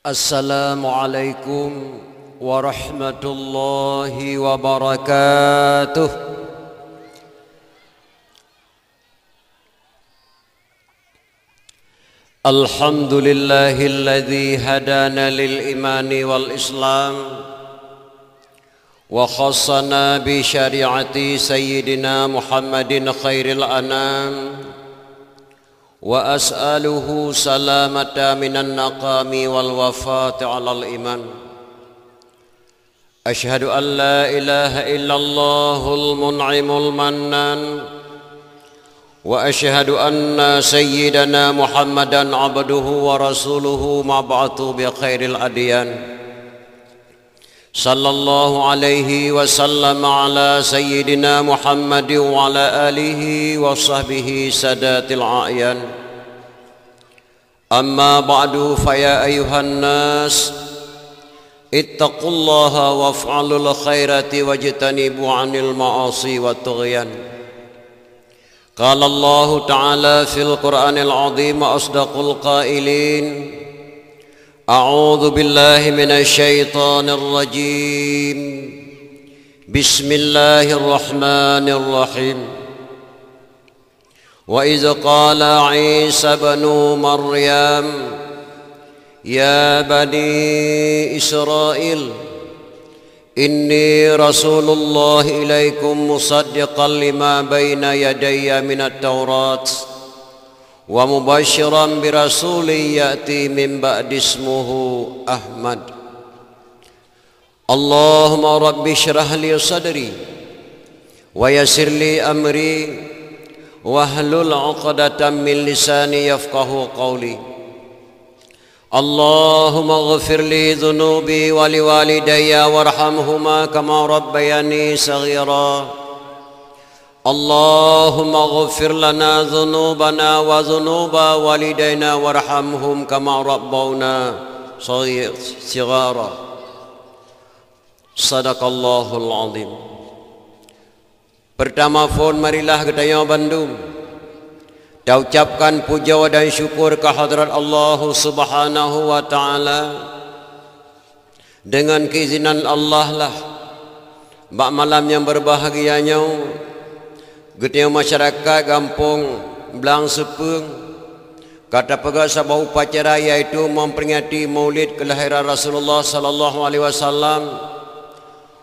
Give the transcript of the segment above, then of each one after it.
Assalamualaikum warahmatullahi wabarakatuh. Alhamdulillahilladzi hadana lil imani wal islam wa khassana bi syari'ati sayyidina Muhammadin khairil anam wa as'aluhu salamata minan naqami wal wafati alal iman. Ashhadu an la ilaha illallahul mun'imul mannan wa ashhadu anna sayyidana Muhammadan abduhu wa rasuluhu mab'athu bi khairil adyan. Sallallahu alaihi wasallam ala sayyidina Muhammad wa ala alihi wa sahbihi sadatil a'yan. Amma ba'du fa ya ayuhan nas ittaqullaha waf'alul khairati wajtanibu 'anil ma'asi wat tughyan. Qala Allah ta'ala fil Qur'anil 'azim asdaqul qailin. A'udzu billahi minasy syaithanir rajim. Bismillahirrahmanirrahim. Wa idz qala Isa ibnu Maryam ya bani Israil inni rasulullah ilaikum musaddiqan lima baina yadayya minat Taurat wa mubashiran bi rasulin ya'ti min ba'di ismuhu Ahmad. Allahumma rabbi shrah li sadri wa yassir li amri wahlul 'uqdatam min lisani yafqahu qawli. Allahumma ighfir li dhunubi wa liwalidayya warhamhuma kama rabbayani saghira. Allahumma ighfir lana dhunubana wa dhunuba walidayna warhamhum kama rabbawna saghira. Sadaqallahul azim. Pertama pun marilah kita yang Bandung kita ucapkan puja dan syukur kehadrat Allah Subhanahu wa taala. Dengan keizinan Allah lah bak malam yang berbahagianya getih masyarakat kampung Belang Sepeng kata pegawai sebuah upacara yaitu memperingati Maulid kelahiran Rasulullah sallallahu alaihi wasallam,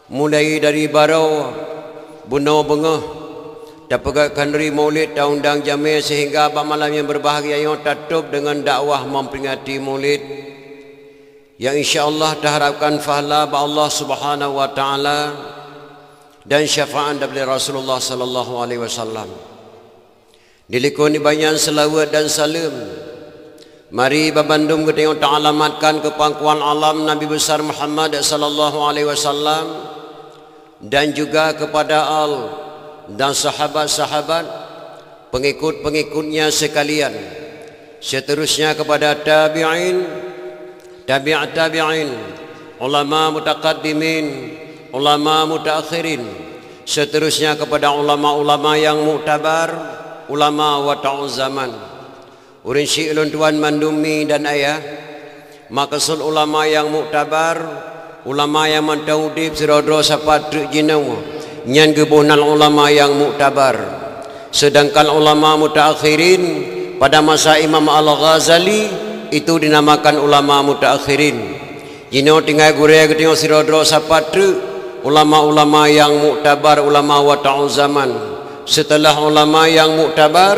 mulai dari barau bunuh bengah dapat kenduri Maulid dan undang jami sehingga bak malam yang berbahagia yang tutup dengan dakwah memperingati Maulid yang insyaallah diharapkan pahala ba Allah Subhanahu wa taala dan syafaat dari Rasulullah sallallahu alaihi wasallam. Dilikuni banyak selawat dan salam. Mari babandum kita yang ta'alamatkan ke pangkuan alam Nabi besar Muhammad sallallahu alaihi wasallam dan juga kepada al dan sahabat-sahabat pengikut-pengikutnya sekalian. Seterusnya kepada tabi'in, tabi'at tabi'in, ulama mutaqaddimin, ulama mutaakhirin, seterusnya kepada ulama-ulama yang muktabar, ulama wata'u zaman. Urin syi'lun tuan mandumi dan ayah, maksud ulama yang muktabar, ulama yang mentaudib sirodro sapat jinau nyan gebunan ulama yang muktabar. Sedangkan ulama mutaakhirin pada masa Imam Al-Ghazali itu dinamakan ulama mutaakhirin. Jinau tinggal guraya ketinggal sirodro sapat ulama-ulama yang muktabar, ulama wata'u zaman. Setelah ulama yang muktabar,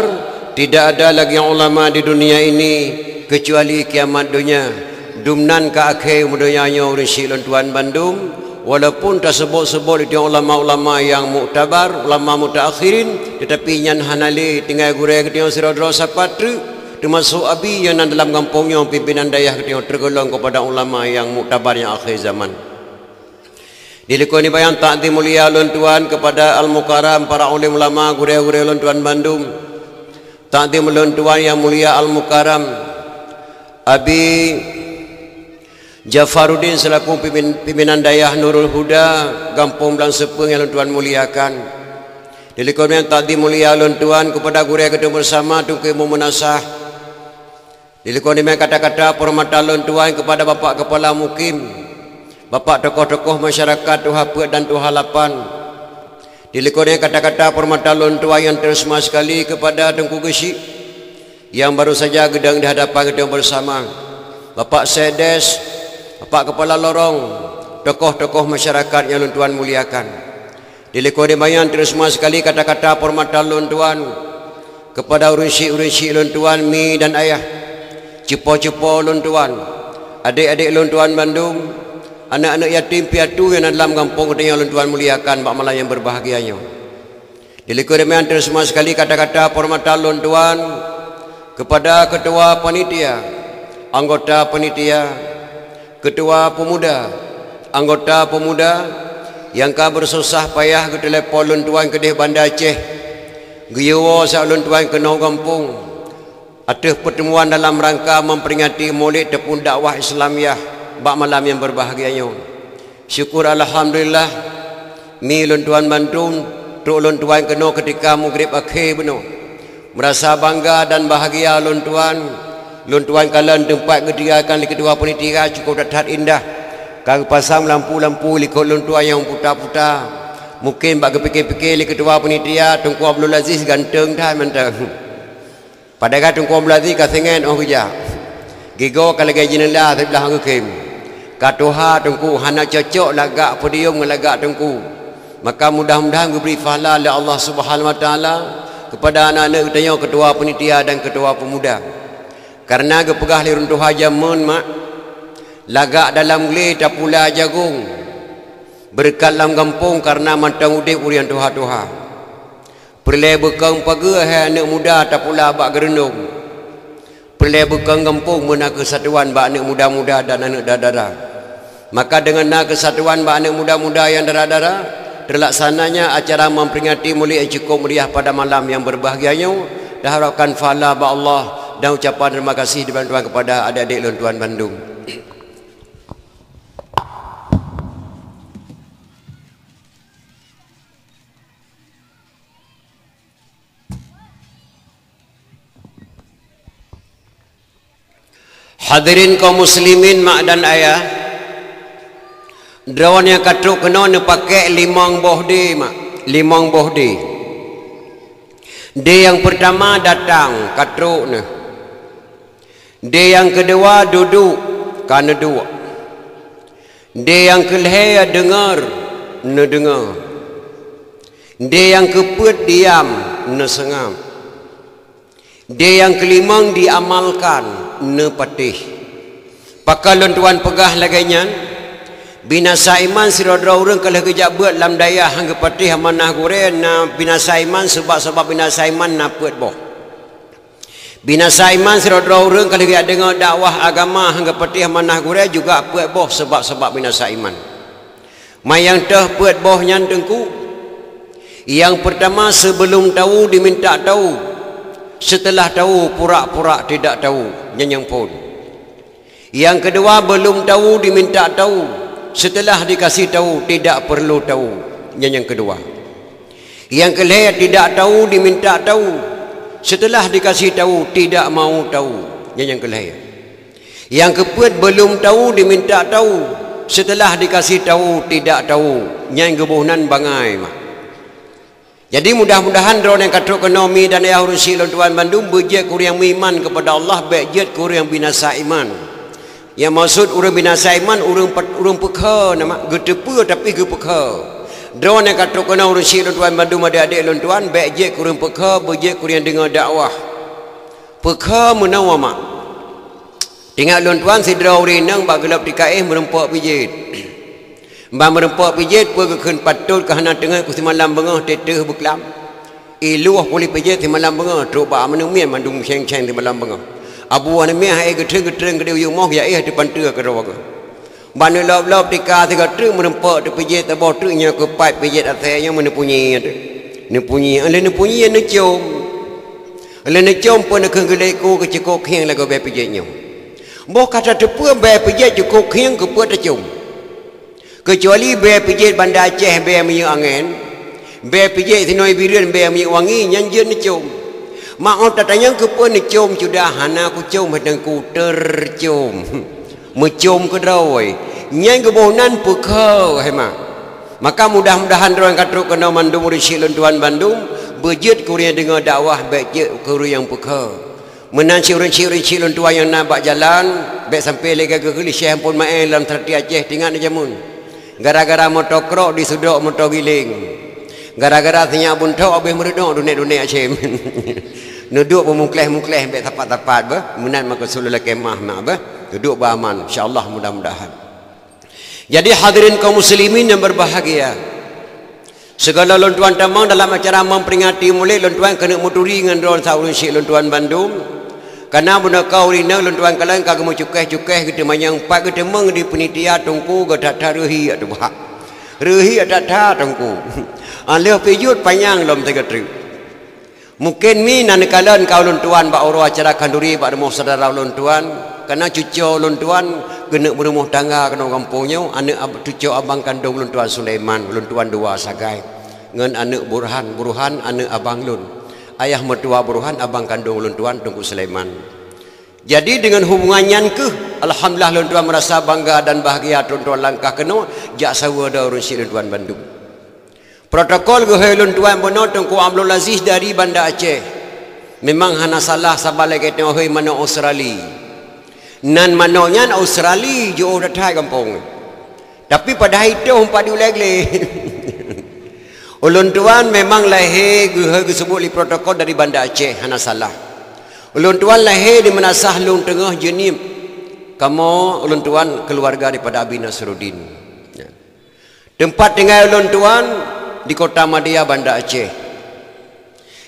tidak ada lagi ulama di dunia ini kecuali kiamat dunia. Dumnan ke akhir dunyanya urisi tuan Bandung, walaupun tersebut-sebut itu ulama-ulama yang muktabar, ulama mutaakhirin, tetapi nyan hanali tinggal guraya ketinggal sirodro sapatru termasuk abi yang dalam kampungnya pimpinan dayah ketinggal tergolong kepada ulama yang muktabar yang akhir zaman. Dilikuni bayang ta'zim mulia ulun tuan kepada al-mukarram para ulim ulama gurau-gurau ulun tuan Bandung. Ta'zim ulun tuan yang mulia al-mukarram Abi Jafaruddin selaku pimpinan dayah Nurul Huda Kampung Belang Sepeng yang ulun tuan muliakan. Dilikuni bayang ta'zim mulia ulun tuan kepada gurau kedua bersama tungku munasah Dilekoni dengan kata-kata permatalun tuan kepada Bapak Kepala Mukim, Bapak tokoh-tokoh masyarakat Tuhan Pek dan Tuhan Lapan. Dilekoni kata-kata permatalun tuan yang tersema sekali kepada Tengku Gesik yang baru saja gedang di hadapan kita bersama. Bapak Sedes, Bapak Kepala Lorong, tokoh-tokoh masyarakat yang tuan muliakan. Dilekoni bayan tersema sekali kata-kata permatalun tuan kepada urunsi-urunsi tuan mi dan ayah, cepo-cepo luntuan, adik-adik luntuan Bandung, anak-anak yatim piatu yang dalam kampung yang luntuan muliakan, Pak Malam yang berbahagianya. Dilekuni dengan tersema sekali kata-kata hormat luntuan kepada ketua panitia, anggota panitia, ketua pemuda, anggota pemuda yang ka bersusah payah ke telepon luntuan ke Bandar Aceh. Giyawa sa luntuan ke noh kampung. Ada pertemuan dalam rangka memperingati Maulid tepun dakwah Islamiah Bak Malam yang berbahagianya. Syukur alhamdulillah mi luntuan Bandung tuk luntuan kena ketika maghrib akhir benar. Merasa bangga dan bahagia luntuan kalian tempat kediakan di kedua penitia cukup datat indah. Kau pasang lampu-lampu likut luntuan yang putar-putar. Mungkin bak kepikir-pikir li kedua penitia Tengku Abdul Aziz ganteng dah mentang. Padahal Tengku Abdul Aziz kasengan oh kerja. Gigo kalau gaji nela tapi belah hakim. Katuha Tengku hana cocok lagak podium ngelagak Tengku. Maka mudah-mudahan beri pahala oleh Allah Subhanahu Wa Taala kepada anak-anak kita yang ketua penitia dan ketua pemuda. Karena gepegah li runtuh jamun mak lagak dalam geli tak pula jagung. Berkat dalam kampung karena mantang udip urian tuha-tuha. Perlai bekang pagi anak muda tak pula bak gerendung. Perlai bekang kampung mana kesatuan bak anak muda-muda dan anak dara-dara. Maka dengan kesatuan bak anak muda-muda yang dara-dara, terlaksananya acara memperingati Maulid yang cukup meriah pada malam yang berbahagianya. Dan harapkan pahala bak Allah dan ucapan terima kasih dibantuan kepada adik-adik luntuan Bandung. Hadirin kaum muslimin mak dan ayah, drawan yang katruk kena ne pakai limang bohde mak, limang bohde. Dia yang pertama datang katruk ne. Dia yang kedua duduk kana dua. Dia yang kelihaya dengar ne dengar. Dia yang keput diam ne sengam. Dia yang kelima diamalkan ne patih. Pakalon tuan pegah lagainya binasa iman sirodra urang kalau kejak buat lam daya hangga patih amanah gore na binasa iman sebab binasa iman na puat boh. Binasa iman sirodra urang kalau kejak dengar dakwah agama hangga patih amanah gore juga puat boh sebab binasa iman. Mayang teh puat boh nyan Tengku. Yang pertama sebelum tahu diminta tahu. Setelah tahu pura-pura tidak tahu nyenyang pun. Yang kedua belum tahu diminta tahu. Setelah dikasih tahu tidak perlu tahu nyenyang kedua. Yang kelihaya tidak tahu diminta tahu. Setelah dikasih tahu tidak mau tahu nyenyang kelihaya. Yang keempat belum tahu diminta tahu. Setelah dikasih tahu tidak tahu nyenyang gebuhnan bangai mah. Jadi mudah-mudahan drone yang katruk ekonomi dan ayah urusi luntuan Bandung berjet kuriang iman kepada Allah, berjet kuriang binasa iman. Yang maksud urang binasa iman urang pekha nama getepe tapi ge pekha. Drone yang katruk ekonomi urusi luntuan Bandung adik-adik luntuan berjet kuriang pekha, berjet kuriang dengar dakwah. Pekha menawa mak. Tengok luntuan sidra urinang bak gelap dikaih merempak pijit. Mbak merempak pijit pun kekun patut kerana tengah ku semalam bengah teteh berkelam. Iluah pulih pijit semalam bengah truk bak menumian mandung ceng-ceng semalam bengah. Abu anemiah ai getreng-getreng kedeu yu moh ya depan tu ke rawa. Banu lop-lop tika tiga truk merempak tu pijit tabah truknya ke pipe pijit atasnya mana punyi tu. Ni punyi, ale ni punyi ni cium. Ale ni cium pun nak geleku ke cekok hiang lagu be pijitnya. Boh kata tepu be pijit cekok hiang ke puat cium. Kecuali be pijit Bandar Aceh be minyak angin, be pijit Sinoi Biren be minyak wangi nyanjen cium. Mak tak tanya ke pun ni cium sudah hana aku cium hadang ku tercium. Mencium ke drawai. Nyai kebonan pekau hai mak. Maka mudah-mudahan orang katruk kena mandum risik Tuan Bandung berjet kuria dengar dakwah baik je kuria yang pekau. Menanci rinci Tuan yang nampak jalan baik sampai lega ke kali Syekh pun main dalam terti Aceh tinggal ni jamun. Gara-gara motor krok disuduk motor giling. Gara-gara tanya pun tahu habis meredok dunia Aceh. Nuduk bermukleh-mukleh baik tapat-tapat bah. Menan maka sulul kemah mak bah. Duduk beraman insya-Allah mudah-mudahan. Jadi hadirin kaum muslimin yang berbahagia. Segala lontuan tamang dalam acara memperingati mulai lontuan kena muturi dengan drone saurun syik lontuan Bandung. Karena benda kau rina lontuan kalian kagak mau cukeh-cukeh kita manyang pak kita meng di penitia tungku gadak tarehi atu bah. Rehi adat ta tungku. Alih pijut panjang lom tiga trip. Mungkin mi nan kalian kau lontuan ba oro acara kanduri ba demo saudara lontuan. Karena cucu lontuan kena berumah tangga kena kampungnya anak cucu abang kandung lontuan Sulaiman lontuan dua sagai ngan anak Burhan anak abang lun ayah mertua Burhan abang kandung lontuan Tungku Sulaiman. Jadi dengan hubungannya ke alhamdulillah lontuan merasa bangga dan bahagia lontuan langkah kena jak sawa da urun si lontuan Bandung. Protokol ke lontuan benar Tungku Abdul Aziz dari Banda Aceh memang hana salah sabalai kita hoi mana Australia. Nan manonya Australia jauh datang kampung. Tapi pada hari itu umpat diulang-ulang. Ulun tuan memang lahir disebut di protokol dari Banda Aceh hana salah. Ulun tuan lahir di Menasah Lung Tengah Jenim. Kamu ulun tuan keluarga daripada Abi Nasruddin. Tempat tinggal ulun tuan di Kota Madia Banda Aceh.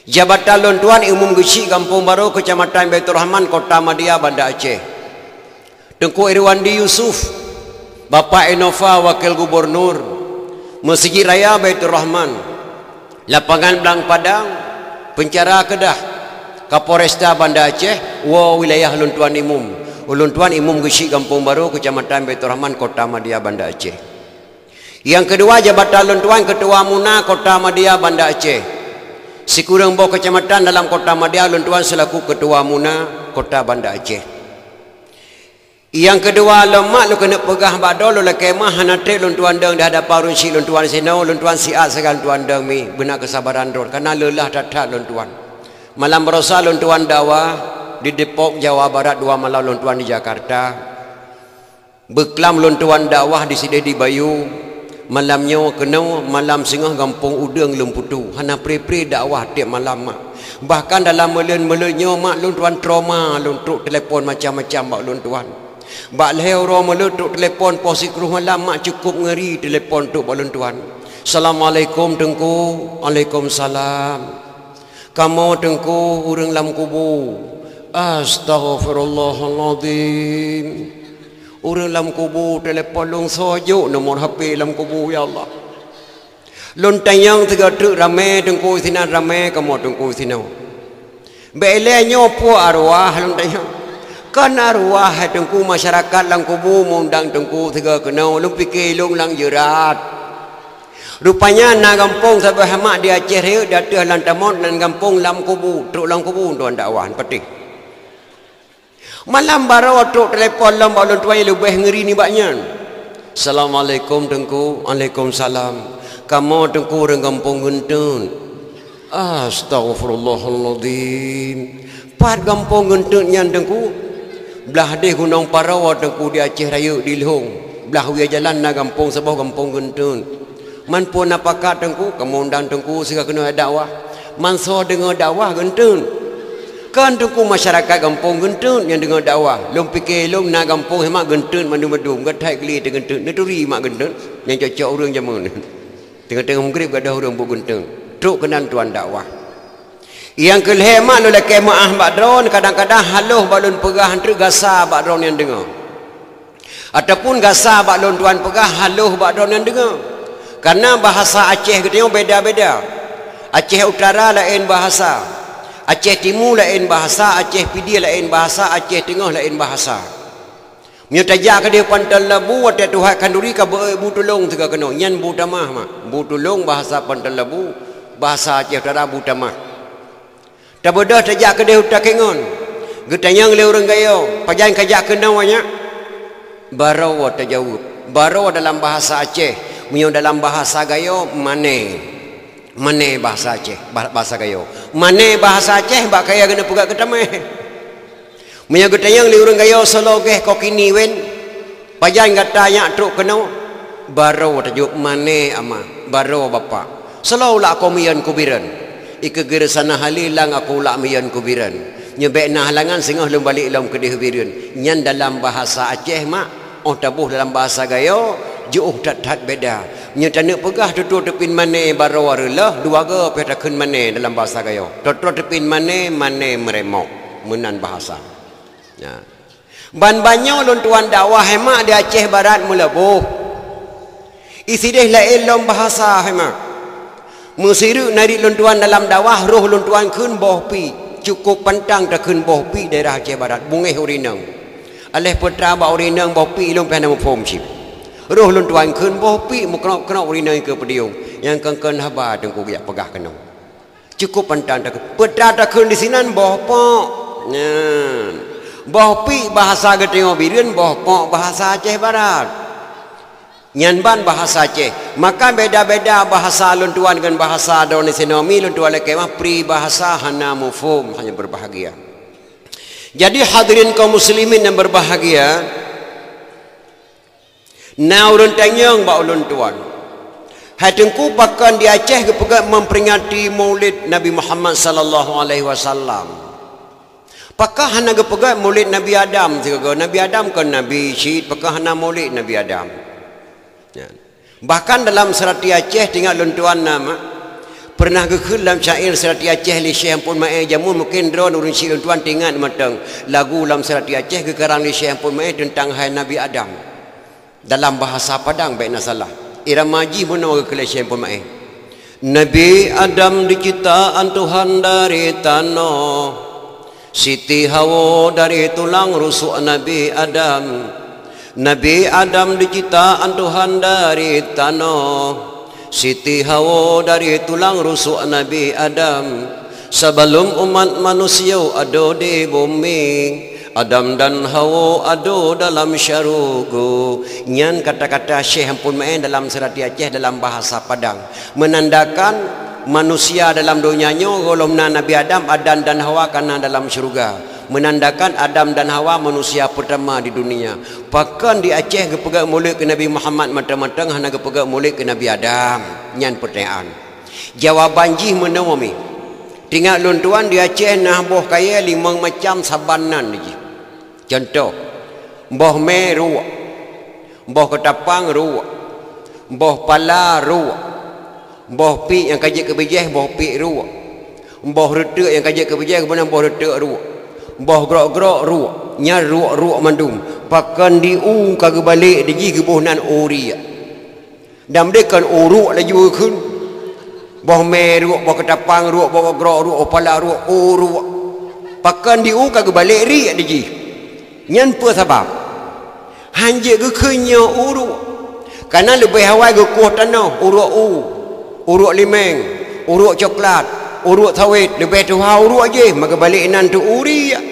Jabatan ulun tuan Umum Gesi Kampung Baru Kecamatan Baitur Rahman Kota Madia Banda Aceh. Tengku Irwandi Yusuf Bapak Enova Wakil Gubernur Masjid Raya Baitur Rahman Lapangan Belang Padang Pencara Kedah Kapolresta Banda Aceh wilayah Luntuan Imum Luntuan Imum Gesi Kampung Baru Kecamatan Baitur Rahman Kota Madia Banda Aceh. Yang kedua Jabatan Luntuan Ketua Muna Kota Madia Banda Aceh. Sikurang Bau Kecamatan dalam Kota Madia Luntuan selaku Ketua Muna Kota Banda Aceh. Yang kedua lemak lu kena pegah badol lu kemah hanate luntuan deng dah ada parun si luntuan sino luntuan siat segal luntuan deng mi benar kesabaran dor karena lelah tatat luntuan. Malam berosa luntuan dakwah di Depok Jawa Barat 2 malam luntuan di Jakarta. Beklam luntuan dakwah di Sideh di Bayu. Malamnya kena malam sengah Kampung Udeng Lemputu. Hana pre-pre dakwah tiap malam mak. Bahkan dalam melen-melennya mak luntuan trauma luntuk telefon macam-macam mak luntuan. Bak lehau roh meletup telefon posik ruh malam mak cukup ngeri telefon tu balon tuan. Assalamualaikum Tengku. Waalaikumsalam. Kamu Tengku urang lam kubu. Astaghfirullahaladzim. Urang lam kubu telefon long sojuk nomor HP lam kubu ya Allah. Lon tayang tiga truk ramai Tengku sina ramai kamu Tengku sina. Bele nyopo arwah lon tayang. Kan arwah Tengku masyarakat lang kubu mengundang Tengku tiga kenal lu fikir lu lang jerat. Rupanya na kampung sampai hamak di Aceh raya datang lantamon dan kampung lam kubu truk lang kubu tuan dakwah peti. Malam baru truk telefon lam balon tuan lebih ngeri ni baknya. Assalamualaikum Tengku. Waalaikumsalam. Kamu Tengku orang kampung Gentun. Astaghfirullahaladzim. Pat kampung Gentun yang Tengku belah deh Gunung Parawa Tengku di Aceh Raya di Lehong. Belah wia jalan na kampung sebuah kampung Gentun. Man pun apakah Tengku kamu undang Tengku segala kena dakwah. Man so dengar dakwah Gentun. Kan Tengku masyarakat kampung Gentun yang dengar dakwah. Lom fikir lom na kampung hemat Gentun mandum-mandum gatai geli dengan Gentun. Neturi mak Gentun yang cocok orang jaman. Tengah-tengah maghrib gadah orang bu Gentun. Truk kenan tuan dakwah. Yang kelima lu laki maah bak drone kadang-kadang haluh balon pegah hantu gasa bak drone yang dengar. Ataupun gasa bak lon tuan pegah haluh bak drone yang dengar. Karena bahasa Aceh kita beda-beda. Aceh Utara lain bahasa. Aceh Timur lain bahasa, Aceh Pidi lain bahasa, Aceh Tengah lain bahasa. Menyutajak ke dia Pantal Labu watak Tuhan Kanduri ke bu tulung tiga kena. Nyan bu tamah mak. Bu tulung bahasa Pantal Labu, bahasa Aceh Utara bu tamah. Tak bodoh tajak ke dia hutak kengon. Getanya ngele orang gayo, pajan kajak kena banyak. Barawa terjawab. Barawa dalam bahasa Aceh, munyo dalam bahasa gayo mane. Mane bahasa Aceh, bahasa gayo. Mane bahasa Aceh bak kaya kena pegak ketameh. Munyo getanya ngele orang gayo selogeh kokini wen. Pajan katanya truk kena. Barawa terjawab mane ama. Barawa bapa. Selalu lah komian kubiran. Ika gira sana halilang aku ulak miyan kubiran. Nyebek na halangan singah lum balik lum kedih biran. Nyan dalam bahasa Aceh mak, oh tabuh dalam bahasa gayo, jauh tat beda. Nya tanek pegah tutu tepin mane barawarlah, dua ga petakun mane dalam bahasa gayo. Tutu tepin mane meremok. Menan bahasa. Ya. Ban banyak lun tuan dakwah hemak di Aceh Barat mula boh. Isi deh lain lum bahasa hemak. Musiru nari luntuan dalam dakwah roh luntuan kun boh pi cukup pantang tak kun boh pi daerah Aceh Barat bungeh urinang aleh putra ba urinang boh pi lum pena mufom sip roh luntuan kun boh pi mukna urinang ke pediung yang kengken haba tengku giak pegah kena cukup pantang tak putra tak kun di sinan boh pok boh pi bahasa getengok bireun boh pok bahasa Aceh Barat. Nyanban bahasa Aceh. Maka beda-beda bahasa luntuan dengan bahasa daun sinomi luntuan lekemah pri bahasa hana mufum hanya berbahagia. Jadi hadirin kaum muslimin yang berbahagia, na urun tanyang ba luntuan. Hatengku pakan di Aceh kepegat memperingati Maulid Nabi Muhammad sallallahu alaihi wasallam. Pakah hana kepegat Maulid Nabi Adam juga. Nabi Adam kan Nabi Syed, pakah hana Maulid Nabi Adam. Ya. Bahkan dalam serati Aceh tinggal luntuan nama pernah gekul dalam syair serati Aceh li Syekh Ampun Mae jamun mungkin drone urun si luntuan tinggal matang lagu dalam serati Aceh gekarang li Syekh Ampun Mae tentang hai Nabi Adam dalam bahasa Padang baik nak salah irama ji menawa ke Syekh Ampun Mae. Nabi Adam diciptaan Tuhan dari tanah, Siti Hawa dari tulang rusuk Nabi Adam. Nabi Adam diciptaan Tuhan dari tanah, Siti Hawa dari tulang rusuk Nabi Adam. Sebelum umat manusia ada di bumi, Adam dan Hawa ada dalam syurga. Nyan kata-kata Syekh Ampun Mae dalam serati Aceh dalam bahasa Padang menandakan manusia dalam dunianya golongan Nabi Adam dan Hawa karena dalam syurga. Menandakan Adam dan Hawa manusia pertama di dunia. Pakan di Aceh kepegat mulut ke Nabi Muhammad matang-matang hana kepegat mulut ke Nabi Adam. Nyan pertanyaan. Jawaban jih menawami. Tinggal luntuan di Aceh nah boh kaya 5 macam sabanan ji. Contoh, boh me ruak, boh ketapang ruak, boh pala ruak, boh pi yang kajik kebejeh boh pi ruak, boh retek yang kajik kebejeh kemudian boh retek ruak. Boh grok-grok ruak, nyar ruak-ruak mandum. Pakan di kagak balik di gebuh nan ori. Dan mereka ruak lagi kun. Boh me ruak, boh ketapang ruak, boh grok ruak, opala ruak, ruak. Pakan di kagak balik ri di. Nyan apa sebab? Hanjek ke kenya ruak. Karena lebih awal ke kuah tanah, uruak uruak limeng, uruak coklat, uruak sawit, lebih tu uruak je, maka balik nan tu uri.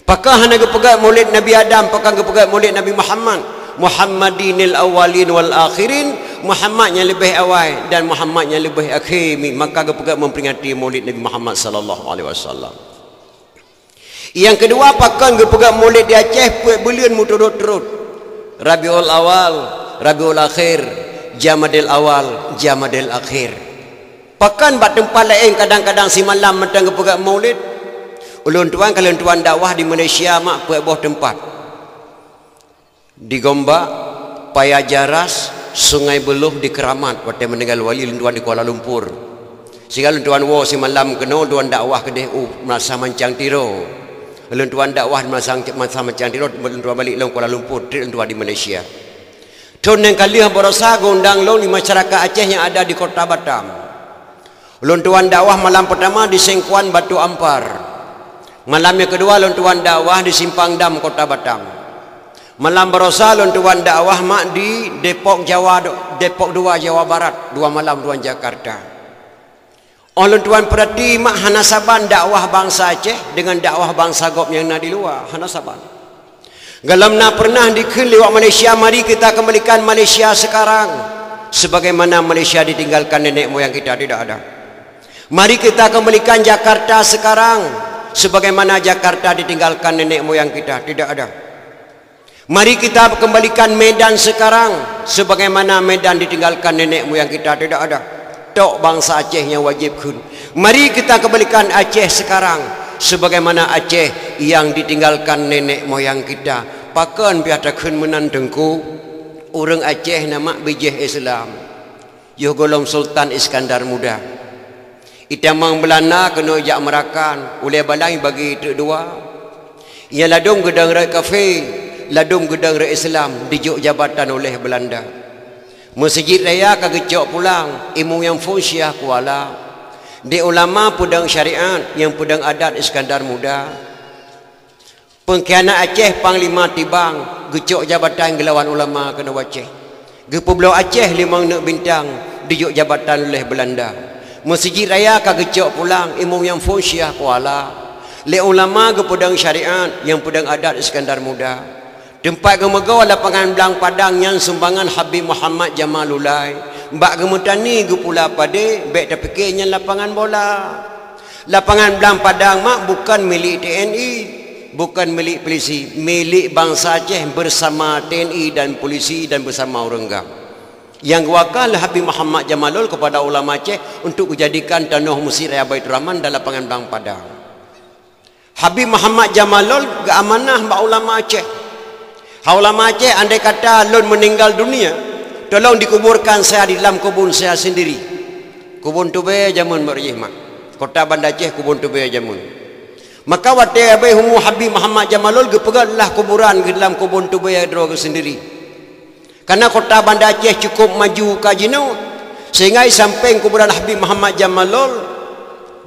Pakah hana kepegat Maulid Nabi Adam, pakah kepegat Maulid Nabi Muhammad. Muhammadinil awalin wal akhirin, Muhammad yang lebih awal dan Muhammad yang lebih akhir, maka kepegat memperingati Maulid Nabi Muhammad sallallahu alaihi wasallam. Yang kedua pakah kepegat Maulid di Aceh bulan muturut-turut. Rabiul Awal, Rabiul Akhir, Jamadil Awal, Jamadil Akhir. Pakan bat tempat lain kadang-kadang si malam mentang kepegat Maulid. Ulun tuan kalau tuan dakwah di Malaysia mak buat boh tempat. Di Gombak, Paya Jaras, Sungai Beluh di Keramat, waktu meninggal wali tuan di Kuala Lumpur. Sehingga tuan wo si malam kena tuan dakwah ke DU masa mancang tiro. Ulun tuan dakwah masa mancang tiro tuan balik long Kuala Lumpur, tuan di Malaysia. Tuan yang kali berusaha gondang long di masyarakat Aceh yang ada di Kota Batam. Ulun tuan dakwah malam pertama di Sengkuan Batu Ampar. Malam yang kedua luntuan dakwah di Simpang Dam Kota Batam. Malam berosa luntuan dakwah mak di Depok 2 Jawa Barat, 2 malam tuan Jakarta. Orang tuan perhati mak hanasaban dakwah bangsa Aceh dengan dakwah bangsa Gop yang nak di luar hanasaban. Galam nak pernah dikun lewat Malaysia, mari kita kembalikan Malaysia sekarang sebagaimana Malaysia ditinggalkan nenek moyang kita, tidak ada. Mari kita kembalikan Jakarta sekarang sebagaimana Jakarta ditinggalkan nenek moyang kita, tidak ada. Mari kita kembalikan Medan sekarang sebagaimana Medan ditinggalkan nenek moyang kita, tidak ada. Tok bangsa Aceh yang wajib kun. Mari kita kembalikan Aceh sekarang sebagaimana Aceh yang ditinggalkan nenek moyang kita. Pakan piata kun menandengku orang Aceh nama bijih Islam. Yo golong Sultan Iskandar Muda. Itamang Belanda kena jak merakan oleh balai bagi itu dua. Ia ladung gedang rai kafe, ladung gedang rai Islam dijuk jabatan oleh Belanda. Masjid raya kagecok pulang ilmu yang fungsiah kuala. Di ulama pedang syariat yang pedang adat Iskandar Muda. Pengkhianat Aceh Panglima Tibang gecok jabatan gelawan ulama kena Aceh. Gepulau Aceh limang nak bintang dijuk jabatan oleh Belanda. Masjid raya kagecok pulang ilmu yang fungsiah kuala. Le ulama ke pedang syariat yang pedang adat Iskandar Muda. Tempat gemegau lapangan Belang Padang yang sumbangan Habib Muhammad Jamalulai. Mbak gemutani ge pula pade baik terfikirnya lapangan bola. Lapangan Belang Padang mak bukan milik TNI, bukan milik polisi, milik bangsa Aceh bersama TNI dan polisi dan bersama orang Gam. Yang wakal Habib Muhammad Jamalul kepada ulama Aceh untuk dijadikan tanah Mesir Raya Baitur Rahman dalam lapangan Belang Padang. Habib Muhammad Jamalul ke amanah mbak ulama Aceh. Ulama Aceh andai kata lun meninggal dunia, tolong dikuburkan saya di dalam kubur saya sendiri. Kubur tu be jamun berjih mak. Kota Banda Aceh kubur tu be jamun. Maka wate abai humu Habib Muhammad Jamalul gepegatlah kuburan ke dalam kubur tu be dro ke sendiri. Karena kota Banda Aceh cukup maju kajino sehingga samping kuburan Habib Muhammad Jamalul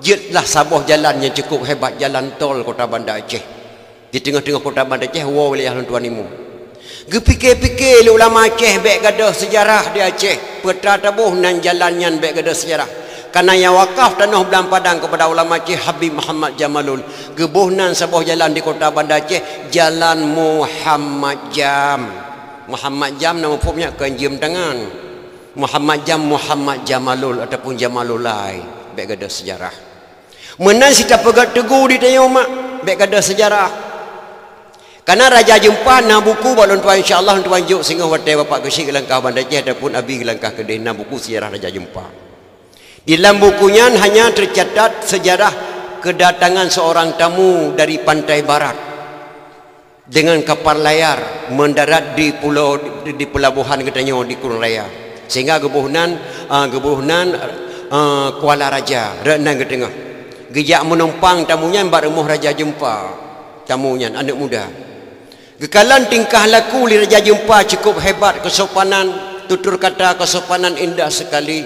jetlah sabuh jalan yang cukup hebat, jalan tol kota Banda Aceh. Di tengah-tengah kota Banda Aceh wow wilayah tuan imu. Gepikir-pikir ulama Aceh baik gadah sejarah di Aceh. Peta tabuh nan jalannya baik gadah sejarah. Karena yang wakaf tanah Belang Padang kepada ulama Aceh Habib Muhammad Jamalul. Gebuhnan sebuah jalan di kota Banda Aceh, Jalan Muhammad Jam. Muhammad Jam nama pupnya kan jam tangan. Muhammad Jam Muhammad Jamalul ataupun Jamalulai baik gadah sejarah. Menan sita pegat teguh di tayau mak baik gadah sejarah. Karena Raja Jempa na buku balon tuan insya-Allah tuan juk singgah watai bapak Kesyik Langkah Banda Aceh ataupun Abi Langkah Kedai na buku sejarah Raja Jempa. Di dalam bukunya hanya tercatat sejarah kedatangan seorang tamu dari pantai barat dengan kapal layar mendarat di pulau di pelabuhan katanya di Kurung Raya. Sehingga gebuhnan Kuala Raja renang ke tengah. Gejak menumpang tamunya mbak remuh Raja Jempa. Tamunya anak muda. Gekalan tingkah laku li Raja Jempa cukup hebat, kesopanan, tutur kata kesopanan indah sekali.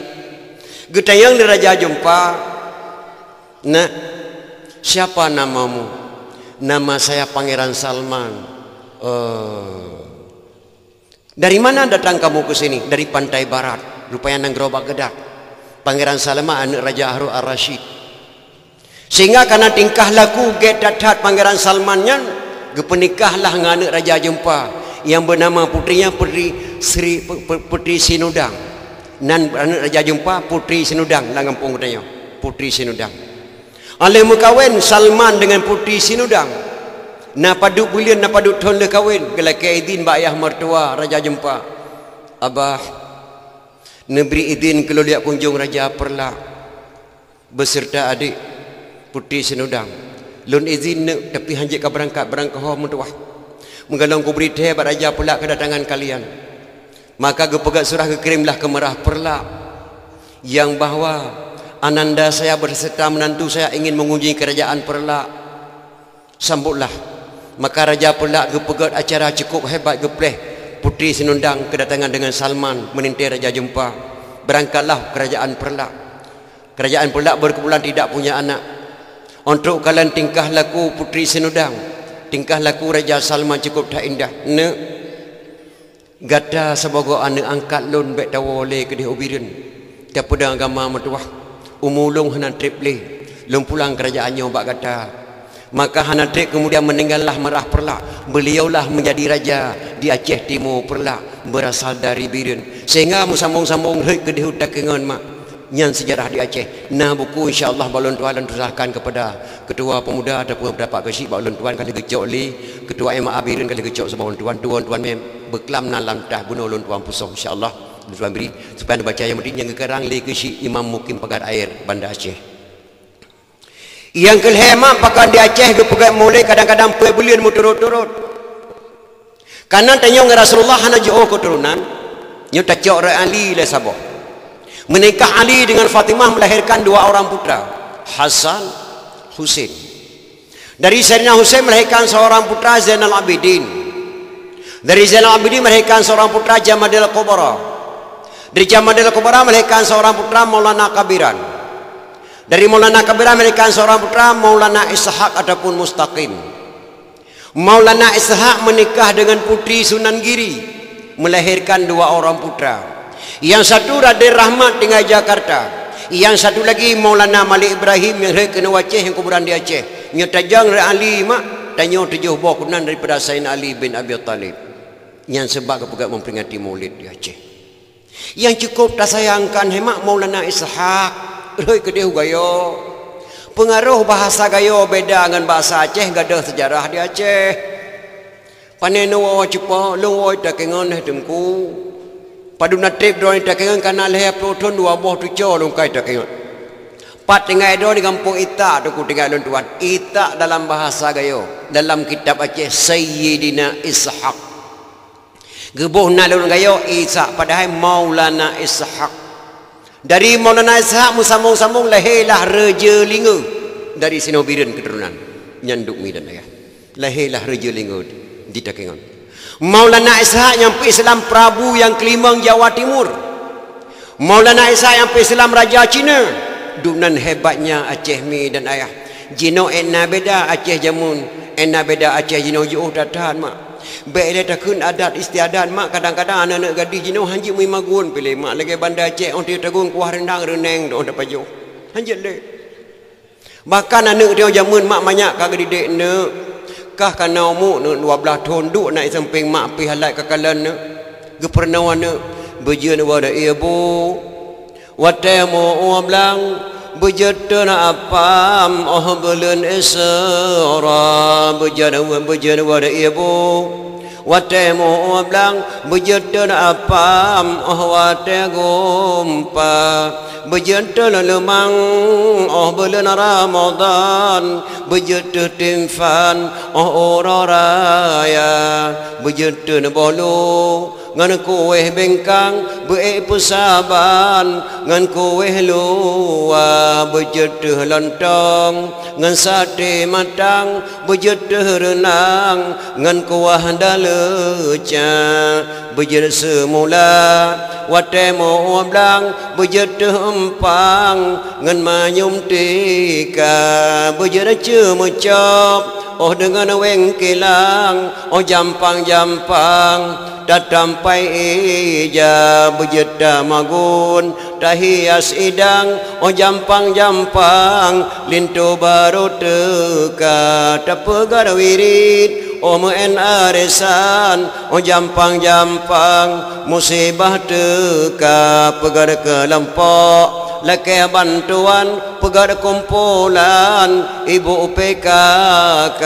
Getayang li Raja Jempa, nak, siapa namamu? Nama saya Pangeran Salman. Dari mana datang kamu ke sini? Dari pantai barat. Rupanya nang gerobak gedak. Pangeran Salman anak Raja Harun Ar-Rasyid. Sehingga karena tingkah laku get datat Pangeran Salmannya, gepenikahlah dengan anak Raja Jempa yang bernama putrinya Putri Sinudang. Nan anak Raja Jempa Putri Sinudang dalam kampung katanya. Putri Sinudang. Oleh mukawin Salman dengan Putri Sinudang. Na paduk bulian na paduk ton le kawin gelak izin ba ayah mertua Raja Jempa. Abah neberi izin kalau lihat kunjung Raja Perlak beserta adik Putri Sinudang. Lun izin tapi hanjik ka berangkat ho mentuah. Menggalong ku berita hebat Raja Perlak kedatangan kalian. Maka gepegat surah kekirimlah ke Merah Perlak yang bahawa ananda saya berserta menantu saya ingin mengunjungi kerajaan Perlak. Sambutlah. Maka Raja Perlak gepegat acara cukup hebat gepleh. Putri Sinudang kedatangan dengan Salman menintai Raja Jempa. Berangkatlah kerajaan Perlak. Kerajaan Perlak berkebulan tidak punya anak. Untuk kalian tingkah laku Putri Sinudang, tingkah laku Raja Salman cukup tak indah. Nek gata sebagai anak angkat lun baik tahu oleh kedih ubirin. Tiap pedang agama mertuah. umulung hana trip le lung pulang kerajaannya bak kata. Maka hana trip kemudian meninggallah merah perlak. Beliaulah menjadi raja di Aceh Timur perlak, berasal dari Biren. Sehingga musambung-sambung rek ke dihu takengan mak nyan sejarah di Aceh. Nah buku insya-Allah balon tuan dan serahkan kepada ketua pemuda ataupun pendapat kesik balon tuan kali gecok li, ketua MA Biren kali gecok sebab tuan mem beklam nalam tah bunuh lon tuan pusong insya-Allah tuan beri supaya baca yang penting yang kerang li kesik Imam Mukim Pagar Air Banda Aceh. Yang kelihama pakai di Aceh ke pegang mulai kadang-kadang belian mu turut-turut. Karena tanya Rasulullah hana jauh keturunan, nyu tacok Ali le sabah. Menikah Ali dengan Fatimah melahirkan dua orang putra, Hasan, Husain. Dari Sayyidina Husain melahirkan seorang putra Zainal Abidin. Dari Zainal Abidin melahirkan seorang putra Jamadil Kubra. Dari Jamadil Kubra melahirkan seorang putra Maulana Kabiran. Dari Maulana Kabiran melahirkan seorang putra Maulana Ishaq ataupun Mustaqim. Maulana Ishaq menikah dengan putri Sunan Giri, melahirkan dua orang putra. Yang satu Raden Rahmat tinggal Jakarta. Yang satu lagi Maulana Malik Ibrahim yang kena Aceh yang kuburan di Aceh. Nyetajang Ali mak tanya 7 buah kunan daripada Sayyidina Ali bin Abi Talib. Yang sebab kepegat memperingati Maulid di Aceh. Yang cukup tak sayangkan hemat Maulana Ishaq. Roi ke dia gayo. Pengaruh bahasa gayo beda dengan bahasa Aceh, enggak ada sejarah di Aceh. Paneno wa cepa long wa takengan tengku. Paduna trip do ni takengan kana leh proton dua buah tuco long kai takengan. Pat tinggal do di kampung Ita tu ku tinggal lon tuan. Ita dalam bahasa gayo, dalam kitab Aceh Sayyidina Ishaq. Gebuh na lon gayo Ishaq padahal Maulana Ishaq. Dari Maulana Ishaq musambung-sambung lahirlah Raja Linga dari Sinobiren keturunan nyanduk midan ayah. Lahirlah Raja Linga di Takengon. Maulana Ishaq nyampe Islam Prabu yang kelima Jawa Timur. Maulana Ishaq nyampe Islam Raja Cina. Dunan hebatnya Aceh mi dan ayah. Jino enna beda Aceh jamun, enna beda Aceh jino jauh datahan mak. Baik dia takun adat istiadat mak kadang-kadang anak-anak gadis jino hanjit mui magun pilih mak lagi Banda Aceh on dia tagun kuah rendang reneng do dapat jauh. Hanjit le. Bahkan anak dia jamun mak banyak kagak didik ne. Kah kana mu 12 tahun duk nak samping mak pi halat kakalan ne. Gepernawan ne bejeun wada ibu. Watemu oblang bejeun apam oh belun isra bejeun wada ibu. Watemu oblang bejeun apam oh wate gumpa bejeun lemang oh belun Ramadan bejeun timfan oh oraya bejeun bolu ngan kueh bengkang beek pusaban ngan kueh luwa bejeun lontong ngan sate matang bejeun renang ngan kuah daleca bejeun semula watemu oblang bejeun empang ngan manyum tika bejeun cemecop oh dengan weng kilang oh jampang-jampang datampai ija bejeda magun tahias idang oh jampang-jampang lintu baru teka tapegar wirid oh muen arisan oh jampang-jampang musibah teka pegar kelempok laki bantuan pegar kumpulan ibu PKK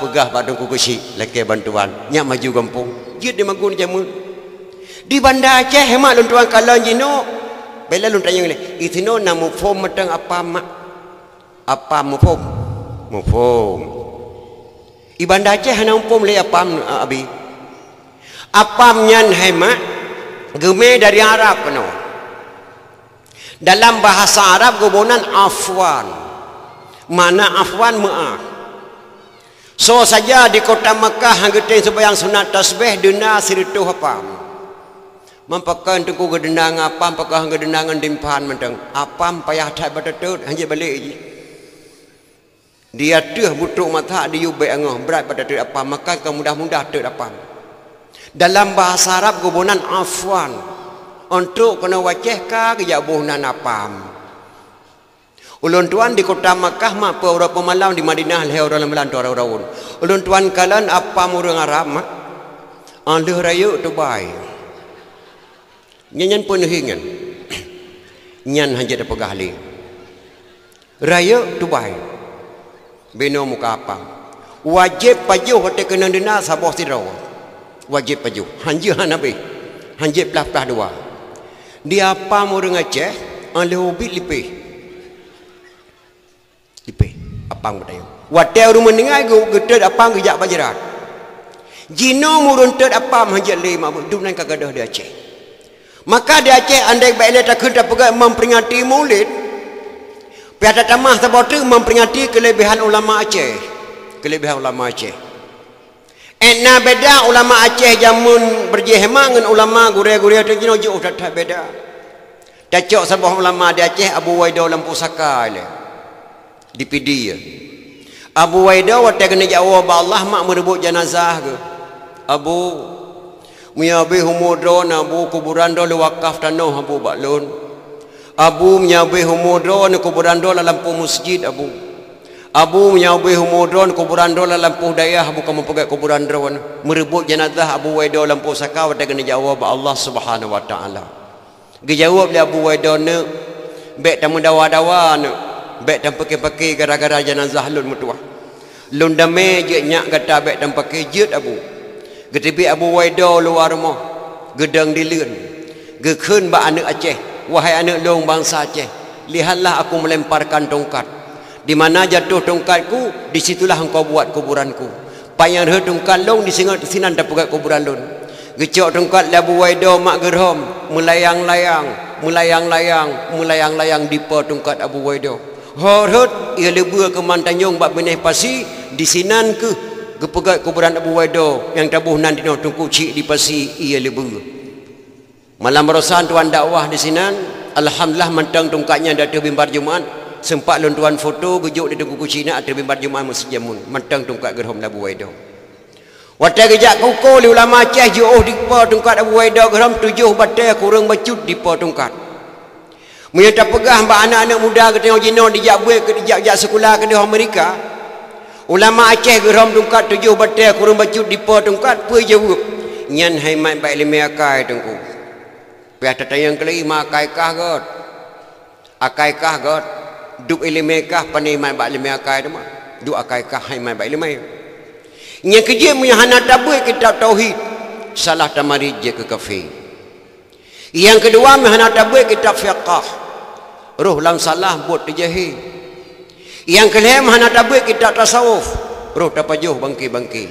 pegah badung kukusi laki bantuan nyak maju kampung jid di magun jamun di Banda Aceh hemat lun tuan kalau jino bela lun tanya ni itino namu fom matang apa mak apa mufom di Banda Aceh hana fom le apam abi apam nyan hemat geme dari Arab penuh. Dalam bahasa Arab gubonan afwan. Mana afwan maaf. So saja di kota Makkah hanggeting sembahyang sunat tasbih dena siritu apam. Mampakan tengku gedendang apam pakah gedendangan dimpan mentang. Apam payah tak batatut hanya balik je. Dia tuh butuk mata di yubai angah berat batatut apam maka kemudah-mudah tut apam. Dalam bahasa Arab gubonan afwan. Untuk kena waceh ka ke jabuhnan apam. Ulun tuan di kota Makkah mak beberapa malam di Madinah leh orang melantar orang. Ulun tuan kalan apa murung Arab mak? Alih raya Dubai. Nyanyan pun hingan. Nyan hanya ada pegahli. Raya Dubai. Beno muka apa? Wajib pajuh hotel kena dina sabah sirau. Wajib pajuh. Hanji hanabi. Hanji pelah-pelah dua. Dia apa murung Aceh? Alih ubit lipih. Lipe apang betayo watel rumah ningai geted apang gejak bajarat jino murun ted apam hajat le mak dum nan kagadah di Aceh maka di Aceh andai baik le takun tak pegat memperingati Maulid piada tamah sabotu memperingati kelebihan ulama Aceh enna beda ulama Aceh jamun berjehma dengan ulama gure-gure tu jino jauh tak beda tacok sabah ulama di Aceh Abu Waidah Lampu Saka le di PD Abu Waidah waktu kena jawab Allah mak merebut jenazah ke Abu menyabi humudron Abu kuburan do wakaf tanah Abu baklun Abu menyabi humudron kuburan do lampu masjid Abu menyabi humudron kuburan do lampu dayah Abu kamu pegat kuburan do merebut jenazah Abu Waidah Lampu Saka waktu kena jawab Allah Subhanahu Wa Taala dijawab oleh Abu Waidah ne baik tamu dawa-dawa ne baik dan pakai-pakai gara-gara jenazah lun mutuah lun damai je nyak kata baik dan pakai jut Abu getibi Abu Waidah luar rumah gedang dilun gekun ba anak Aceh wahai anak long bangsa Aceh lihatlah aku melemparkan tongkat di mana jatuh tongkatku di situlah engkau buat kuburanku payang he tongkat long di sinan tak pegat kuburan lun gecok tongkat Abu Waidah mak gerhom melayang-layang di po tongkat Abu Waidah horot ia lebur ke Mantanyong bab benih pasi di sinan ke gepegat kuburan Abu Waidah yang tabuh nan dino tungku cik di pasi ia lebur malam berosan tuan dakwah di sinan alhamdulillah mentang tungkatnya ada bimbar Jumaat sempat lon tuan foto gejuk di tungku cik nak ada bimbar Jumaat masjid Jamun mentang tungkat gerhom Abu Waidah waktu kejak kuku li ulama Aceh jauh di po tungkat Abu Waidah gerhom 7 batai kurang bacut di po tungkat menyata pegah mbak anak-anak muda ke tengok jino dijak buat ke dijak sekolah ke di Amerika ulama Aceh geram tungkat 7 batai kurang bacut di po tungkat apa jawab nyan hai mai baik lima akai tungku pihak tatayang kelai ma akai kah god duk ilmu kah pani mai baik lima akai tu mah duk akai kah hai mai baik lima nyan kerja punya hana tabui kitab tauhid salah tamari je ke kafe yang kedua hana tabui kitab fiqh roh lam salah buat terjahil yang kelima hana tabui kitab tasawuf roh tapajuh bangki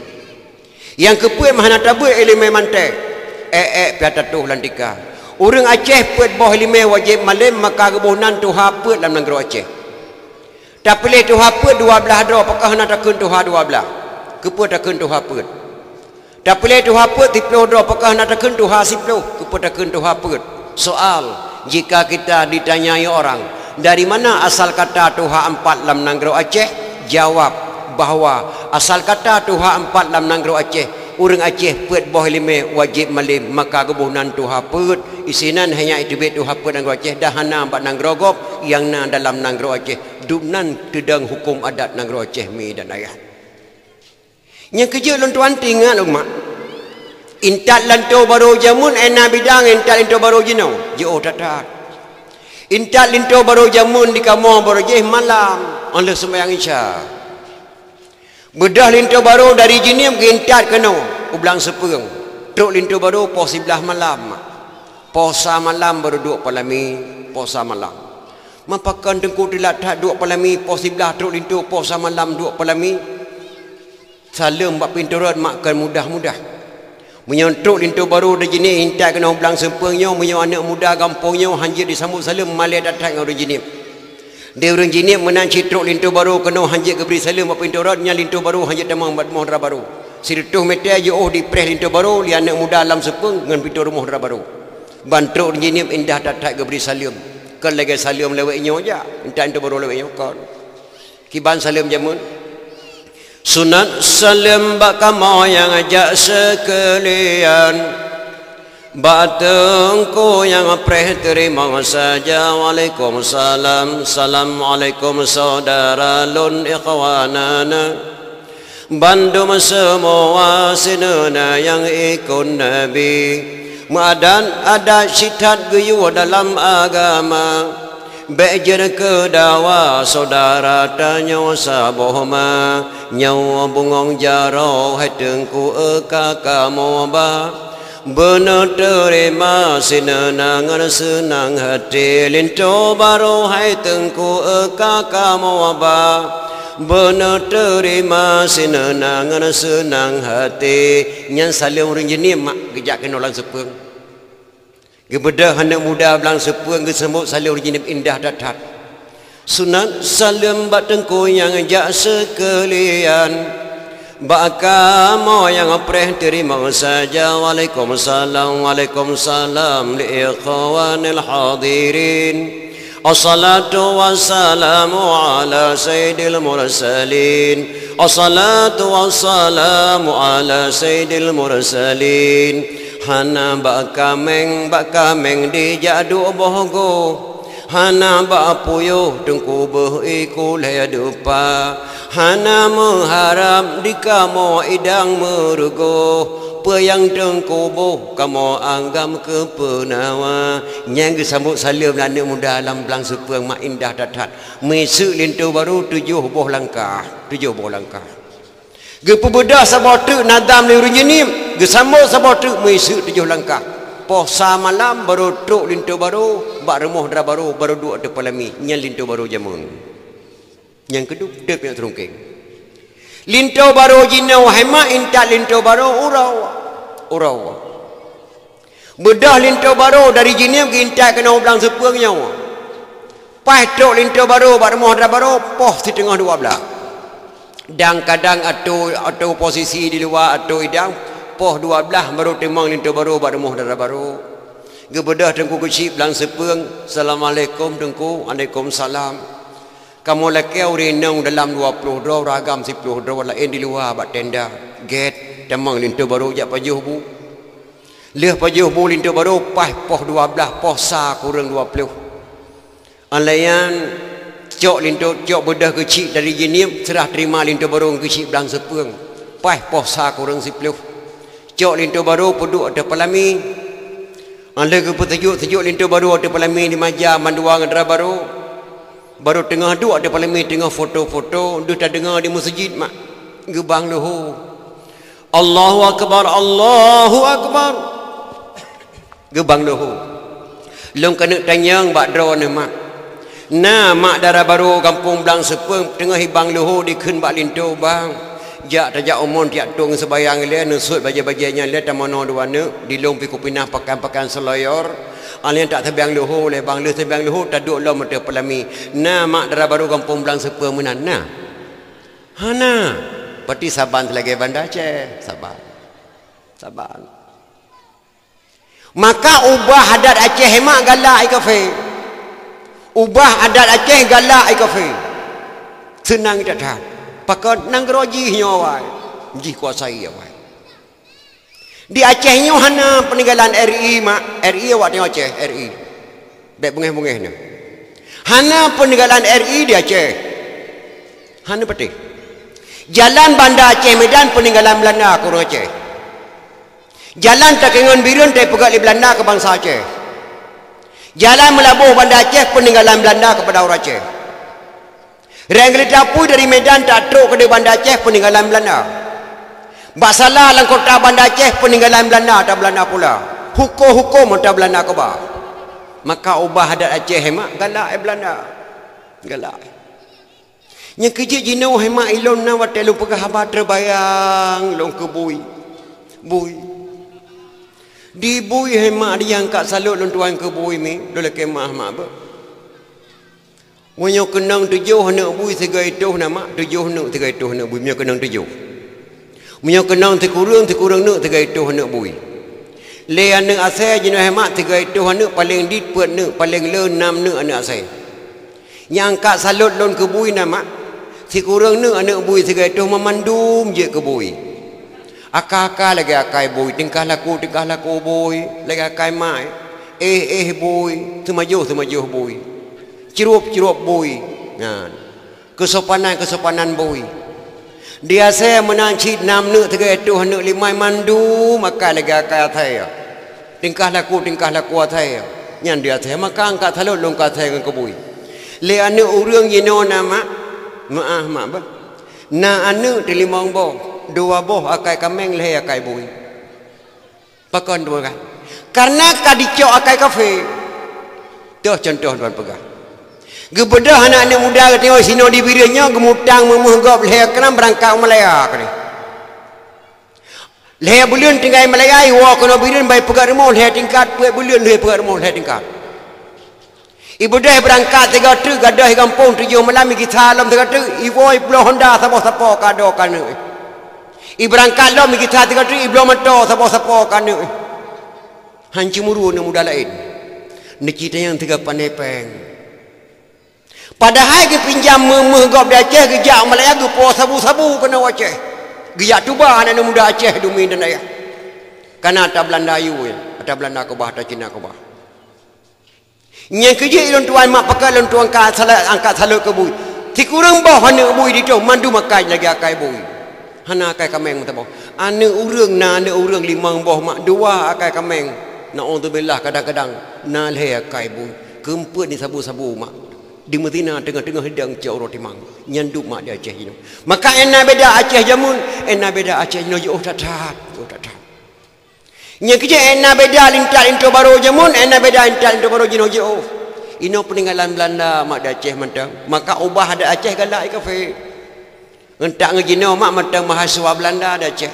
yang kepuai hana tabui ilmu mantek piata tuh lantika orang Aceh put boh ilmu wajib malim maka kebunan tu haput dalam negara Aceh tak pilih tu haput 12 do apakah hana takun tu ha 12 kepuai takun tu haput tak pilih tu haput 10 do apakah hana takun tu ha 10 kepuai takun tu haput soal jika kita ditanyai orang dari mana asal kata Tuha 4 dalam negara Aceh jawab bahawa asal kata Tuha 4 dalam negara Aceh orang Aceh put boh lime wajib malim maka kebunan Tuha put isinan hanya itu bet Tuha put negara Aceh dahana 4 negara gop yang na dalam negara Aceh dumnan tedang hukum adat negara Aceh mi dan ayah yang kerja lon tuan tinggal mak intat lanto baru jamun ena bidang intat lanto baru jino jo tatat intat lanto baru jamun di kamu baru je malam oleh sembahyang isya bedah lanto baru dari jinim ke intat kena ublang sepeng truk lanto baru pos 11 malam posa malam baru duk palami posa malam mapakan dengku dilathat duk palami pos 11 truk lanto posa malam duk palami salam bab pintu rod makan mudah-mudah menyontruk lintu baru dah jenis intai kena belang sempengnya menyo anak muda kampungnya hanjir disambut salam malai datang orang jenis dia orang jenis menang citruk lintu baru kena hanjir ke beri salam apa lintu rodnya lintu baru hanjir tamang bat mohra baru sirtuh metai jauh di pres lintu baru li anak muda alam sepeng dengan pintu rumah baru bantruk jenis indah datang ke beri salam kan lagi salam lewatnya aja intai lintu baru lewatnya kan kiban salam jamun sunat salam bak kamu yang ajak sekalian Batengku yang preh terima saja. Waalaikumsalam. Assalamualaikum saudara lun ikhwanana. Bandum semua sinena yang ikut Nabi. Madan ada syidat geyu dalam agama. Bejer ke dawa saudara tanya sabohma. Nyawa bungong jaro hai tengku eka kamu ba. Benar terima senangan senang hati. Linto baru hai tengku eka kamu ba. Benar terima senangan senang hati. Yang saling orang jenis mak kejak kena orang sepeng. Kebedah anak muda belang sepeng kesembuk saling orang jenis indah datat. Sunat salam bat tengku yang jak sekalian. Baka mo yang preh terima saja. Waalaikumsalam. Waalaikumsalam li ikhwanil hadirin. Assalatu wassalamu ala sayyidil mursalin. Assalatu wassalamu ala sayyidil mursalin. Hana baka meng di jadu bohgo. Hana ba puyuh tengku behiku laya dupa. Hana mengharap di kamu idang merugo. Peyang tengkubuh kamu anggam ke penawa. Yang kesambut salam anak muda alam belang sepeng mak indah datat. Mesuk lintu baru 7 buah langkah. 7 buah langkah. Gepebedah sabotu nadam li runjenim. Gesambut sabotu mesuk 7 langkah. Posa malam baru truk lintu baru. Bak remuh dara baru dua tepalami. Nyal lintu baru jamun. Yang kedua dia punya terungking. Lintu baru jinau hema intak lintu baru urau. Bedah lintu baru dari jinau ke intak kena belang sepeng nyawa. Pai truk lintu baru bak remuh dara baru poh di tengah dua belah. Dan kadang atau posisi di luar atau idang poh 12 baru temang lintu baru bak remuh dara baru. Gebedah tengku kecil belang sepeng. Assalamualaikum tengku. Waalaikumsalam. Kamu laki urinang dalam 20 draw ragam 10 draw lain di luar bak tenda gate temang lintu baru jak pajuh bu. Leh pajuh bu lintu baru pas poh 12 poh sa kurang 20. Alayan cok lintu cok bedah kecil dari jenim serah terima lintu baru kecil belang sepeng. Pas poh sa kurang 10. Cok lintu baru peduk ada pelami. Anda ke petujuk lintu baru ada pelami di maja manduang dera baru tengah duk ada parlimen tengah foto-foto dia tak dengar di masjid mak gebang lahu Allahu akbar gebang lahu long kena tanyang bak drone mak na mak dara baru kampung belang sepeng tengah hibang lahu dikeun bak lintu bang jak tajak umon tiak tung sebayang le nusut baja-bajanya le tamono duana dilong pi kupinah pakan seloyor. Alian tak tebiang luhu le bang le tebiang luhu tak duk lom mata pelami. Na mak dara baru kampung belang sepeng menan na. Hana. Pati saban selagi bandar Aceh. Saban. Maka ubah adat Aceh hemak galak ai kafe. Ubah adat Aceh galak ai kafe. Senang tak dah. Pakai nang geroji nyawai. Ji kuasai awai. Di Aceh ni hana peninggalan RI mak. RI awak tengok Aceh RI. Dek bungeh-bungeh ni. Hana peninggalan RI di Aceh. Hana peti. Jalan Bandar Aceh Medan peninggalan Belanda ke orang Aceh. Jalan Takengon Birun dari pegat di Belanda ke bangsa Aceh. Jalan Melabuh Bandar Aceh peninggalan Belanda kepada orang Aceh. Rengli Tapu dari Medan tak truk ke Bandar Aceh peninggalan Belanda. Basalah dalam kota Bandar Aceh peninggalan Belanda atau Belanda pula. Hukum-hukum atau Belanda ke bah. Maka ubah adat Aceh hemat galak Belanda. Galak. Yang kecil jino hemat ilon na watelu pegah habar terbayang long ke bui. Di bui hemat dia angkat salut long tuan ke bui mi dole kemah mak ba. Munyo kenang 7 anak bui 3 itu nama 7 anak 3 itu anak bui munyo kenang 7. Munyo kenang kurang nak 3 itu anak bui. Le anak asal jino hemat 3 itu anak paling ditpuat nak paling le 6 nak anak asal. Yang angkat salut long ke bui nama si kurang nak anak bui 3 itu memandum je ke bui. Akak lagi akai boy, tingkah laku boy, lagi akai mai. Boy, semajuh boy. Cirup boy. Nah, kesopanan boy. Dia saya menancit 6 nek 3 nek 5 mandu maka lagi akai atai. Tingkah laku atai. Nyan dia atai maka angkat thalot long ka atai dengan boy. Le ane urang yeno nama maah mak ba. Na ane 5 boh, 2 boh akai kameng le akai boy. Pakon dua kan. Karena kadicok akai kafe. Tuh contoh tuan pegang. Gebedah anak-anak muda tengok sino di birinya gemutang memuhgap leher kena berangkat Malaya kini. Leher bulan tinggal Malaya iwa kena birin baik pegang rumah leher tingkat puak bulan leher pegang rumah leher tingkat. Ibu dah berangkat 3 truk gadah kampung 7 malam kita alam 3 truk iwa iblo Honda sapa kado kana. Ibu berangkat lom kita 3 truk iblo motor sapa kana. Hanci muru ni muda lain. Ni kita yang 3 pandai peng. Padahal ke pinjam menggap di Aceh kejak Malaya ke po sabu-sabu kena Aceh. Gejak tuba anak muda Aceh dumi dan ayah. Karena atas Belanda ayu ya. Atas Belanda ke bah, atas Cina ke bah. Yang kerja ilun tuan mak pakai ilun tuan angkat salut ke bui. Ti kurang bah anak bui di tu mandu makai lagi akai bui. Hana akai kameng mata bah. Anak urang 5 bah mak 2 akai kameng. Na'udzubillah kadang-kadang na leh akai bui. Kemput ni sabu-sabu mak. Di Medina tengah-tengah hidang jauh roti mang nyanduk mak di Aceh ini. Maka ena beda Aceh jamun, ena beda Aceh ini jauh tatat. Nya kerja ena beda lintal into baru jamun, ena beda lintal into baru jino jauh. Ino peninggalan Belanda mak di Aceh mentang. Maka ubah ada Aceh galak kafe. Entak ngejino mak mentang mahasiswa Belanda di Aceh.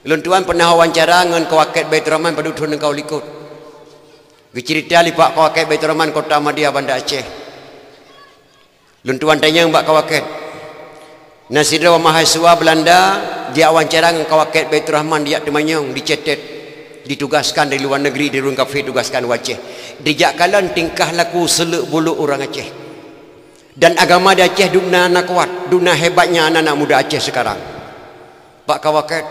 Lun tuan pernah wawancara ngan kawaket Baitur Rahman pada tuhun kau likut. Cerita lipat kawaket Baitur Rahman Kota Ahmadiyah Banda Aceh. Luntuan tanya mbak kawaket. Nasidra mahasiswa Belanda dia wawancara dengan kawaket Baitur Rahman dia temanyong dicetet ditugaskan dari luar negeri di ruang kafe tugaskan Aceh. Dijak kalan tingkah laku seluk buluk orang Aceh. Dan agama di Aceh duna nak kuat, duna hebatnya anak-anak muda Aceh sekarang. Pak kawaket,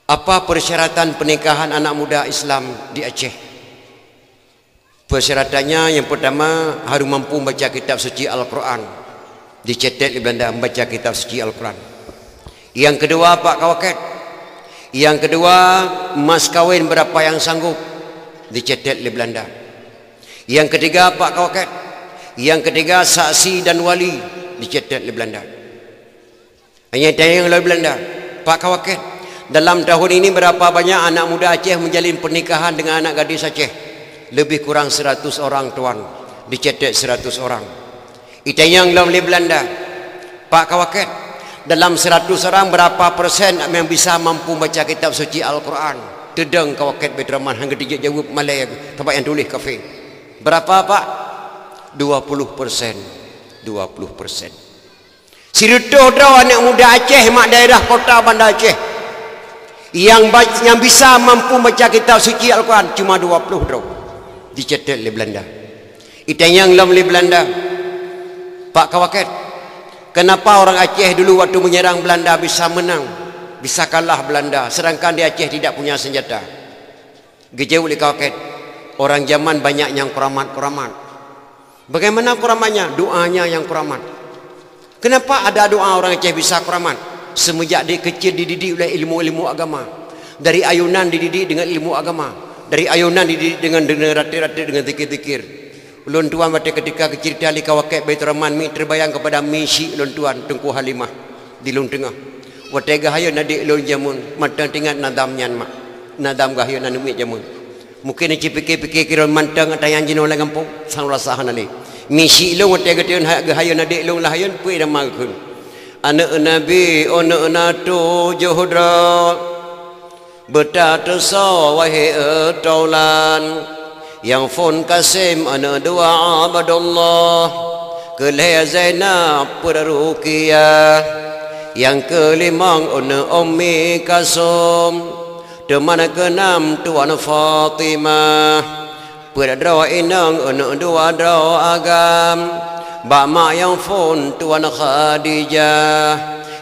apa persyaratan pernikahan anak muda Islam di Aceh? Persyaratannya yang pertama harus mampu membaca kitab suci Al-Quran. Dicetak di Belanda membaca kitab suci Al-Quran. Yang kedua Pak kawaket. Yang kedua mas kawin berapa yang sanggup. Dicetak di Belanda. Yang ketiga Pak kawaket. Yang ketiga saksi dan wali. Dicetak di Belanda. Hanya tanya yang lain Belanda. Pak kawaket. Dalam tahun ini berapa banyak anak muda Aceh menjalin pernikahan dengan anak gadis Aceh? Lebih kurang 100 orang tuan. Dicetak 100 orang. Itu yang dalam Belanda. Pak kawaket. Dalam 100 orang berapa persen yang bisa mampu baca kitab suci Al-Quran? Tedeng kawaket Baitur Rahman hangga dia jawab Malay tempat yang tulis kafe. Berapa Pak? 20%. 20%. Sirutuh dah anak muda Aceh mak daerah kota Banda Aceh. Yang bisa mampu baca kitab suci Al-Quran cuma 20 dah. Dicetak oleh Belanda. Itu yang dalam Belanda. Pak kawaket. Kenapa orang Aceh dulu waktu menyerang Belanda bisa menang, bisa kalah Belanda, sedangkan di Aceh tidak punya senjata? Gejauh oleh kawaket. Orang zaman banyak yang keramat. Bagaimana keramatnya? Doanya yang keramat. Kenapa ada doa orang Aceh bisa keramat? Semenjak dia kecil dididik oleh ilmu-ilmu agama. Dari ayunan dididik dengan ilmu agama. Dari ayunan dididik dengan rati-rati dengan zikir-zikir. Ulun tuan pada ketika cerita li kawaket Baitur Rahman mi terbayang kepada misi ulun tuan Tengku Halimah di Lung Tengah. Wate gahayo nadik ulun jamun mantang tingat nadamnya mak. Nadam gahayo nanumi jamun. Mungkin ci pikir-pikir kira mantang tayang jino la kampung sang rasahan ali. Misi ulun wate gahayo nadik ulun lahayun pui dah magkun. Anak nabi ona natu juhudra bertata so wahai taulan yang fon kasim ana dua abadullah keleh Zainab Ruqiyah yang kelima ana ummi kasum teman keenam tuan Fatimah perdra inang ana dua dra agam bama yang fon tuan Khadijah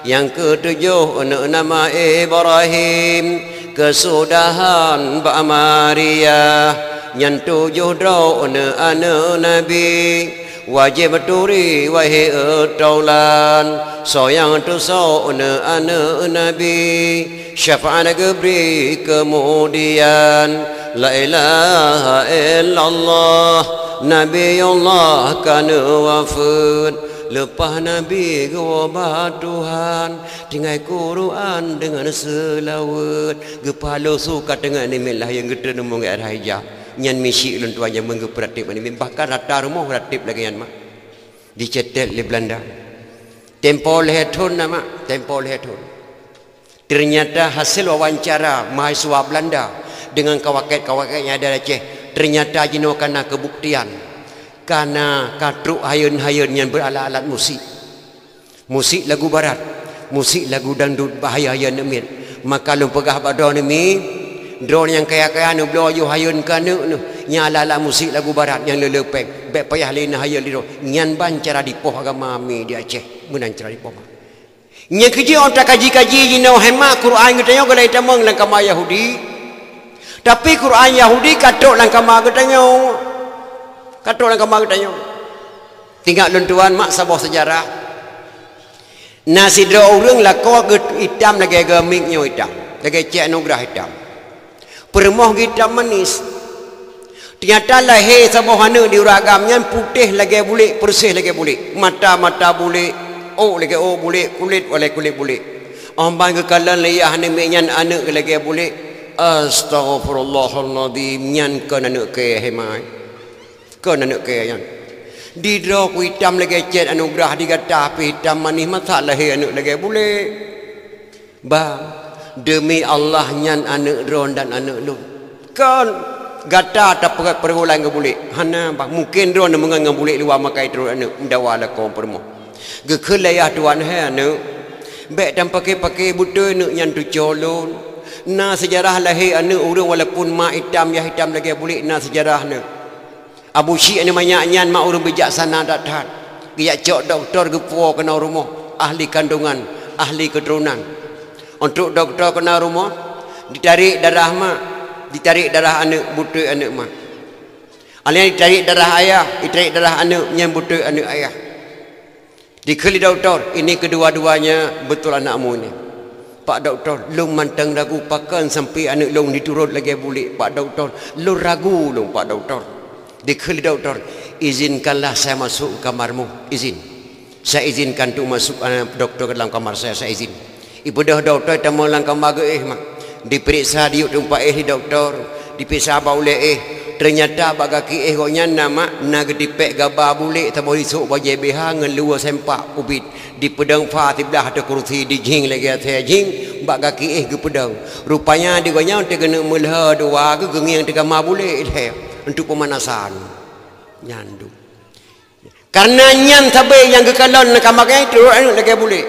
Yang ketujuh nama Ibrahim, kesudahan Mbak Maria. Yang tujuh anak Nabi, wajib turi wahai taulan. Soyang tu anak Nabi, syafaat gebri kemudian. La ilaha illallah, Nabi Allah kana wafat. Lepas Nabi gawabah Tuhan, tinggal Quran dengan selawat. Kepala suka dengan nimilah yang kita nemu ngai raja. Nyan misi lun tuan yang menggeperatip ni. Bahkan rata rumah ratip lagi yan mak. Dicetak di Belanda. Tempol Hetun nama, Tempol Hetun. Ternyata hasil wawancara mahasiswa Belanda dengan kawaket-kawaket yang ada Aceh, ternyata jino kena kebuktian. Karena katruk hayun-hayun yang beralat-alat musik. Musik lagu barat, musik lagu dangdut bahaya hayun nemir. Maka lu pegah pada ni drone yang kaya-kaya nu blow you hayun kana nu nyala-ala musik lagu barat yang lelepek. Bek payah lina hayun lido. Nyan ban cara dipoh agama mi di Aceh. Menan cara dipoh. Nya kerja orang kaji-kaji jino hema Quran katanya galai tamang langkama Yahudi. Tapi Quran Yahudi katruk langkama katanya. Kata orang kamar tanya. Tinggal luntuan mak sabah sejarah. Nasi dra orang lah kau hitam lagi gemiknya hitam. Lagi cek nugrah hitam. Permoh hitam manis. Ternyata lahir sabah hana di uragamnya putih lagi bulik, persih lagi bulik. Mata-mata bulik. Oh lagi oh bulik, kulit oleh kulit bulik. Ambang kekalan layah nemiknya anak lagi bulik. Astaghfirullahaladzim. Nyan kan anak ke hemai. Kau nak kaya di draw ku hitam lagi cet anugerah dikata api hitam manis masalah anak lagi boleh bang demi Allah nyan anak drone dan anak lu kan gata tak pergulang ke boleh hana bang mungkin drone mengangang boleh luar makai drone anak mendawala kau permo gekelaya tuan hai anak baik dan pakai buta anak nyan tu colon na sejarah lahir anak orang walaupun mak hitam ya hitam lagi boleh na sejarah anak Abu Syik ni banyak-nyan mak orang bijaksana datang. Dia cok doktor gepuo kena rumah, ahli kandungan, ahli keturunan. Untuk doktor kena rumah, ditarik darah mak, ditarik darah anak, buta anak mak. Alih ditarik darah ayah, ditarik darah anak, yang buta anak ayah. Dikeli doktor, ini kedua-duanya betul anakmu ni. Pak doktor, long mantang ragu pakan sampai anak long diturut lagi boleh. Pak doktor, lu ragu long Pak doktor. Dikeli doktor, izinkanlah saya masuk kamarmu. Izin. Saya izinkan tu masuk doktor ke dalam kamar saya izin. Ibu dah doktor tamu dalam kamar ke mak. Diperiksa diuk tempat di doktor. Diperiksa baulek ternyata bagaki gonya nama nak dipek gaba bulik tabo isuk baje beha ngelua sempak ubit di pedang fatiblah ada kursi di jing lagi saya jing bagaki ke pedang. Rupanya di gonya untuk kena melha dua ke gengiang di kamar bulik dia. Untuk pemanasan nyandu karena nyan tabe yang kekalon nak makan itu lagi boleh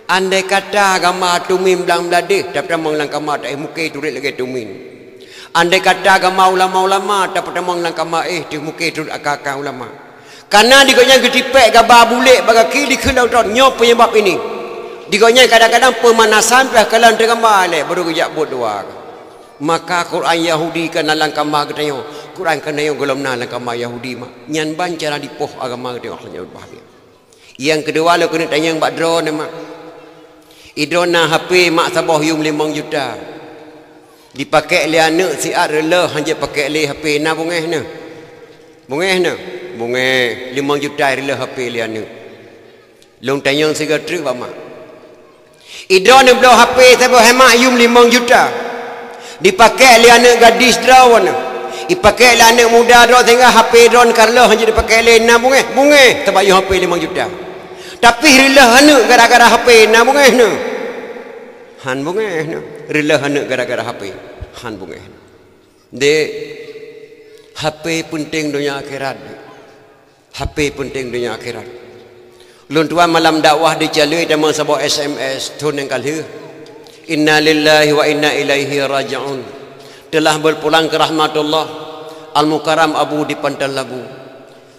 andai kata agama tumin belang beladih tapi mong lang kama tak muke turit lagi tumin andai kata agama ulama-ulama tapi mong lang kama di muke turit akak ulama karena digonya getipek gaba bulik bagaki dikelau ton nyop penyebab ini digonya kadang-kadang pemanasan plah kalan tegama le baru gejak buat dua. Maka Quran Yahudi kan dalam kamar katanya Quran kan yang golom dalam kamar Yahudi mak nyan ban cara dipoh agama katanya Allah bahagia. Yang kedua lo kena tanya yang bak drone mak idrona HP mak sabah yung 5 juta dipakai le anak si rela hanya pakai le HP na bungeh na bungeh 5 juta rela HP le anak long tanya siga truk ba mak idrona blow HP sabah hemat yung 5 juta dipakai oleh anak gadis drone dipakai oleh anak muda drone sehingga HP drone karlo hanya dipakai oleh na bunge terbayar HP 5 juta tapi rilah anak gara-gara HP na bunge na han bunge na rilah anak gara-gara HP han bunge de HP penting dunia akhirat HP penting dunia akhirat lun tuan malam dakwah dijalui dan sabah SMS tun yang kalih Inna lillahi wa inna ilaihi raji'un. Telah berpulang ke rahmatullah Al-Mukarram Abu di Pantal Labu.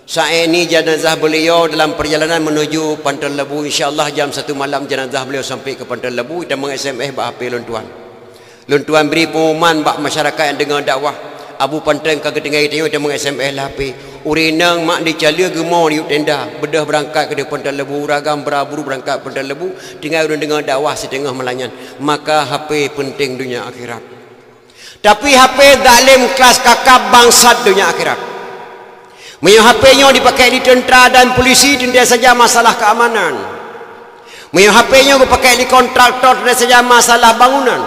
Saat ini jenazah beliau dalam perjalanan menuju Pantai Lebu. InsyaAllah jam 1 malam jenazah beliau sampai ke Pantai Lebu. Kita meng-SMS bak HP Luntuan. Luntuan beri pengumuman bak masyarakat yang dengar dakwah. Abu Pantai ke ketinggai tengok kita meng-SMS lah HP. Urinang mak dicala gemau di tenda. Bedah berangkat ke Pantai Lebu. Ragam beraburu berangkat Pantai Lebu. Tinggal orang dengar dakwah setengah melanyan. Maka HP penting dunia akhirat. Tapi HP zalim kelas kakap bangsat dunia akhirat. HP-nya dipakai di tentera dan polisi, tidak saja masalah keamanan. HP-nya dipakai di kontraktor, tidak saja masalah bangunan.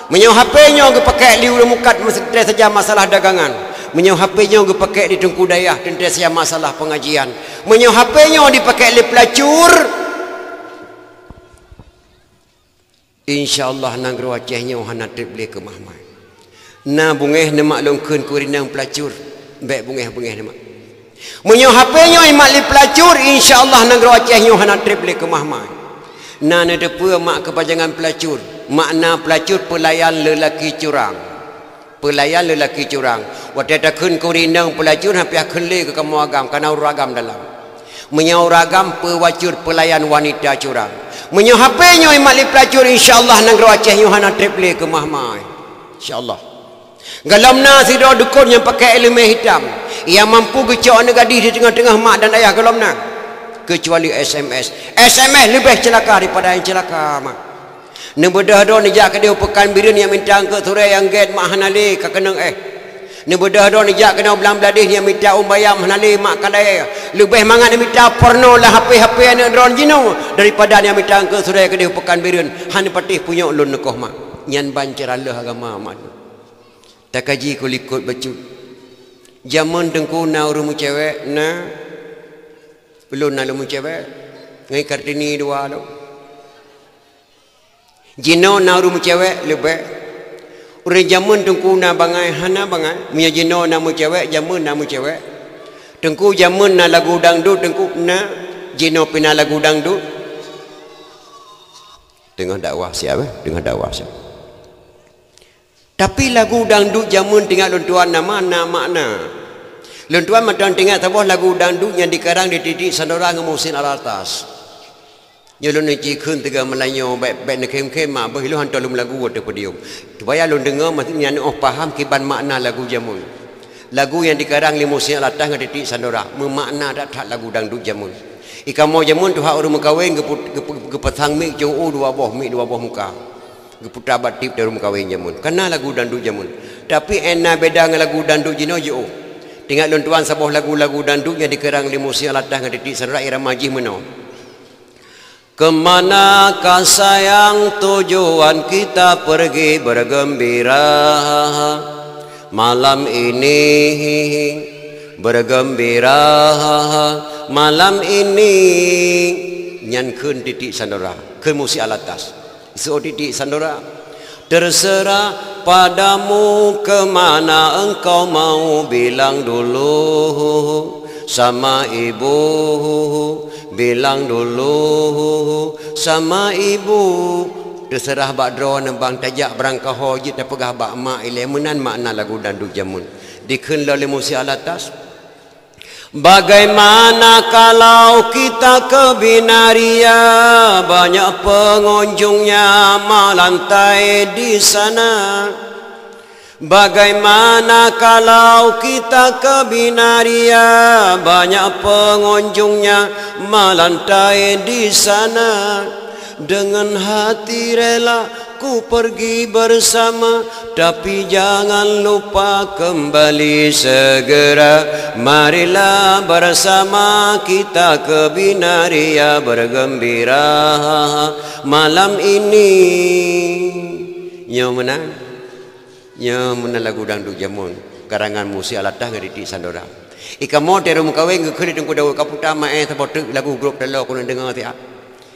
HP-nya dipakai di ulamukat, tidak saja masalah dagangan. HP-nya dipakai di tengku dayah, tidak saja masalah pengajian. HP-nya dipakai di pelacur. InsyaAllah nangro Acehnya hana trip boleh ke mahmai. Na bungeh nama longkun kurinang pelacur. Baik bungeh nama. HP-nya imak li pelacur, insyaAllah negara Acehnya hana trip boleh ke mahmai. Nana depa mak kepanjangan pelacur. Makna pelacur pelayan lelaki curang. Pelayan lelaki curang. Waktu takun kurinang pelacur hampir kele ke kamu agam karena uragam dalam. Uragam pewacur pelayan wanita curang. HP-nya imak li pelacur, insyaAllah negara Acehnya hana trip boleh ke mahmai. InsyaAllah. Galamna sido dukun yang pakai elemen hitam yang mampu kecok negadi di tengah-tengah mak dan ayah galamna, kecuali SMS lebih celaka daripada yang celaka mak. Nebedah do nijak ke dia pekan birin yang minta ke turai yang get mak hanali ka kenang nebedah do nijak kena belang beladih yang minta bayam hanali mak kalai lebih mangat yang minta porno lah HP anak drone jino daripada yang minta ke turai ke dia pekan birin han patih punya ulun nekoh mak nyan bancer Allah agama mak. Tak kaji kulikut bacut. Zaman tengku na urumu cewek na belum na urumu cewek ngai Kartini dua lo. Jino na urumu cewek lebih. Ure zaman tengku na bangai hana bangai. Punya jino na mu cewek zaman na mu cewek. Tengku zaman na lagu dangdut tengku na jino pina lagu dangdut. Dengar dakwah siapa? Dengar dakwah siapa? Tapi lagu dangdut jamun tinggal luntuan nama makna. Luntuan macam tinggal sebuah lagu dangdut yang dikarang di titik sandora ngemusin alatas. Nyolon ni kun tiga Melayu baik nak kem mak berhilu hantar lum lagu waktu podium. Supaya lu dengar maksudnya oh paham kiban makna lagu jamun. Lagu yang dikarang limusin alatas di titik sandora memakna tak lagu dangdut jamun. Ikan mau jamun tu hak orang kawin gepetang mik jauh dua buah muka. Geputar batip dari rumah kahwin jamun. Kena lagu dangdut jamun. Tapi ena beda dengan lagu dangdut jino je. Tinggal luntuan sebuah lagu-lagu dangdut yang dikerang limusi alatah dengan titik serak irama majih meno. Kemanakah sayang tujuan kita pergi bergembira malam ini bergembira malam ini nyan kun titik sandora kun musi alatas. So titik sandora terserah padamu kemana engkau mau bilang dulu sama ibu bilang dulu sama ibu terserah bak dro nembang tajak berangkah haji tak pegah bak mak ilemunan makna lagu dangdut jamun dikun oleh musi alatas. Bagaimana kalau kita ke Binaria banyak pengunjungnya melantai di sana. Bagaimana kalau kita ke Binaria banyak pengunjungnya melantai di sana. Dengan hati rela ku pergi bersama, tapi jangan lupa kembali segera. Marilah bersama kita ke Binaria bergembira malam ini. Nyo menang lagu dangdut jamun karangan musi alatah ngedi sandora. Ika mo teru mukaweng ngekeli tengku dawa kaputa mae sabotek lagu grup dalo kono dengar tiap.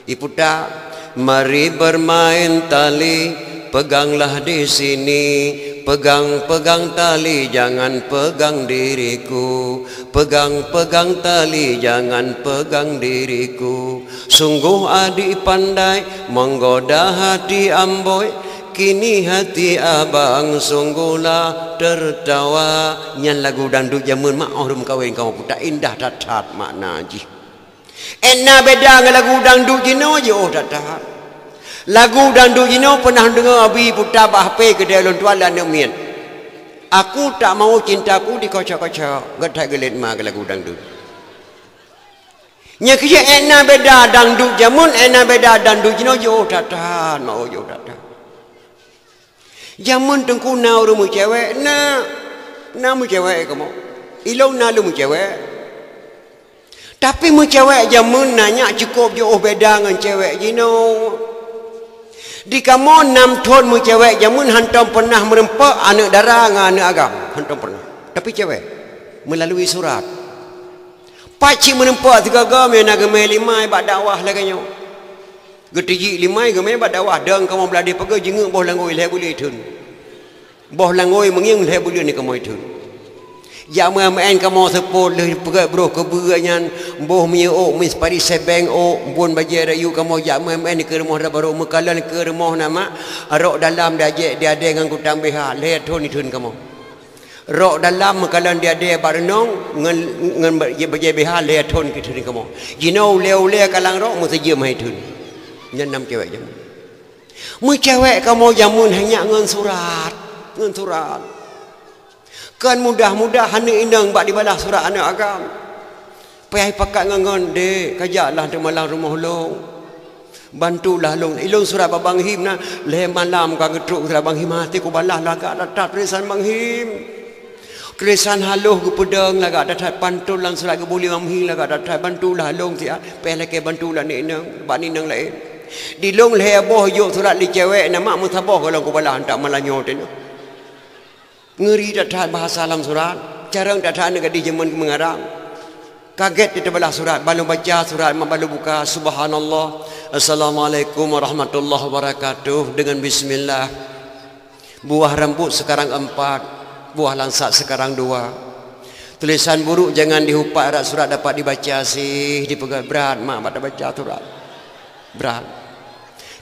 Iputa mari bermain tali, peganglah di sini, pegang-pegang tali, jangan pegang diriku, pegang-pegang tali, jangan pegang diriku. Sungguh adik pandai menggoda hati amboi, kini hati abang sungguhlah tertawa. Nyan lagu dangdut zaman mak orang kawin kau putak indah tatat makna ji. Enna beda dengan lagu dangdut jino je oh tatat. Lagu dangdut jino pernah dengar abi putak bah HP ke dia lon tuan lan mian. Aku tak mau cintaku dikocok-kocok. Gatai gelit mak lagu dangdut. Nya kerja enna beda dangdut jamun, enna beda dangdut jino jo tatan, mau jo tatan. Jamun tengku na rumu cewek, na mu cewek kamu. Ilong na lu mu cewek. Tapi mu cewek jamun nanya cukup jo beda dengan cewek jino. Di kamu 6 tahun mu cewek jamun hantam pernah merempak anak darah dengan anak agam, hantam pernah. Tapi cewek melalui surat. Pakcik menempat tiga gam yang nak gemai limai bak dakwah laganya. Getiji limai gemai bak dakwah dang kamu beladi pega jenguk boh langoi leh boleh tun. Boh langoi mengiang leh boleh ni kamu tun. Ya main kamu sepol leh pega bro keburanyan boh miok mis pari sebeng o bun baje rayu kamu ya main ni ke rumah dah baru mekalan ke rumah nama arok dalam dia je dia ada dengan kutang beha leh tun ni tun kamu. Rok dalam makalan dia barenong ngan baje beha le thon ke thuni kamu. Jino le kalang rok mesti je mai thun. Nyan 6 cewek jamun. Mu cewek kamu jamun hanya ngan surat. Kan mudah-mudah hana indang bak dibalas surat anak agam. Payah pakat ngan de kajaklah untuk malang rumah long. Bantulah long. Ilong surat babang him na le malam ka getruk surat bang him hati ku balas lah ka datat tulisan bang him. Tulisan haluh ke pedang laga datat pantul lang surat ke boleh mamhi laga datat bantulah long sia pele ke bantulah ni nang ba ni nang lain di long le boh yo surat li cewek nama mutabah kalau ku balah tak malanyo tu ngeri datat bahasa dalam surat jarang datat nak di zaman mengarang kaget di balah surat balu baca surat balu buka subhanallah assalamualaikum warahmatullahi wabarakatuh dengan bismillah buah rambut sekarang 4 buah langsat sekarang 2. Tulisan buruk jangan dihupat erat surat dapat dibaca sih dipegat berat mak tak baca surat berat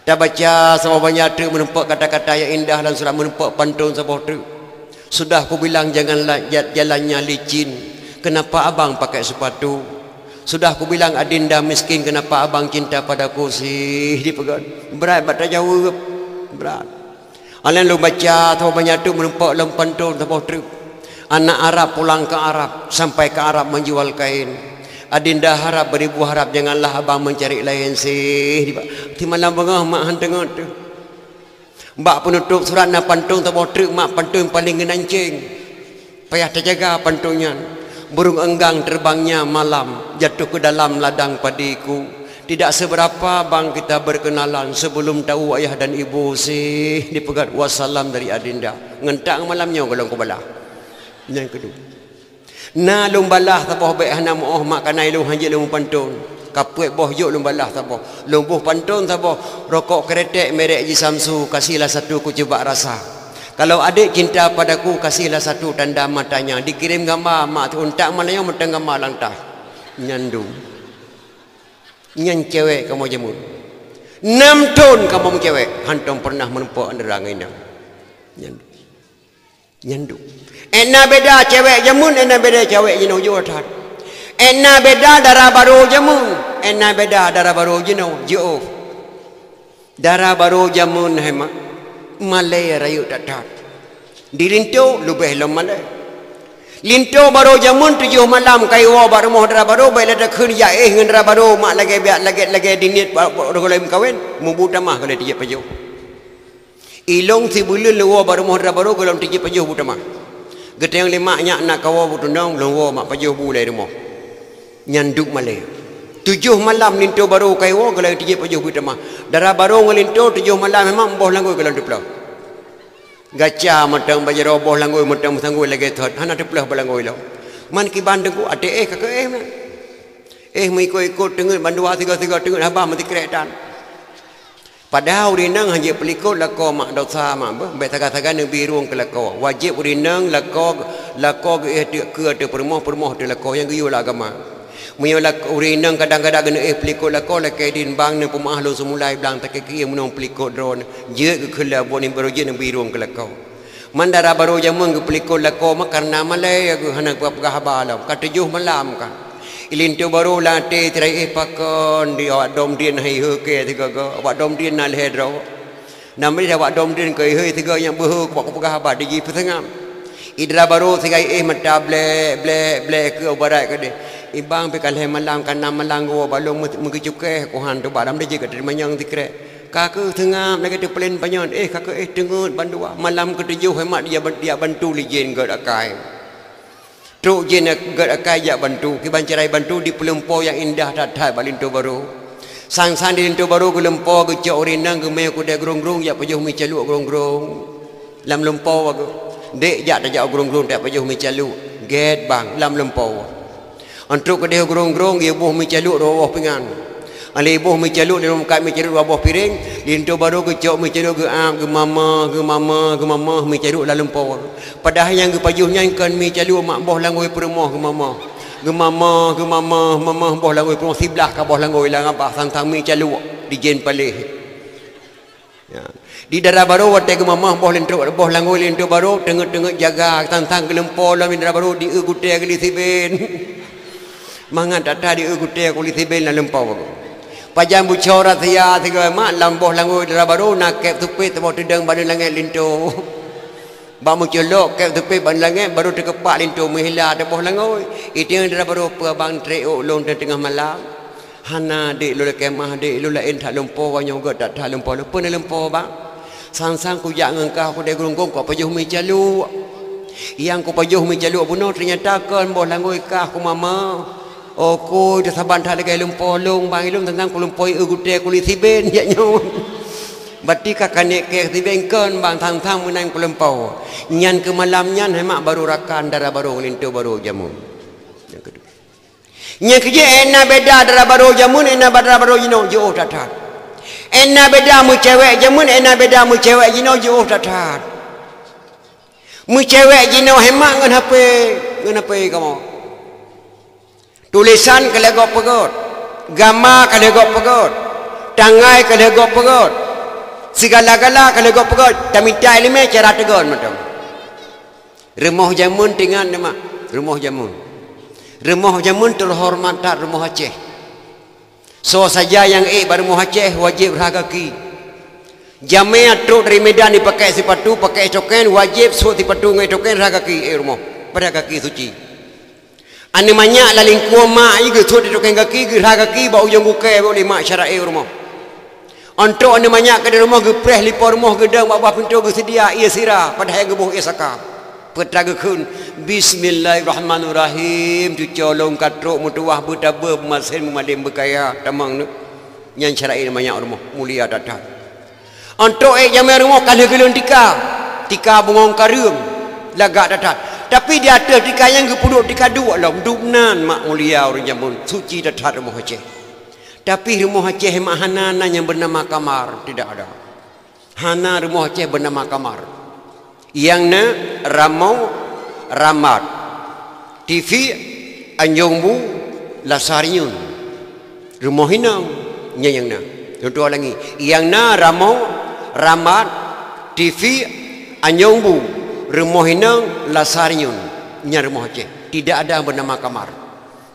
dah baca sama banyak tu menempak kata-kata yang indah dalam surat menempak pantun sebuah tu sudah aku bilang janganlah jalannya licin kenapa abang pakai sepatu sudah aku bilang adinda miskin kenapa abang cinta padaku sih dipegat berat tak jawab berat. Alan lu baca tahu banyak tu menempak lempan tu tahu trip. Anak Arab pulang ke Arab sampai ke Arab menjual kain. Adinda harap beribu harap janganlah abang mencari lain sih. Di malam bengah mak hantengah tu. Mbak penutup surat na pantung tahu trip mak pantung paling genancing. Payah terjaga pantunnya. Burung enggang terbangnya malam jatuh ke dalam ladang padiku. Tidak seberapa bang kita berkenalan sebelum tahu ayah dan ibu sih dipegat wassalam dari adinda. Ngentak malamnya kalau kau balah. Yang kedua. Na lum balah tapoh baik hana moh mak kanai lum hanjit lum pantun. Kapuet boh yuk lum balah tapoh. Lum boh pantun tapoh rokok keretek merek Ji Samsu kasihlah satu ku coba rasa. Kalau adik cinta padaku kasihlah satu tanda matanya. Dikirim gambar mak tu untak malanya meteng gambar langtah. Nyandung. Nyan cewek kamu jamun 6 tahun kamu cewek hantam pernah menempak nerang ini nyandu enna beda cewek jamun enna beda cewek jino jotat enna beda darah baru jamun enna beda darah baru jino jo darah baru jamun hema malay rayu tatat dirinto lubeh lom malay linto baru jamun 7 malam kaiwa bar rumah dara baru baik ada kerja dengan dara baru mak lagi biak lagi dinit kalau kawin mubuta mah kalau dia pajuh ilong si bulan luwa bar rumah dara baru kalau dia pajuh buta mah gede yang 5 nya nak kawa butundang luwa mak pajuh bulai rumah nyanduk malai 7 malam linto baru kaiwa kalau dia pajuh buta mah dara baru ngelinto 7 malam memang boh langoi kalau diplau gacha matang baje roboh langoi matang sanggoi lagi thot hana teplah balangoi lo man ki bandeng ku ade kakak mai ikut dengar bandua 3 dengar abah mati keretan padahal urinang hanya pelikut lako mak dosa mak be taga-taga ne biruang ke lako wajib urinang lako ke te permoh te lako yang giyu agama Menyolah urinang kadang-kadang kena pelikut lah kau lah kaidin bang ni pemah lo semulai bilang tak kaya menong pelikut drone. Je ke kela buat ni baru je ni birung ke kau. Mandara baru jamun ke pelikut lah kau mak karena malai aku hendak pegah balam. Kata juh malam kan. Ilintu baru latih tirai pakon di awak dom din hai ke tiga ke awak dom din nal hedro nama dia awak dom din ke hai tiga yang behu awak pegah ba di petengam idra baru tigai mata ble ke barat ke de ibang pe kalhe malam kan nam malang go balong mengecuke ko han tu balam dia ke terima yang tikre kaka tengam lagi tu plan panyon kaka dengut bandua malam ketujuh hemat dia bantu lijen ke akai Truk je nak akai jak bantu, kiban cerai bantu di Pelempo yang indah tatai balinto baru. Sang-sang di linto baru ke Lempo ke cok rinang ke meh kuda gerong-gerong jak pajuh mi caluk gerong-gerong. Lam Lempo aku. Dek jak tak jak gerong-gerong tak pajuh mi caluk. Get bang lam Lempo. Antruk ke dia gerong-gerong dia buh mi caluk rawah pingan. Ali buh mi caluk dia kat mi caluk rawah piring, linto baru ke cok mi caluk ke am ke mama mi caluk lam Lempo. Padahal yang ke pajuh nyanyikan mi caluk mak boh langoi peremah ke mama. Ke mama boh langoi peremah sebelah ke boh langoi lang apa sang mi caluk di jen palih. Ya. Di darah baru watai ke mama boh langoi lintu baru tengok jaga sang ke Lempo lam darah baru di gute ke lisiben. Mangan tata di gute ke lisiben lam Lempo. Pajang bucora sia tiga mak lam boh langoi darah baru nak kep tupit tebok tedang badan langit lintu. Bamu celok ke tepi ban langit baru terkepak lintu mihla deboh langoi. Itu yang dah baru abang treok long tengah malam. Hana dek lu kemah dek lu lain tak Lempo wanyo gak tak Lempo lupa ni Lempo bang. Sang-sang ku jak ngengkah ku dek gerung-gerung kau pajuh mi caluk. Yang ku pajuh mi caluk bunuh ternyata kan boh langoi kah ku mama. Oh ku dah saban tak lagi Lempo long bang ilung tentang ku Lempo gute kulit siben jak nyon. Berarti kakak ke tibengkan bang tang-tang menang ku Lempo. Nyan ke malam nyan hemak baru rakan darah baru lintu baru jamun. Yang kedua. Nyan kerja ena beda darah baru jamun ena darah baru jino jauh tatat. Ena beda mu cewek jamun ena beda mu cewek jino jauh tatat. Mu cewek jino hemak ngan HP kamu. Tulisan kelegok pegot. Gambar kelegok pegot. Tangai kelegok pegot. Segala-gala kalau kau pegot tak minta ilmu cara tegon macam. Remah jamun tinggal nama. Remah jamun terhormat tak remah Aceh. So saja yang baru remah Aceh wajib berhakaki. Jamiah truk dari Medan dipakai sepatu, pakai coken wajib so sepatu ngai coken berhakaki rumah. Pada kaki suci. Ane banyak laling kuama juga so di coken kaki berhakaki bau ujung bukai boleh mak syarat rumah. Untuk anda banyak ke rumah gepreh lipa rumah gedang bawah pintu ke sedia ia sirah padahal gebuh ia sakap petraga kun bismillahirrahmanirrahim tu colong katruk mutuah betaba masin memadim berkaya tamang yang syarai banyak rumah mulia datang untuk jamai rumah kalau gelun tika bungong karung lagak datang tapi dia ada tika yang gepuduk tika dua lah dubnan mak mulia orang jamun suci datang rumah Aceh. Tapi rumah Aceh hemat Hana yang bernama Kamar tidak ada. Hana rumah Aceh bernama Kamar. Yang na Ramau Ramat. TV Anjongbu Lasariun. Rumah hinang yang na. Contoh lagi. Yang na Ramau Ramat. TV Anjongbu Rumah hinang Lasariun. Nya rumah Aceh. Tidak ada yang bernama Kamar.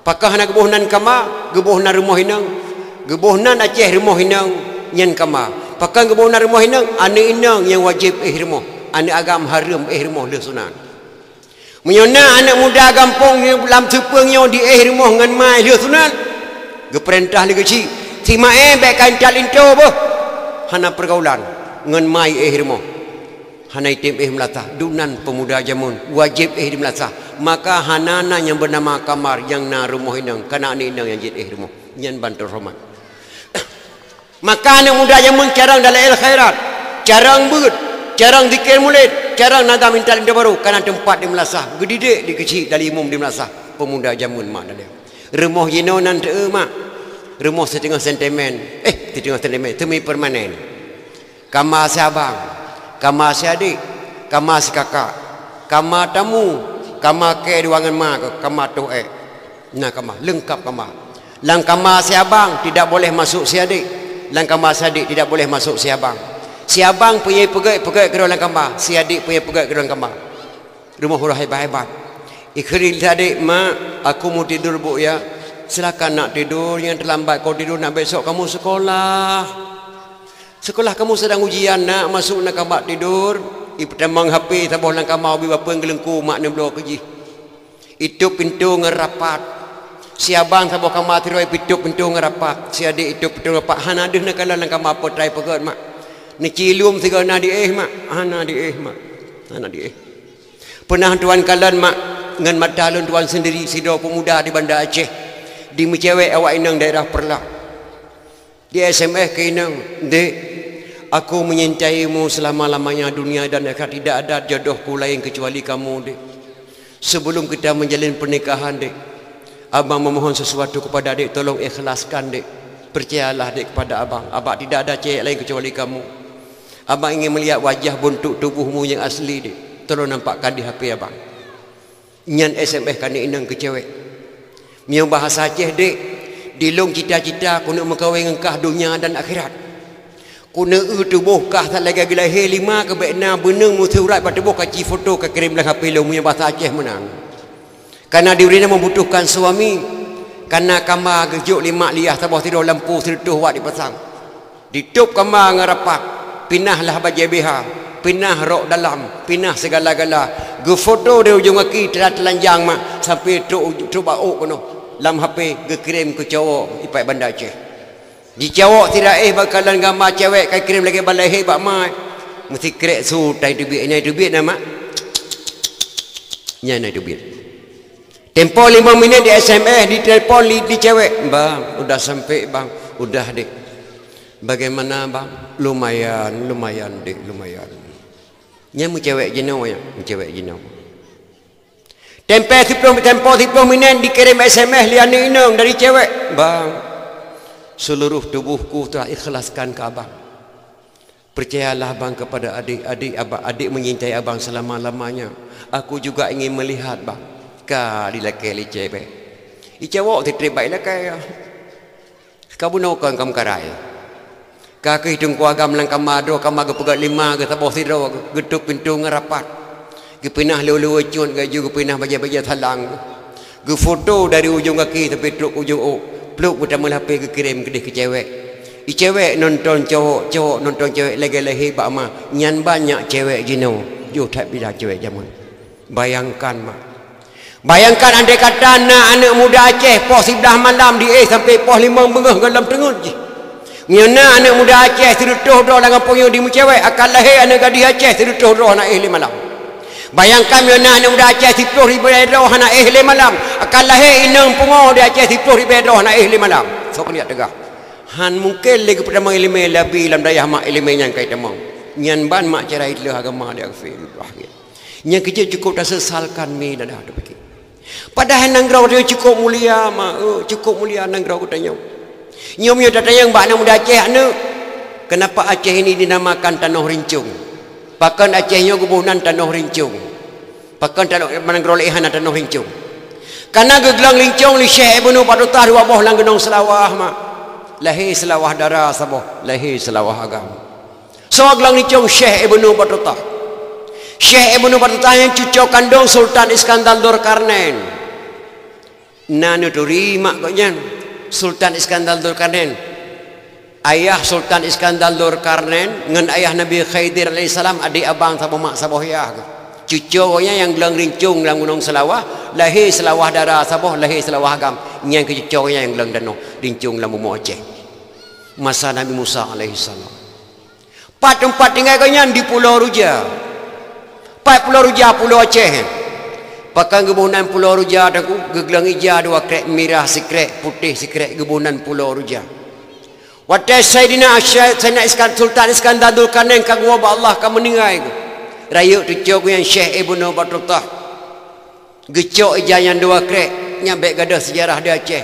Pakah na gebuhnan Kamar, gebuhnan rumah hinang. Gebuhnan Aceh rumah hinang nyan kama. Pakai gebuhnan rumah hinang ane inang yang wajib rumah. Ane agam haram rumah le sunan. Menyona anak muda kampung yang lam sepeng yang di rumah ngan mai le sunan. Geperintah le kecil. Si mae baik kan talinto boh. Hana pergaulan ngan mai rumah. Hana itim melata dunan pemuda jamun wajib melata. Maka hanana yang bernama Kamar yang na rumah hinang kana ane inang yang jid rumah. Nyan bantu rahmat. Maka anak muda yang mencarang dalam il khairat, carang beut, carang zikir mulid, carang nada minta linda baru karena tempat di Melasah, gedidik di kecil dari umum di Melasah, pemuda jamun mak dan dia. Remah jino nan teu mak. Remah setengah sentimen. Setengah sentimen, temi permanen. Kamar si abang, kamar si adik, kamar si kakak, kamar tamu, kamar ke ruangan mak, kamar tu Nah kamar, lengkap kamar. Lang kamar si abang tidak boleh masuk si adik. Lang kamar si adik tidak boleh masuk si abang. Si abang punya pegat ke dalam kamar, si adik punya pegat ke dalam kamar. Rumah hurah hebat-hebat. Ikhri adik, mak, aku mau tidur bu ya. Silakan nak tidur, yang terlambat kau tidur nak besok kamu sekolah. Sekolah kamu sedang ujian nak masuk nak kamar tidur. Ipetambang HP tabah lang kamar bi bapa ngelengku mak ne blo kerji. Itu pintu ngerapat. Si abang tabah kamar tidur itu pintu ngerapat. Si adik itu pintu ngerapat. Han ada nak kalau lang kamar apa try pegat mak. Ni cilum tiga na di mak. Ana di mak. Ana di Pernah tuan kalian mak ngan mata lun tuan sendiri sidau pemuda di Bandar Aceh. Di mencewek awak inang daerah Perlak. Di SMS ke inang, "Dek, aku menyintaimu selama-lamanya dunia dan akhirat, tidak ada jodohku lain kecuali kamu, Dek. Sebelum kita menjalin pernikahan, Dek, abang memohon sesuatu kepada Dek, tolong ikhlaskan, Dek. Percayalah, Dek, kepada abang. Abang tidak ada cewek lain kecuali kamu. Abang ingin melihat wajah bentuk tubuhmu yang asli, Dek. Tolong nampakkan di HP abang." Nyan SMS kan inang ke cewek. Miang bahasa Aceh, Dek, dilong cita-cita aku nak mengkawin engkah dunia dan akhirat. Ku nak tubuh kah tak lagi lahir 5 ke bekna beneng mu surat pada tubuh kaci foto ke kirim dalam HP lo miang bahasa Aceh menang. Karena diurina membutuhkan suami, karena kamar gejuk 5 liah tabah tidur lampu seduh wak dipasang. Ditup kamar ngarapak, pinahlah baju BH, pinah rok dalam, pinah segala-gala. Ge foto dia ujung kaki telanjang mak sampai tu bauk kono. Lam HP ge kirim ke cowok ipai Bandar Aceh. Di cowok tidak bakalan gambar cewek kai kirim lagi balai bak mai. Mesti krek su tai duit nama. Nyana duit. Tempo 5 minit di SMS, di telefon di cewek. Bang, udah sampai bang. Udah dek. Bagaimana bang? Lumayan dek, lumayan. Nya mu cewek jenau ya, mu cewek jenau. Tempo 10 minit dikirim SMS liane inang dari cewek. Bang, seluruh tubuhku telah ikhlaskan ke abang. Percayalah bang kepada adik-adik abang. Adik menyintai abang selama-lamanya. Aku juga ingin melihat bang. Ka dilaki li cewek. I cewek terbaik lah kaya. Kamu nak kamu karai. Ka kehitung kuagam lang kamado kamar gepegat 5 ke tabah sidro getuk pintu ngerapat. Ge pinah lulu cun ge juga pinah baja-baja thalang. Ge foto dari ujung kaki sampai truk ujung peluk pertama HP ke kirim ke cewek. I cewek nonton cowok nonton cewek lagi bak ma. Nyan banyak cewek jino. Yo tak bila cewek zaman. Bayangkan mak. Bayangkan andai kata anak muda Aceh pos 11 malam di sampai pos 5 bengah dalam tengut je. Nyana anak muda Aceh sedutuh doh dengan poyo di cewek akan lahir anak gadis Aceh sedutuh doh anak 5 malam. Bayangkan nyana anak muda Aceh 10,000 doh anak 5 malam akan lahir inang pungo di Aceh 10,000 doh anak 5 malam. Sok lihat tegah. Han mungkin lagi pertama ilmu lebih dalam daya mak ilmu yang kait demang. Nyan ban mak cara itu agama dia fil bahaya. Nya kerja cukup dah sesalkan mi dah ada fikir. Padahal nanggrau dia cukup mulia mak, cukup mulia nanggrau ku tanya. Nyom yo tanya yang bak anak muda Aceh anu. Kenapa Aceh ini dinamakan Tanah Rincung? Pakan Acehnya gubunan Tanah Rincung. Pakan tanah nanggrau lehan Tanah Rincung. Karena geglang lincung li Syekh Ibnu Battuah dua boh lang genong selawah mak. Lahir selawah darah saboh, lahir selawah agama. So geglang lincung Syekh Ibnu Battuah. Syekh Ibnu Battuah yang cucu kandung Sultan Iskandar Dzulkarnain. Nanu turi mak koknya Sultan Iskandar Dzulkarnain. Ayah Sultan Iskandar Dzulkarnain ngan ayah Nabi Khidir alaihissalam adik abang saboh mak saboh ya. Cucunya yang gelang rincung dalam gunung selawah, lahir selawah darah saboh, lahir selawah agam. Yang cucunya yang gelang danau rincung dalam bumi Aceh. Masa Nabi Musa alaihissalam. Tempat tinggal kanya di Pulau Ruja. Pulau Ruja, Pulau Aceh. Pakai gebunan Pulau Ruja aku gegelang ija dua krek merah sikrek putih sikrek gebunan Pulau Ruja. Waktu Sayyidina Sultan Iskandar Dzulkarnain kagum Allah kamu meninggal. Rayuk tucuk yang Syekh Ibnu Battuah. Gecok ija yang dua krek nyampe gadah sejarah di Aceh.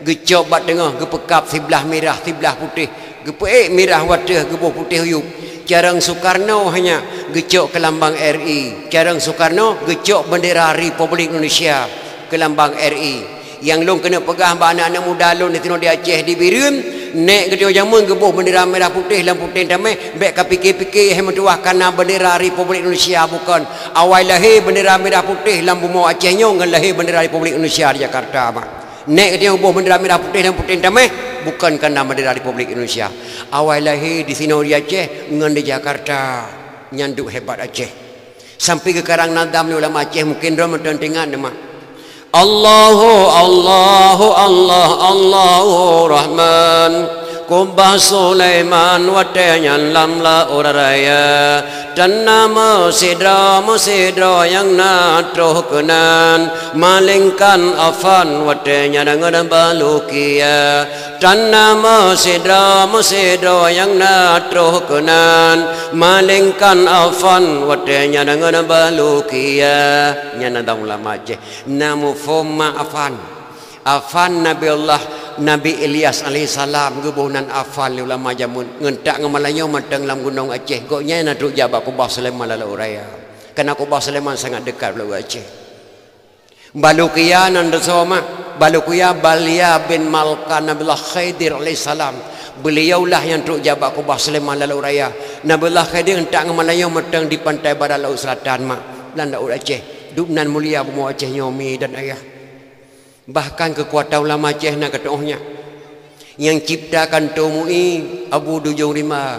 Gecok bat tengah gepekap sebelah merah sebelah putih. Gepek merah wadah gebuh putih huyup. Jarang Soekarno hanya gecok ke lambang RI. Jarang Soekarno gecok bendera Republik Indonesia ke lambang RI. yang long kena pegah ba anak-anak muda long di tino di Aceh di Birim nek ke jamun gebuh bendera merah putih lam putih damai bek ka fikir-fikir hem tuah kana bendera Republik Indonesia bukan awal lahir bendera merah putih lam bumi Aceh nyong ngan lahir bendera Republik Indonesia di Jakarta mak nek dia gebuh bendera merah putih lam putih damai bukan kana bendera Republik Indonesia awal lahir di sini di Aceh ngan di Jakarta nyanduk hebat Aceh sampai ke karang nadam ni ulama Aceh mungkin dia mententingan mak Allahu Allahu Allah Allahu Rahman Kumbah Sulaiman Watenyan lamla uraraya Dan nama sidra yang natruh kenan Malingkan afan Watenya dengan balukia Dan nama sidra yang natruh kenan Malingkan afan Watenya dengan balukia Nyana daun lama Aceh Namu foma Afan Nabi Ilyas alaihissalam gebunan afal ulama jamun ngentak ngamalanyo matang lam gunung Aceh koknya na truk jabak Kubah Sulaiman lalu raya karena Kubah Sulaiman sangat dekat lalu Aceh Balukia nan desoma Balukia Balia bin Malkan Nabiullah Khidir alaihissalam beliaulah yang truk jabak Kubah Sulaiman lalu raya Nabiullah Khidir ngentak ngamalanyo matang di pantai barat laut selatan mak dan laut Aceh dubnan mulia bumi Aceh nyomi dan ayah bahkan kekuatan ulama Aceh nak katohnya yang ciptakan TMUI Abu Dujung Rima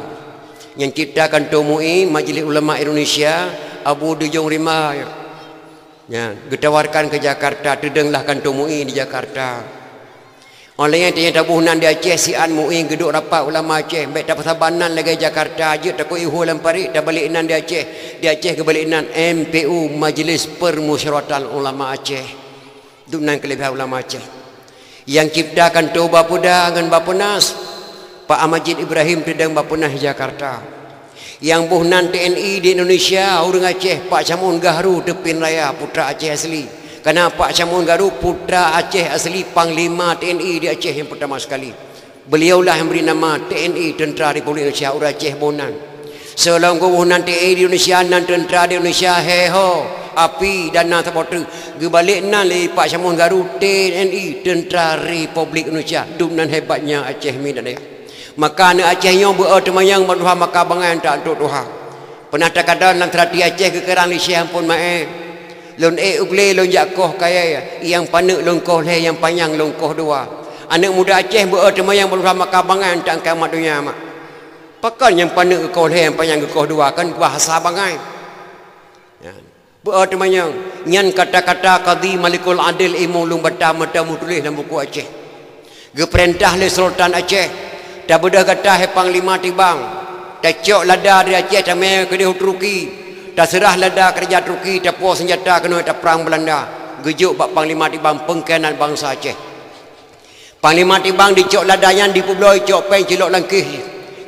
yang ciptakan TMUI Majlis Ulama Indonesia Abu Dujung Rima ya ditawarkan ke Jakarta terdenglahkan TMUI di Jakarta oleh yang tiada tabunan di Aceh sian MUI geduk rapat ulama Aceh baik dapat sabanan lagi Jakarta aja takut ihu lampari dah balik nan di Aceh ke balik nan MPU Majlis Permusyawaratan Ulama Aceh dunan kelebihan ulama Aceh yang ciptakan tu Bapuda dengan Bapunas Pak Amajid Ibrahim tedang Bapunas Jakarta yang buhnan TNI di Indonesia orang Aceh Pak Camun Gahru Tepin Raya putra Aceh asli kerana Pak Camun Gahru putra Aceh asli Panglima TNI di Aceh yang pertama sekali beliaulah yang beri nama TNI Tentera Republik Indonesia orang Aceh Bonan seorang buhnan TNI di Indonesia dan Tentera di Indonesia heho api dan nak supporter gebalik nan le Pak Camun Gahru TNI Tentera Republik Indonesia dunan hebatnya Aceh mi dan dia maka ne Aceh nyo bertemayang berdoa maka bangan tak untuk doa pernah tak ada dalam terati Aceh ke kerang lisi ampun mae lon ugle lon jakoh kaya yang panek lon koh le yang panjang lon koh dua anak muda Aceh bertemayang berdoa maka bangan tak kiamat dunia mak pakan yang panek koh le yang panjang koh dua kan bahasa bangai ya bertemayang nyan kata-kata Qadi Malikul Adil Imam Lumbata matamu tulis dalam buku Aceh geperintah le Sultan Aceh dah bedah kata he Panglima Tibang dah cok lada di Aceh tamai ke dia Turki dah serah lada kerja Turki dah puas senjata kena dah perang Belanda gejuk bak Panglima Tibang pengkhianat bangsa Aceh Panglima Tibang dicok lada yang dipubloi cok peng cilok langkih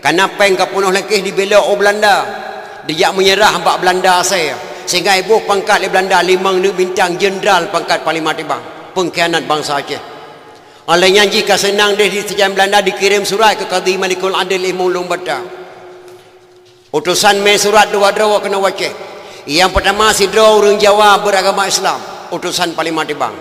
karena peng kapunuh langkih dibelok o Belanda dia menyerah bak Belanda saya sehingga ibu pangkat di Belanda 5 bintang jenderal pangkat Panglima Tibang pengkhianat bangsa Aceh olehnya jika senang di sejarah Belanda dikirim surat ke Qadi Malikul Adil Imam Lumbata utusan me surat dua drawa kena Aceh yang pertama sidra orang Jawa beragama Islam utusan Panglima Tibang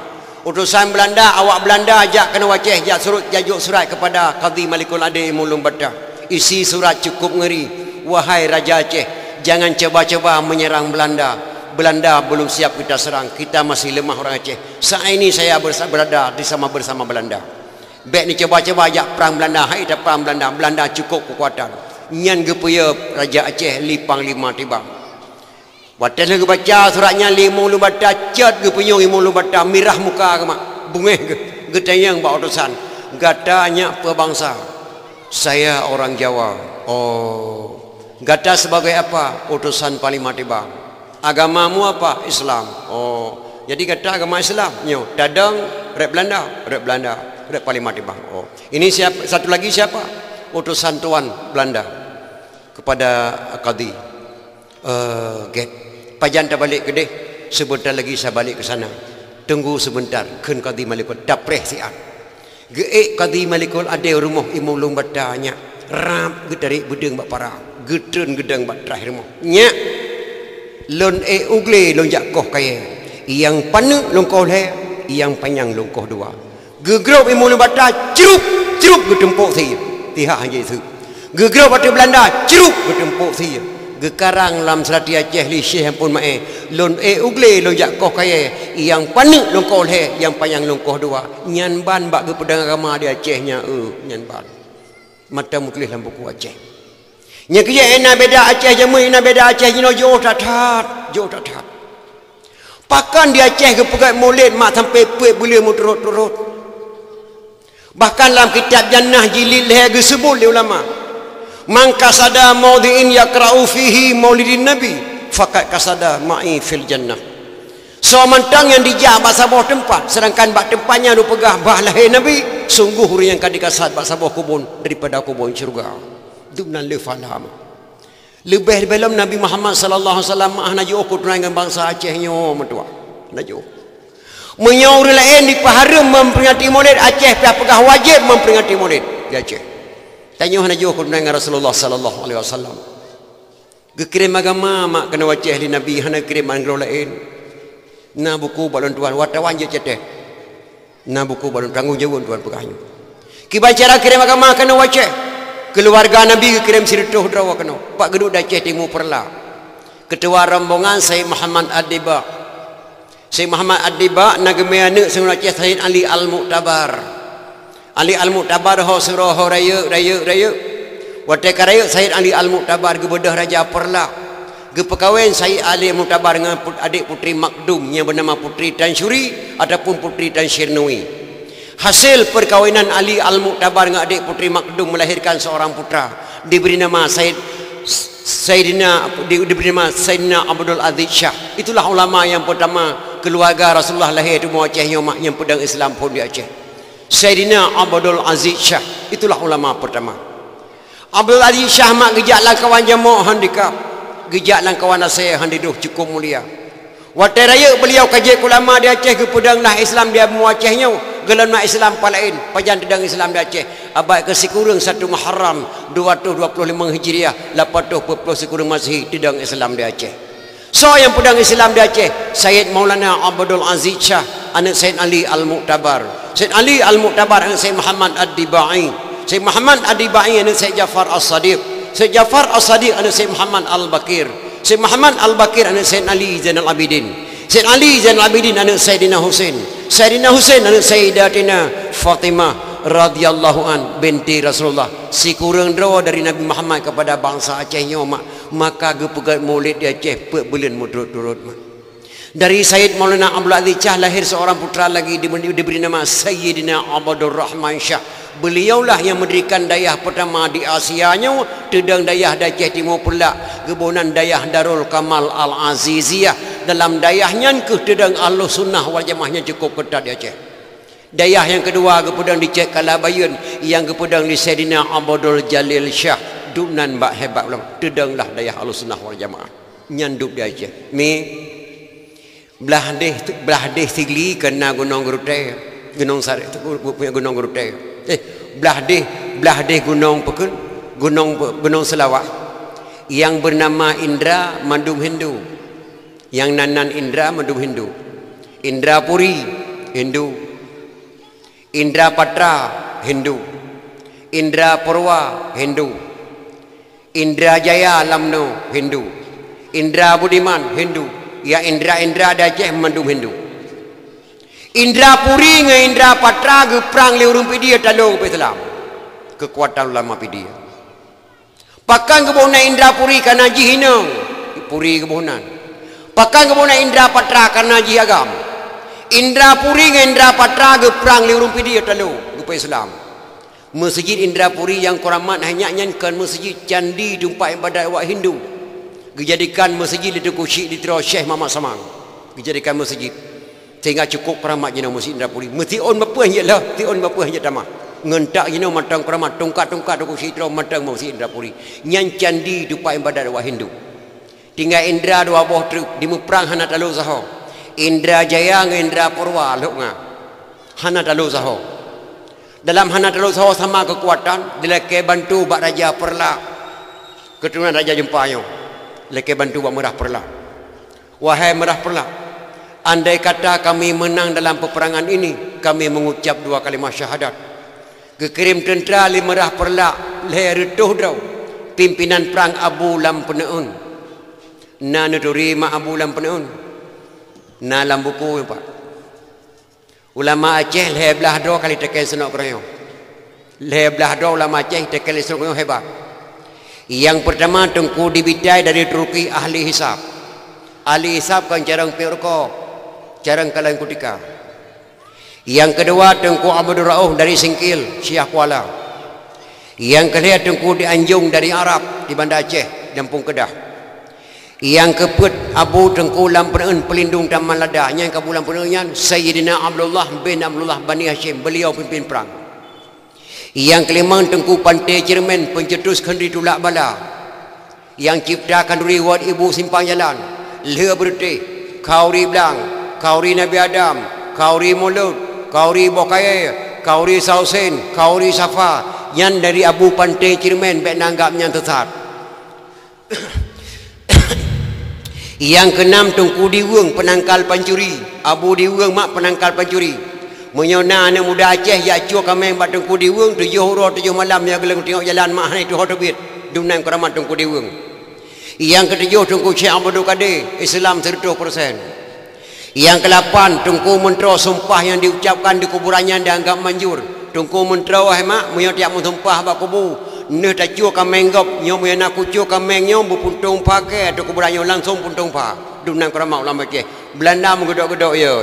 utusan Belanda awak Belanda ajak kena Aceh jajuk surat kepada Qadi Malikul Adil Imam Lumbata isi surat cukup ngeri wahai Raja Aceh jangan coba-coba menyerang Belanda. Belanda belum siap kita serang. Kita masih lemah orang Aceh. Saat ini saya berada bersama Belanda. Baik ni coba-coba ajak perang Belanda. Hai dah perang Belanda. Belanda cukup kekuatan. Nyan gepuya Raja Aceh li Panglima Tibang. Waktu saya baca suratnya Imam Lumbata cat gepunya Imam Lumbata mirah muka ke mak. Bungeh ke getayang bak utusan. Gatanya pebangsa. Saya orang Jawa. Oh. Gata sebagai apa? Utusan Panglima Tibang. Agamamu apa? Islam. Oh, jadi kata agama Islam. Nyo, dadang rep Belanda, rep Panglima Tibang. Oh, ini siapa? Satu lagi siapa? Utusan Tuan Belanda kepada Qadi. Get. Pajan tak balik ke deh. Sebentar lagi saya balik ke sana. Tunggu sebentar. Ken Qadi Malikul dapreh sian. Geek Qadi Malikul ada rumah Imam Lumbata nya. Rap gedari bedeng bak para. Gedeng gedeng bak terakhir mo. Nya. Lon ugle lon jakoh kaya. Yang panu lon koh le, yang panjang longkoh dua gegrop imul bata cerup getempuk sia tihak hanya itu gegrop batu Belanda cerup getempuk sia gekarang lam selati Aceh li syekh pun mae lon ugle lo jak koh kaya yang panik longkoh le yang panjang longkoh dua nyan ban bak ge pedang agama di Acehnya nyan ban mata mutlis lam buku Aceh nya kia ena beda Aceh jamu ena beda Aceh jino jo tatat pakan di Aceh ke pegat maulid mak sampai puik boleh mu turut-turut bahkan dalam kitab Jannah jilid leher ge sebut ulama man kasada maudhi'in yaqra'u fihi maulidin nabi faqad kasada ma'i fil jannah mentang yang dijak bahasa bawah tempat sedangkan bak tempatnya lu pegah bah lahir nabi sungguh huri yang kadi kasat bahasa bawah kubun daripada kubun syurga dunan le falam lebih belum Nabi Muhammad sallallahu alaihi wasallam najo ku dengan bangsa Aceh nyo mentua najo menyaur lain di paharam memperingati maulid Aceh pegah wajib memperingati maulid di Aceh tanya najo ku dengan Rasulullah sallallahu alaihi wasallam gekirim agama mak kena wajah li nabi hana kirim angro lain na buku balon tuan wartawan je ceteh na buku balon tanggung jawab tuan pegahnya ki cara kirim agama kena wajah keluarga nabi kirim sirtuh drawa kena pak geduk Aceh Timur Perla ketua rombongan Syekh Muhammad Adiba nagame anak Sungai Aceh Said Ali Al-Mu'tabar ho surah raya watai karaya Said Ali Al-Mu'tabar gebedah Raja Perla ge pekawin Said Ali Al-Mu'tabar dengan adik putri Makdum yang bernama Putri Tan Syuri ataupun Putri Tan Syirnui hasil perkawinan Ali Al-Mu'tabar dengan adik putri Makdum melahirkan seorang putra diberi nama Sayyidina Abdul Aziz Shah. Itulah ulama yang pertama keluarga Rasulullah lahir di Aceh yang pedang Islam pun di Aceh. Sayyidina Abdul Aziz Shah itulah ulama pertama. Abdul Aziz Shah mak gejaklah kawan jamaah handikap, gejaklah kawan saya handiduh cukup mulia. Watai raya beliau kaji ulama di Aceh ke pedanglah Islam dia Acehnya gelana Islam palain pajan pedang Islam di Aceh abad ke sekurang 1 Muharram 225 Hijriah 80 sekurang Masehi pedang Islam di Aceh. So yang pedang Islam di Aceh Sayyid Maulana Abdul Aziz Shah anak Sayyid Ali Al-Mu'tabar. Sayyid Ali Al-Mu'tabar anak Sayyid Muhammad Ad-Dibai. Sayyid Muhammad Ad-Dibai anak Sayyid Jafar As-Sadiq. Sayyid Jafar As-Sadiq anak Sayyid Muhammad Al-Bakir. Sayyid Muhammad Al-Bakir anak Sayyid Ali Zainal Abidin. Sayyid Ali Zainal Abidin anak Sayyidina Husain. Sayyidina Husain anak Sayyidatina Fatimah radhiyallahu an binti Rasulullah. Si kurang draw dari Nabi Muhammad kepada bangsa Aceh maka gepegat maulid di Aceh bulan turut-turut dari Sayyid Maulana Abdul Aziz Shah lahir seorang putra lagi diberi nama Sayyidina Abdul Rahman Shah. Beliaulah yang mendirikan dayah pertama di Asianya tedang dayah di Aceh Timur Perla gebunan dayah Darul Kamal Al-Aziziyah. Dalam dayahnya ke tedang Ahlus Sunnah wal Jamaahnya cukup ketat di Aceh. Dayah yang kedua kepedang di Cek Kalabayun yang kepedang di Sayyidina Abdul Jalil Shah dunan bak hebat ulama tedanglah dayah Ahlus Sunnah wal Jamaah nyanduk di Aceh belah deh tigli kena gunung Geruteh gunung Sari punya gunung Geruteh belah deh gunung Pekun gunung Selawak yang bernama Indra Mandum Hindu yang nanan Indra Mandum Hindu Indra Puri Hindu Indra Patra Hindu Indra Purwa Hindu Indra Jaya Lamno Hindu Indra Budiman Hindu ya Indra di Aceh Mandum Hindu Indra Puri dengan Indra Patra ke perang liurung pidia talung ke Islam kekuatan ulama pidia pakan kebonan Indra Puri karena haji hinang Puri kebonan pakan kebonan Indra Patra karena haji agam Indra Puri dengan Indra Patra ke perang liurung pidia talung ke Islam. Masjid Indra Puri yang keramat hanya nyanyikan masjid candi tempat ibadat awak Hindu dijadikan masjid di Kusyik di Terus Syekh Muhammad Samang dijadikan masjid sehingga cukup keramat jenis masjid Indra Puri mesti on bapa jelah ti on bapa je tamah ngentak jenis matang keramat tongkat-tongkat di Kusyik terus matang masjid Indra Puri nyan candi tempat ibadat awak Hindu tinggal Indra dua buah truk di perang hana talu saho Indra Jaya dengan Indra Purwa luk nga hana talu saho dalam hana talu saho sama kekuatan dileke bantu bak Raja Perla keturunan Raja Jempayo leke bantu bak Merah Perla wahai Merah Perla Andai kata kami menang dalam peperangan ini, kami mengucap 2 kalimah syahadat. Kekirim tentera limerah perlak leher retuh dau pimpinan perang Abu Lam Peneun. Na nuturi ma Abu Lam Peneun. Na dalam buku Pak. Ulama Aceh leher belah 2 kali tekan senok kerayong. Leher belah 2 ulama Aceh tekan senok kerayong hebat. Yang pertama Tengku Dibitai dari Turki ahli hisab. Ahli hisab kan jarang perko, jarang kalang kutika. Yang kedua Tengku Abdul Rauf dari Singkil, Syiah Kuala. Yang ketiga Tengku Dianjung dari Arab di Banda Aceh, Lampung Kedah. Yang keempat Abu Tengku Lam Peneun pelindung Taman Lada. Yang Abu Lam Peneun Sayyidina Abdullah bin Abdullah Bani Hashim, beliau pimpin perang. Yang kelima Tengku Pantai Cermen pencetus Kendri Tulak Bala. Yang ciptakan duri wat ibu simpang jalan. Le bertih, Kauri Blang, Kauri Nabi Adam, Kauri Mulut, Kauri Bokaya, Kauri Sausen, Kauri Safa. Yang dari Abu Pantai Cermen baik nanggap yang tersat. Yang keenam Tengku Diweng penangkal pancuri. Abu Diweng mak penangkal pancuri. Menyona anak muda Aceh ya cuak kami bat Tengku Diweng 7 huruf 7 malam ya geleng tengok jalan mak ni tu hotobit dumnan keramat Tengku Diweng. Yang ketujuh Tengku Syekh Abdul Qadir Islam 100%. Yang ke-8 Tengku Mentera sumpah yang diucapkan di kuburannya dianggap manjur. Tengku Mentera wahai mak menyo tiap sumpah bak kubur ne ta cuak kami ngop nyo menyana kucu kami nyo berpuntung pakai atau kuburannya langsung puntung pa dumnan keramat ulama Aceh. Belanda menggedok-gedok ya.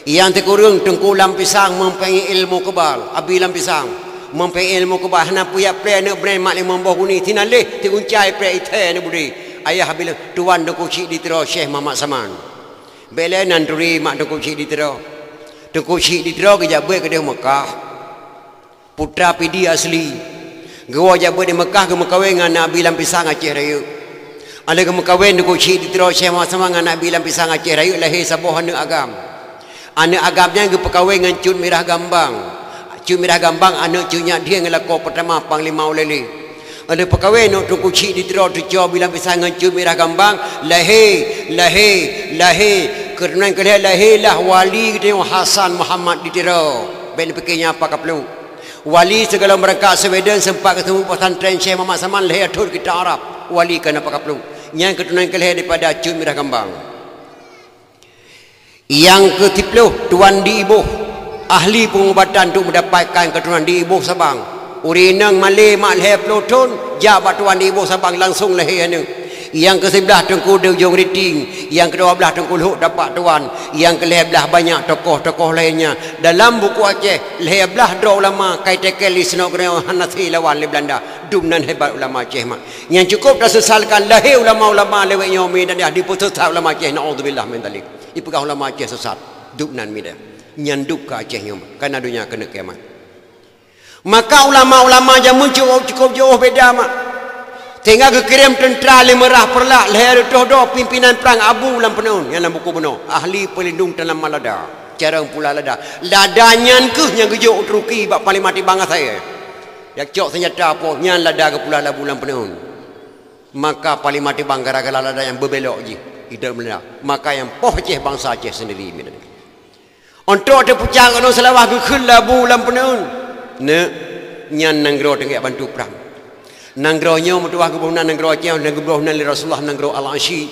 Yang terkurung Tengku Lam Pisang mempunyai ilmu kebal. Abi Lam Pisang mempunyai ilmu kebal. Hana puyak play nak brand mak 50 kuni. Tina leh tikuncai play ite ni budi. Ayah bila tuan Tengku Syekh Ditera Syekh Muhammad Saman. Bela nanturi mak Tengku Syekh Ditera. Tengku Syekh Ditera ke jabat ke dia Mekah. Putra pidi asli. Gua jabat di Mekah ke Mekawin dengan Abi Lam Pisang Aceh Raya. Ada ke Mekawin Tengku Syekh Ditera Syekh Muhammad Saman dengan Abi Lam Pisang Aceh Raya lahir sabuh anak agam. Anak agamnya ke perkahwin dengan Cud Mirah Gambang. Cud Mirah Gambang anak cudnya dia ngelakau pertama Panglima Ulele. Ada perkahwin nak Tengku Syekh Ditera Tejo bila pisah dengan Cud Mirah Gambang lahir keturunan kedua lahirlah wali kita Hasan Muhammad Ditera. Ben fikirnya apa kaplu. Wali segala mereka Sweden sempat ketemu pesantren Syekh Muhammad Saman lahir tur kita Arab. Wali kan apa kaplu. Yang keturunan kedua daripada Cud Mirah Gambang. Yang ke-10 Tuan Di Ibuh ahli pengobatan untuk mendapatkan keturunan Di Ibuh Sabang. Urinang Malay mak leher peloton jabat Tuan Di Ibuh Sabang langsung leher ni. Yang ke-11 Tengku Dejong Riting. Yang ke-12 Tengku Luhuk dapat tuan. Yang ke-11 banyak tokoh-tokoh lainnya. Dalam buku Aceh leher belah dua ulama kaitekel Isnok Hanafi lawan le Belanda. Dumnan hebat ulama Aceh mak. Yang cukup dah sesalkan lahir ulama-ulama lewat nyomi dan dah diputuskan ulama Aceh naudzubillah min dzalik. Ipegah ulama Aceh sesat duknan mida nyanduk ke Aceh nyom karena dunia kena kiamat. Maka ulama-ulama jamun cukup jauh beda mak. Tinggal kekirim tentera limerah perlak leher doh pimpinan perang Abu Lam Peneun yang dalam buku benar ahli pelindung dalam Malada cara pula lada ladanya ke yang gejuk Turki bak paling mati bangga saya yak cok senjata apa nyan lada ke pula Abu Lam Peneun. Maka paling mati bangga gara-gara lada yang berbelok je hidup benar. Maka yang poh Aceh bangsa Aceh sendiri mina. Untuk ada pucang ono selawah ke Abu Lam Peneun. Ne nyan nanggro tengok bantu perang. Nanggronya mutuah kebunan nanggro Aceh nanggrohnan li Rasulullah nanggro Al-Asyi.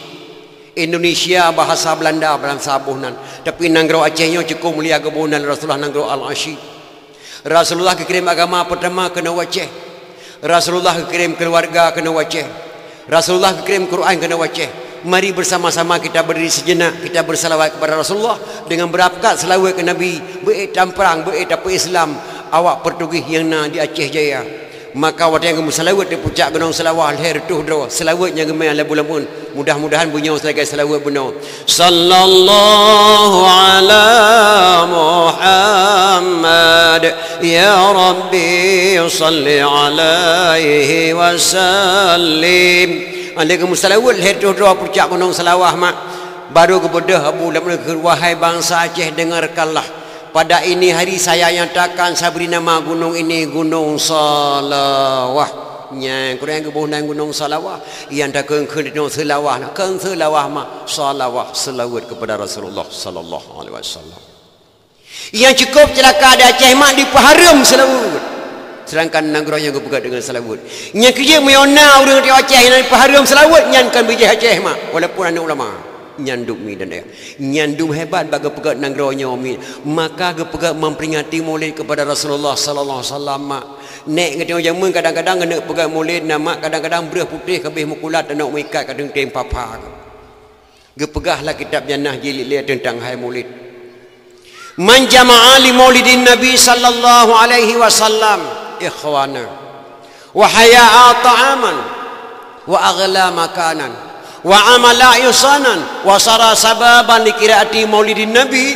Indonesia bahasa Belanda bahasa Buhnan. Tapi nanggro Acehnya cukup mulia kebunan Rasulullah nanggro Al-Asyi. Rasulullah kirim agama pertama kena Aceh. Rasulullah kirim keluarga kena Aceh. Rasulullah kirim Quran kena Aceh. Mari bersama-sama kita berdiri sejenak, kita bersalawat kepada Rasulullah dengan berakat selawat ke Nabi, be'itam perang, be'itam Islam, awak Portugis yang di Aceh Jaya. Maka waktu yang kamu selawat di puncak gunung selawat leher tuh doa selawatnya gemai labu-labun. Mudah-mudahan bunyi sebagai selawat benar. Sallallahu ala Muhammad ya Rabbi salli alaihi wasallim. Anda kamu selawat leher tuh doa puncak gunung selawat mak. Baru kepada Abu Lam wahai bangsa Aceh dengarkanlah. Pada ini hari saya nyatakan saya beri nama gunung ini Gunung Salawah. Yang kurang ke bunan gunung salawah. Yang tak kena gunung selawah. Kena selawah mah salawah selawat kepada Rasulullah sallallahu alaihi wasallam. Yang cukup celaka ada Aceh mak dipaharam selawat. Sedangkan negara yang berpegang dengan selawat. Yang kerja menyona orang di Aceh yang dipaharam selawat yang kan bijih Aceh mak walaupun anak ulama. Nyanduk mi dan dia nyanduk hebat bagi pegang nanggronya mi maka pegang memperingati maulid kepada Rasulullah sallallahu alaihi wasallam nek ngeteng jamun kadang-kadang kena pegang maulid nama kadang-kadang berah putih kabeh mukulat anak mengikat kadang tem papa gepegahlah kitab jannah jilid dia tentang hai maulid man jama'a li maulidin nabi sallallahu alaihi wasallam ikhwana wa haya'a ta'aman wa aghla makanan wa amala yusanan wa sara sababan likiraati maulidin nabi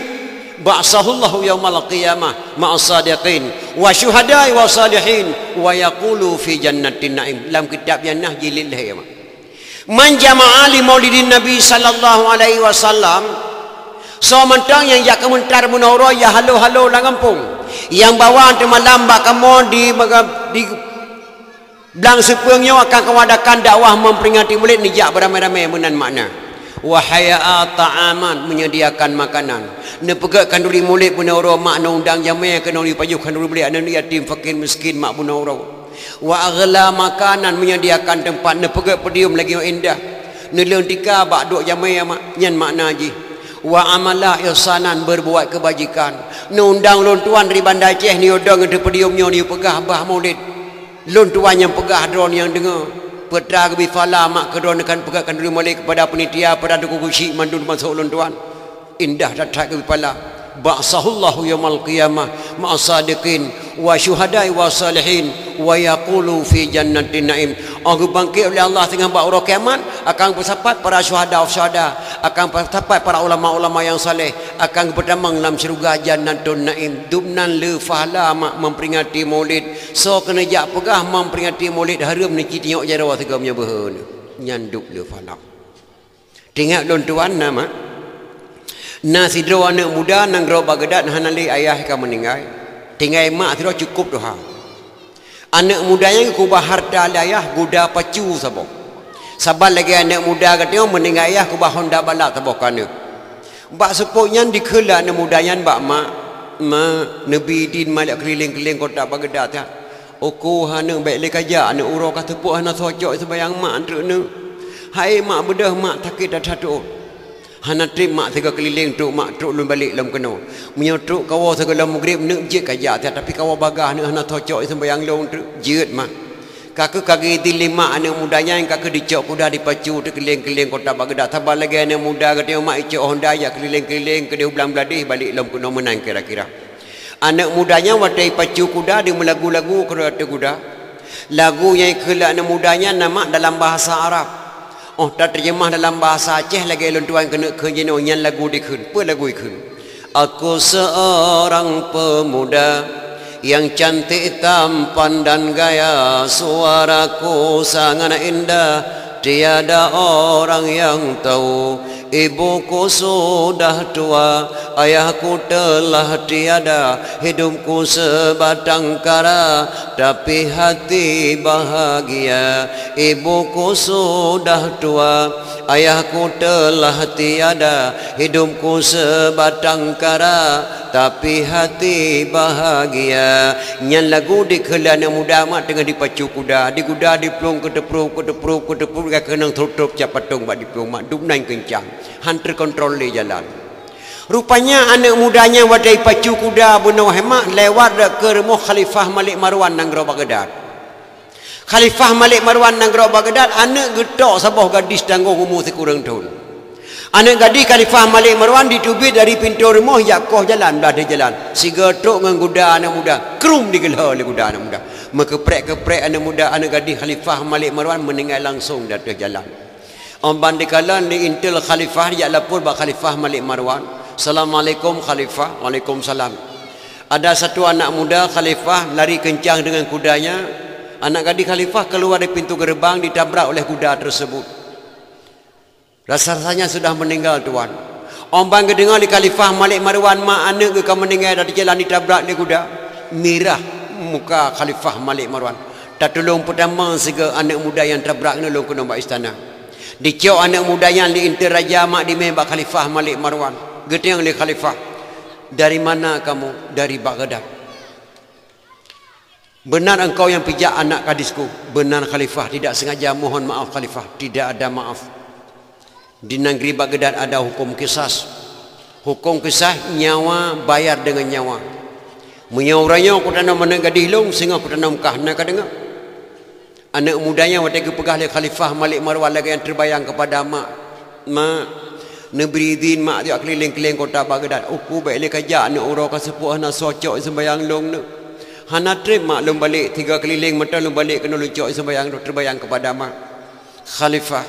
ba'sahullahu yaumal qiyamah ma'as sadiqin wa syuhada'i wa salihin wa yaqulu fi jannatin na'im. Dalam kitab jannah jilid lah ya man jama'a li maulidin nabi sallallahu alaihi wasallam so mentang yang jak kementar menoro ya halo-halo lang kampung yang bawa tu malam bak kamu di belang sepengnya akan kewadakan dakwah memperingati maulid ni jak beramai-ramai menan makna wahaya ta'aman menyediakan makanan ne pegakkan duri maulid bunawro mak no undang jamai kena dipajukan duri beli anak yatim fakir miskin mak bunawro wa aghla makanan menyediakan tempat ne pegak pedium lagi indah ne lentika bak duk jamai mak nyan makna ji wa amala ihsanan berbuat kebajikan ne undang lon tuan dari Bandar Aceh ni odang de pediumnya ni pegah bah maulid lon tuan yang pegah drone yang dengar petra ke bifala mak ke drone kan pegahkan dulu maulid kepada penitia pada duku kusyik mandun masuk lon tuan indah datang ke bifala ba'sahullahu yaumal qiyamah ma'as sadiqin wa syuhada'i wa salihin wa yaqulu fi jannatin na'im. Aku bangkit oleh Allah tengah hari kiamat akan bersapat para syuhada akan bersapat para ulama-ulama yang saleh akan berdamang dalam syurga jannatun na'im dubnan le fahla mak memperingati maulid so kena jak pegah memperingati maulid harum ni tengok jarawa tegamnya behun nyanduk le fahla tengok don tuan nama nasi dro anak muda nang gro Baghdad hanali ayah ka meninggal tinggal mak tu cukup doha anak mudanya kubah harta ayah guda pacu sabo sabar lagi anak muda kata meninggal ayah kubah Honda balak sabo kana bak sepoknya dikela anak mudanya bak mak nabi din malak keliling-keliling kota Baghdad ta oku hana baik le kaja anak uro ka tepuk hana sojok sembayang mak antrene hai mak bedah mak takit dah satu hana trip mak tiga keliling truk mak truk lun balik lam kena punya truk kawa segala maghrib nek je kaja tapi kawa bagah nek hana tocok sembayang long truk jeut mak kakak kaki dilima anak mudanya yang kakak dicok kuda dipacu tu keliling-keliling kota Baghdad sabar lagi anak muda kata mak icok Honda ya keliling-keliling ke dia ulang beladih balik lam kena menang kira-kira anak mudanya wadai pacu kuda dia melagu-lagu kereta kuda lagu yang kelak anak mudanya nama dalam bahasa Arab tak terjemah dalam bahasa Aceh lagi lon tuan kena kejeno nyan lagu dikun. Apa lagu ikun? Aku seorang pemuda yang cantik tampan dan gaya, suaraku sangat indah, tiada orang yang tahu. Ibuku sudah tua, ayahku telah tiada, hidupku sebatang kara, tapi hati bahagia. Ibuku sudah tua, ayahku telah tiada, hidupku sebatang kara, tapi hati bahagia. Nyan lagu dikela anak muda mak tengah dipacu kuda, di kuda dipelung ke tepru kena tutup capatung bak dipelung mak duk naik kencang. Hunter kontrol di jalan. Rupanya anak mudanya wadai pacu kuda bunuh hemat lewat ke rumah Khalifah Malik Marwan nang Gro Baghdad. Khalifah Malik Marwan nang Gro Baghdad anak getok sabah gadis tanggung umur sekurang tahun. Anak gadis Khalifah Malik Marwan ditubit dari pintu rumah yakoh jalan dah ada jalan. Si getok dengan kuda anak muda krum digelar oleh kuda anak muda. Keprek anak muda anak gadis Khalifah Malik Marwan meninggal langsung di atas jalan. Bandikalan di intel khalifah dia lapor bak Khalifah Malik Marwan. Assalamualaikum Khalifah. Waalaikumsalam. Ada satu anak muda Khalifah lari kencang dengan kudanya. Anak gadis Khalifah keluar dari pintu gerbang ditabrak oleh kuda tersebut. Rasanya sudah meninggal tuan. Bang kedengar di Khalifah Malik Marwan mak anak ke meninggal dari jalan ditabrak oleh kuda. Mirah muka Khalifah Malik Marwan. Tak tolong pertama sega anak muda yang terberak ni long kena bak istana. Dicok anak muda yang di inter raja mak di membak khalifah Malik Marwan. Geteng li khalifah. Dari mana kamu? Dari Baghdad. Benar engkau yang pijak anak gadisku? Benar khalifah, tidak sengaja, mohon maaf khalifah. Tidak ada maaf. Di negeri Baghdad ada hukum kisas. Hukum kisah nyawa bayar dengan nyawa. Menyauranya aku tanam mana gadis long sehingga aku tanam kah nak dengar. Anak mudanya waktu itu pegah oleh Khalifah Malik Marwan lagi yang terbayang kepada mak neberi izin mak dia keliling-keliling kota Baghdad. Aku baik le kajak nak urang kasepuh nak socok sembayang long nak. Hana trip mak lom balik 3 keliling mata lom balik kena lucok sembayang terbayang kepada mak. Khalifah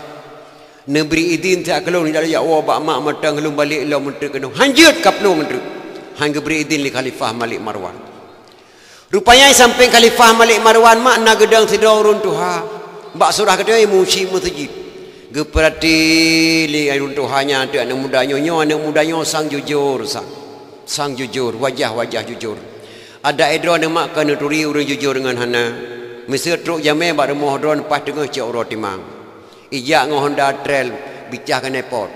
neberi izin tak kelong ni dak ya wa bak mak mata lom balik lom mata kena. Hanjut kaplong tu. Hang beri izin li Khalifah Malik Marwan. Rupanya sampai Khalifah Malik Marwan mak na gedang sidau runtuha. Bak surah kedai muci masjid. Geperati li runtuhanya tu anak mudanya sang jujur sang jujur, wajah jujur. Ada edron mak kena turi urang jujur dengan hana. Mesti truk jamai bak remah dron pas tengah cak ro timang. Ijak ngah Honda Trail bicah kan airport.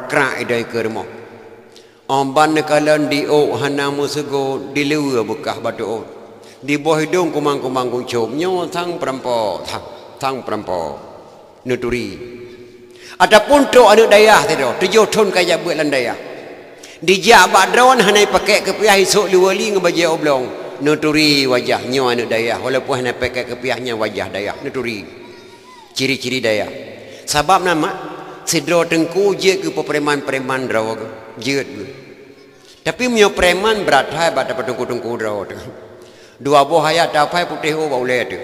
Krak idai ke remah. Amban nekalan di hana musego di lewa bekah batu o. Di bawah hidung kumang-kumang kuncum nyo thang perampok nuturi. Adapun truk anak dayah tu 7 ton kaya buat lan dayah. Di jabak drone hanai pakai kepiah esok luali ngebaje oblong nuturi wajah nyo anak dayah walaupun hanai pakai kepiahnya wajah dayah nuturi. Ciri-ciri dayah. Sebab nama sidro tengku je ke preman-preman draw jeut. Tapi punya preman berat hai pada tengku-tengku draw tu. 2 buah ayat dapai putih o boleh tu.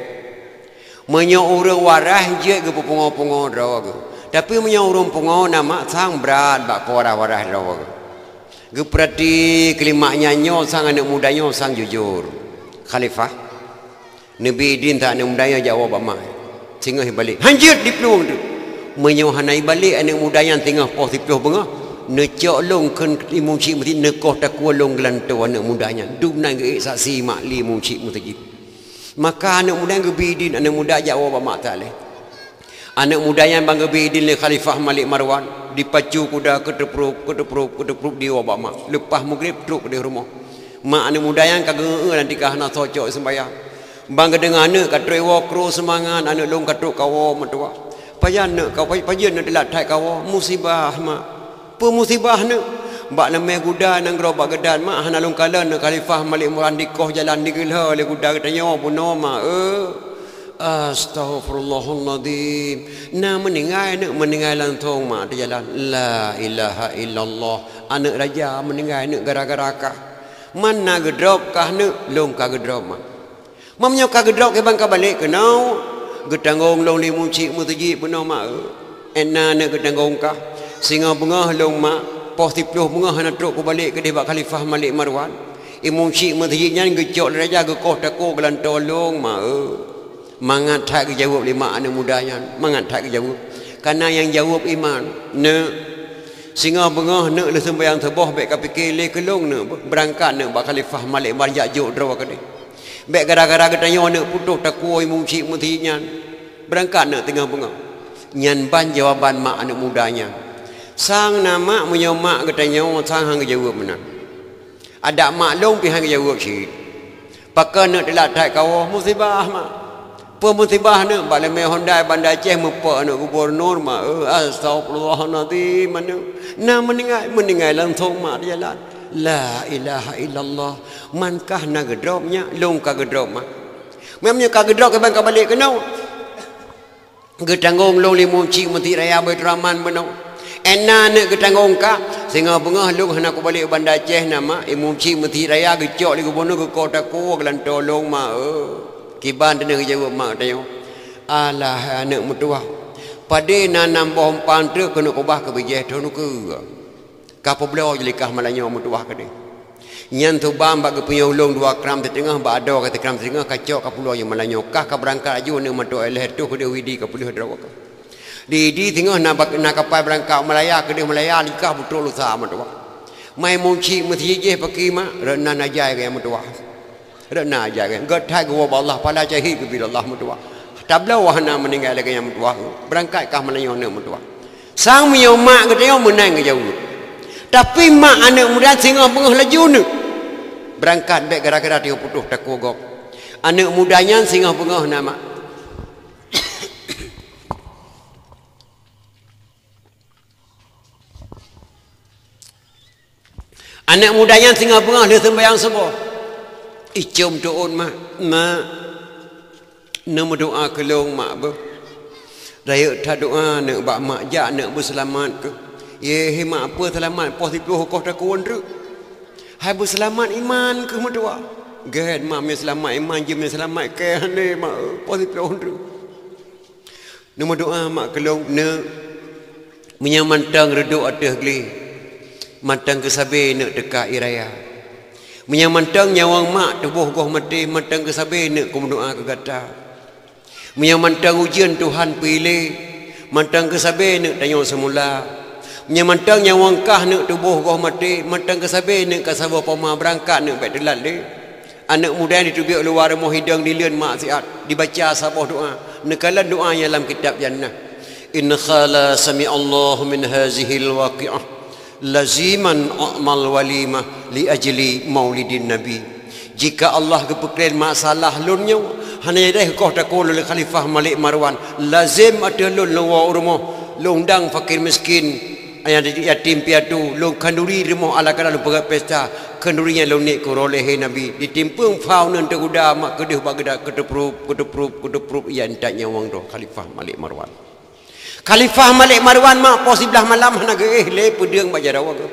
Menyo urang warah je ke pungo-pungo draw tu. Tapi menyo urang pungo nama sang berat bak warah-warah draw tu. Geperati kelimaknya nyo sang anak mudanya sang jujur. Khalifah Nabi din tak anak mudanya jawab amak. Singgah balik. Hanjut di peluang tu. Menyohanai balik anak muda yang tengah pos tipuh bengah necok long kan limu cik mesti nekoh takwa long gelantau anak mudanya dumnai ge saksi mak limu cik mesti maka anak muda gebidin anak muda jawab mak tak leh anak muda yang bang gebidin le Khalifah Malik Marwan dipacu kuda kedepruk dia wabak mak lepas maghrib truk di rumah mak anak muda yang kageng nanti kah nak socok sembahyang bang dengar anak katrewa kru semangat anak long katruk kawo metua payan nak kau payan nak delat tai kau musibah mak pemusibah nak bak nama kuda nang gerobak gedan mak hana long kala nak Khalifah Malik Marwan dikoh jalan digelah le kuda katanya puno mak astaghfirullahalazim na meninggal lantong mak di jalan la ilaha illallah anak raja meninggal nak gara-gara kah mana gedrop kah nak long ka gedrop mak mamnya ka gedrop ke bang ka balik ke nau getangong long limu cik mutaji benar mak enna nak getangong kah singa bengah long mak pos 10 bengah nak truk ku balik ke debak Khalifah Malik Marwan imam cik mutaji nyan gecok raja ke koh tako gelan tolong mak mangat tak ke jawab lima anak mudanya mangat tak ke jawab karena yang jawab iman nak singa bengah nak le sembayang teboh baik ka fikir le kelong nak berangkat nak bak Khalifah Malik Marwan juk draw ke ni baik gara-gara katanya nak putus takwa imam cik mesti nyan berangkat nak tengah bengah nyan ban jawaban mak anak mudanya sang nama menyomak katanya sang hang jawab mana ada mak long pi hang jawab cik pakai nak delat tai kau musibah mak pemusibah nak bak lemeh Honda Bandar Aceh mempak nak gubernur mak astagfirullahalazim mana na meninggal langsung mak di jalan la ilaha illallah mankah na gedropnya long ka gedrop mak memangnya ka gedrop ke bang ka balik kenau getangong long limu cik menti raya Baitraman benau enna nak getangong ka sehingga bengah long hana ku balik Bandar Aceh nama imam cik menti raya gecok li gubernur ke kota ku gelan tolong mak kiban tena jawab mak tanya alah anak mutua pade nanam bohong pantre kena kubah ke bijeh tu ke kapo beliau jelikah malanya mutuah ke dia nyan tu bam bag punya ulung 2 kram tengah ba ada kata kram tengah kacok ka pulau yang malanya kah ka berangkat aju ne matu eleh tu ke dia widi ka puluh draw ka di tengah nak kapal berangkat Malaya ke dia Malaya nikah betul lu sa mutuah mai munci mesti je pakai mak rena najai ke mutuah Rena aja kan. Gatai gua Allah pada jahi ke bila Allah mutua. Tabla wahana meninggal lagi yang mutua. Berangkat kah mana yang mutua. Sang punya mak kata yang menang ke jauh. Tapi mak anak muda singa pengah laju ni. Berangkat baik gara-gara dia putus tak kogok. Anak mudanya singa pengah nama. Anak mudanya singa pengah dia sembahyang semua. Icum tuun mak nama doa kelong mak ber. Raya tak doa nak bak mak jak nak berselamat ke. Ye mak apa selamat positif kau tak kuan tu. Hai berselamat iman ke mak doa. Gan mak me selamat iman je me selamat ke ni mak positif tu. Nama doa mak kelong ne menyamantang reduk atas geli. Mantang ke sabe nak dekat iraya. Menyamantang nyawang mak tubuh goh mati mantang ke sabe nak kum doa ke gata. Menyamantang ujian Tuhan pilih mantang ke sabe nak tanya semula. Menyamantang nyawang kah nak tubuh goh mati mantang ke sabe nak kasaba pama berangkat nak baik delat le. Anak muda ni tubiak luar mo hidang dilian maksiat dibaca sabah doa. Nekalan doa yang dalam kitab jannah. In khala sami Allah min hazihi alwaqi'ah. Laziman a'mal walimah li ajli maulidin nabi. Jika Allah kepekren masalah lunnya hanya dah kau tak kau oleh Khalifah Malik Marwan lazim ada lun luar rumah lundang fakir miskin yang yatim piatu lun kanduri rumah ala kada lu pegat pesta kandurinya lunik ko oleh nabi ditimpung fau nan teguda mak kedeh bagada kedeprup yang tak nyawang do Khalifah Malik Marwan. Khalifah Malik Marwan mak pos sebelah malam hana ge le pedeng baca dawa ke.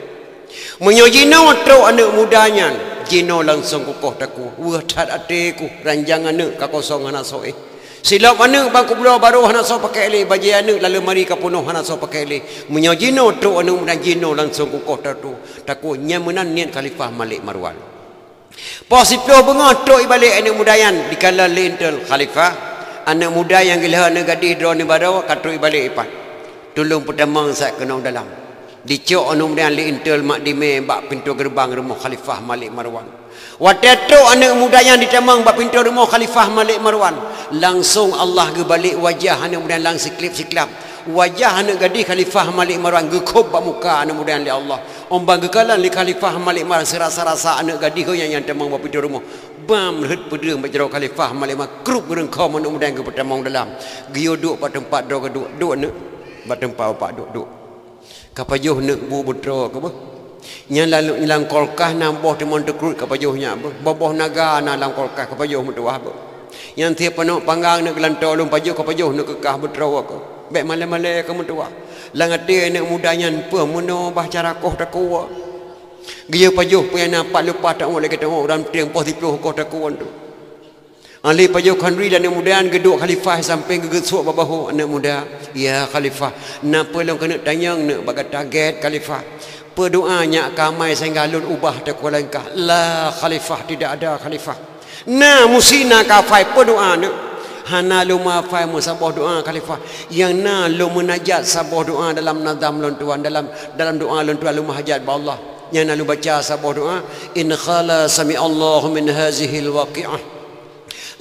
Menyojino tro anak mudanya jino langsung kukoh taku. Wah tat ateku ranjang anak ka kosong hana soe. Silap anak bangku belah baru hana so pakai le baje anak lalu mari ka punuh hana so pakai le. Menyojino tro anak muda jino langsung kukoh taku nyamenan niat Khalifah Malik Marwan. Pos 10 bengah tro ibalik anak mudayan dikala lentel Khalifah. Anak muda yang gila nak gadis drone baru katui balik ipat. Tolong pertama saya kena dalam. Dicok anak muda li intel mak dime bak pintu gerbang rumah Khalifah Malik Marwan. Waktu tu anak muda yang ditemang bak pintu rumah Khalifah Malik Marwan. Langsung Allah ke balik wajah anak muda lang siklip-siklap. Wajah anak gadis Khalifah Malik Marwan gekop bak muka anak muda li Allah. Ombang gekalan li Khalifah Malik Marwan serasa-rasa anak gadis yang temang bak pintu rumah. Bam lehet pedeng bajaro Khalifah Malik Marwan krup gereng kau mana muda ke pertamang dalam. Gio duk pada tempat dro ke duk ne. Pada tempat apa duk. Kapajuh ne bu betra ke bah. Nya lalu ilang kolkah nambah temon dekrut kapajuhnya bah. Boboh naga na lang kolkah kapajuh mutuah bah. Yang tiap panok panggang ne gelantau lum pajuh kapajuh ne kekah betra ke. Baik malam-malam ke mutuah. Lang ade ne mudanya pe mono bah cara koh takwa. Dia pajuh punya nampak lupa tak boleh kata orang tempoh 10 kau tak kuan tu. Ali pajuh khandri dan kemudian geduk Khalifah sampai gegesuk babahu anak muda. Ya Khalifah, napa long kena tanyang nak bagai target Khalifah. Berdoanya kamai sehingga lun ubah tak kulangkah. La Khalifah tidak ada Khalifah. Na musina kafai berdoa nak. Hana lu mafai musabah doa Khalifah. Yang na lu munajat sabah doa dalam nazam lun tuan dalam doa lun tuan lu mahajat ba Allah. Yang lalu baca sabah doa in khala sami Allah min hazihi alwaqi'ah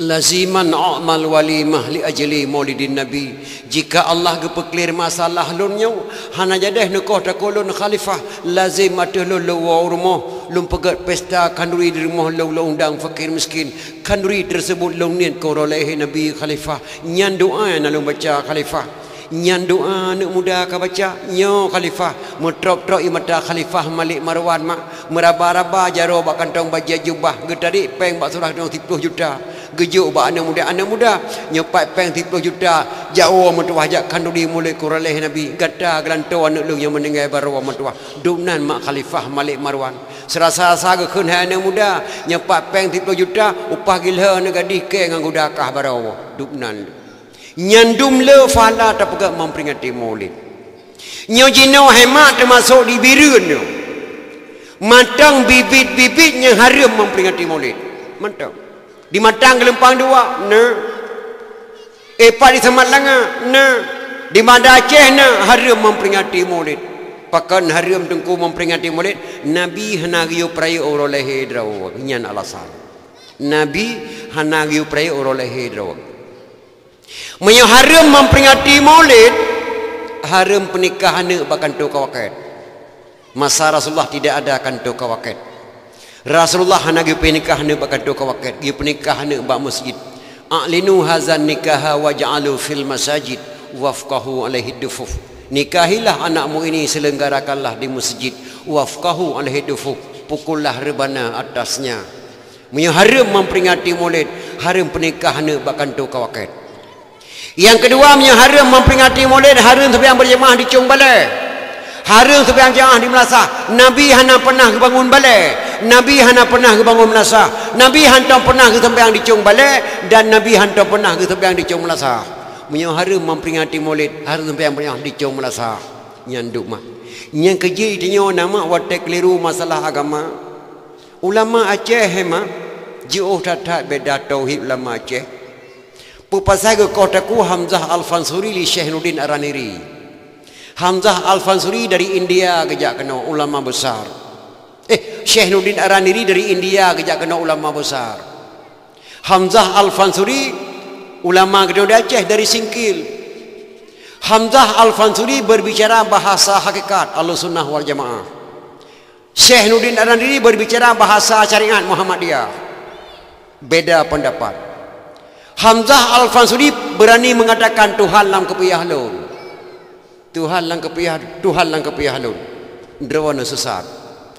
laziman a'mal walimah li ajli maulidin nabi. Jika Allah gepeklir masalah lunnya hana jadeh nekoh takulun Khalifah lazim ateh lu rumah lum pegat pesta kanduri di rumah lu undang fakir miskin kanduri tersebut lu niat ko oleh nabi Khalifah nyan doa yang lalu baca Khalifah. Nyan doa anak muda ka baca nyo Khalifah mutrok-trok imata Khalifah Malik Marwan mak meraba-raba jaro bak kantong baju jubah getadi peng bak surah 30 juta gejuk bak anak muda nyepat peng 30 juta jauh metuah jak kanduri mulai kuraleh nabi gata gelantau anak lu yang meninggal baru metuah dunan mak Khalifah Malik Marwan serasa-rasa ke keun anak muda nyepat peng 30 juta upah gila anak gadis ke nganggo dakah baru dunan nyandum le fala tak pegak memperingati maulid. Nyo jino hemat termasuk di birun nyo. Matang bibit-bibitnya haram memperingati maulid. Matang. Di matang gelempang dua, ne. Epak di Samat Langa, ne. Di Mada Aceh, ne. Haram memperingati maulid. Pakan haram tengku memperingati maulid. Nabi hanagiyo peraya orang leher draw. Nyan alasan. Nabi hanagi uprai oroleh hidro. Menyo haram memperingati Maulid, haram pernikahan bahkan tu kawaket. Masa Rasulullah tidak ada akan tu kawaket. Rasulullah hanagi pernikahan bahkan tu kawaket. Gi pernikahan ba masjid. A'linu hazan nikaha waj'alu fil masajid wafqahu alaihi dufuf. Nikahilah anakmu ini, selenggarakanlah di masjid. Wafqahu alaihi dufuf. Pukullah rebana atasnya. Menyo haram memperingati Maulid, haram pernikahan bahkan tu kawaket. Yang kedua, menyo haram memperingati Maulid, haram sembahyang berjemaah di Cung Balai. Haram sembahyang jemaah di Melasah. Nabi hana pernah bangun balai. Nabi hana pernah bangun Melasah. Nabi hana pernah sembahyang di Cung Balai dan Nabi hana pernah sembahyang di Cung Melasah. Menyo haram memperingati Maulid, haram sembahyang berjemaah di Cung Melasah. Nyanduk mah. Yang kerja itu nama watak keliru masalah agama. Ulama Aceh hema jauh tak beda tauhid ulama Aceh. Pupasai ke kotaku Hamzah Al-Fansuri li Syekh Nurdin Araniri. Hamzah Al-Fansuri dari India kejak kena ulama besar. Syekh Nurdin Araniri dari India kejak kena ulama besar. Hamzah Al-Fansuri ulama kedua Aceh dari Singkil. Hamzah Al-Fansuri berbicara bahasa hakikat Ahlussunnah wal Jamaah. Syekh Nurdin Araniri berbicara bahasa syariat Muhammadiyah. Beda pendapat. Hamzah Al-Fansuri berani mengatakan Tuhan lang kepiyah lun. Tuhan lang kepiyah lun. Drawana sesat.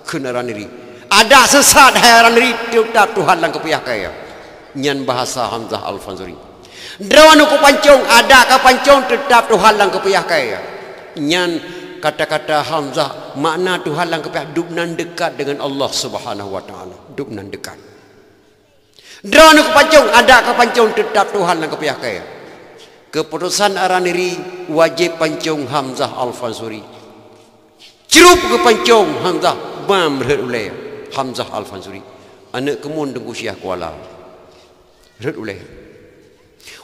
Kena Araniri. Ada sesat hai Araniri tetap Tuhan lang kepiyah kaya. Nyan bahasa Hamzah Al-Fansuri. Drawana ku pancung ada ka pancung tetap Tuhan lang kepiyah kaya. Nyan kata-kata Hamzah, makna Tuhan lang kepiyah dubnan dekat dengan Allah Subhanahu wa taala, dubnan dekat. Drone kepancung ada kepancung tetap Tuhan lang kepiyah kaya. Keputusan Araniri wajib pancung Hamzah Al-Fansuri. Cerup kepancung Hamzah bam ulay Hamzah Al-Fansuri. Anak kemun dengku Syekh Kuala. Red ulay.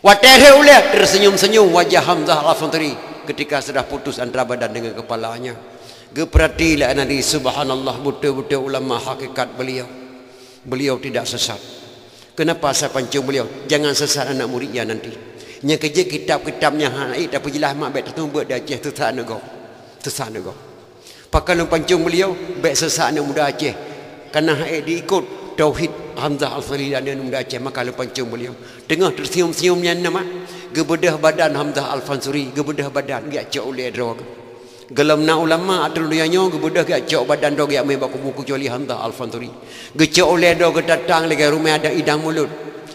Watere ulay tersenyum-senyum wajah Hamzah Al-Fansuri ketika sudah putus antara badan dengan kepalanya. Geperhatilah nanti subhanallah betul-betul ulama hakikat beliau. Beliau tidak sesat. Kenapa saya pancung beliau? Jangan sesat anak muridnya nanti. Nya kerja kitab-kitabnya hanai tapi jelas mak baik tertumbuh dah Aceh sesat nego. Sesat nego. Pakai lu pancung beliau baik sesat anak muda Aceh. Karena hai diikut tauhid Hamzah Al-Fansuri dan anak muda Aceh maka lu pancung beliau. Tengah tersenyum-senyumnya nama gebedah badan Hamzah Al-Fansuri, gebedah badan gak cok oleh drog. Gelam na ulama atul duyanyo gebedah gak cok badan dog gak mai baku buku kecuali Hamzah Al-Fansuri. Gecok oleh dog datang lagi rumah ada idang mulut.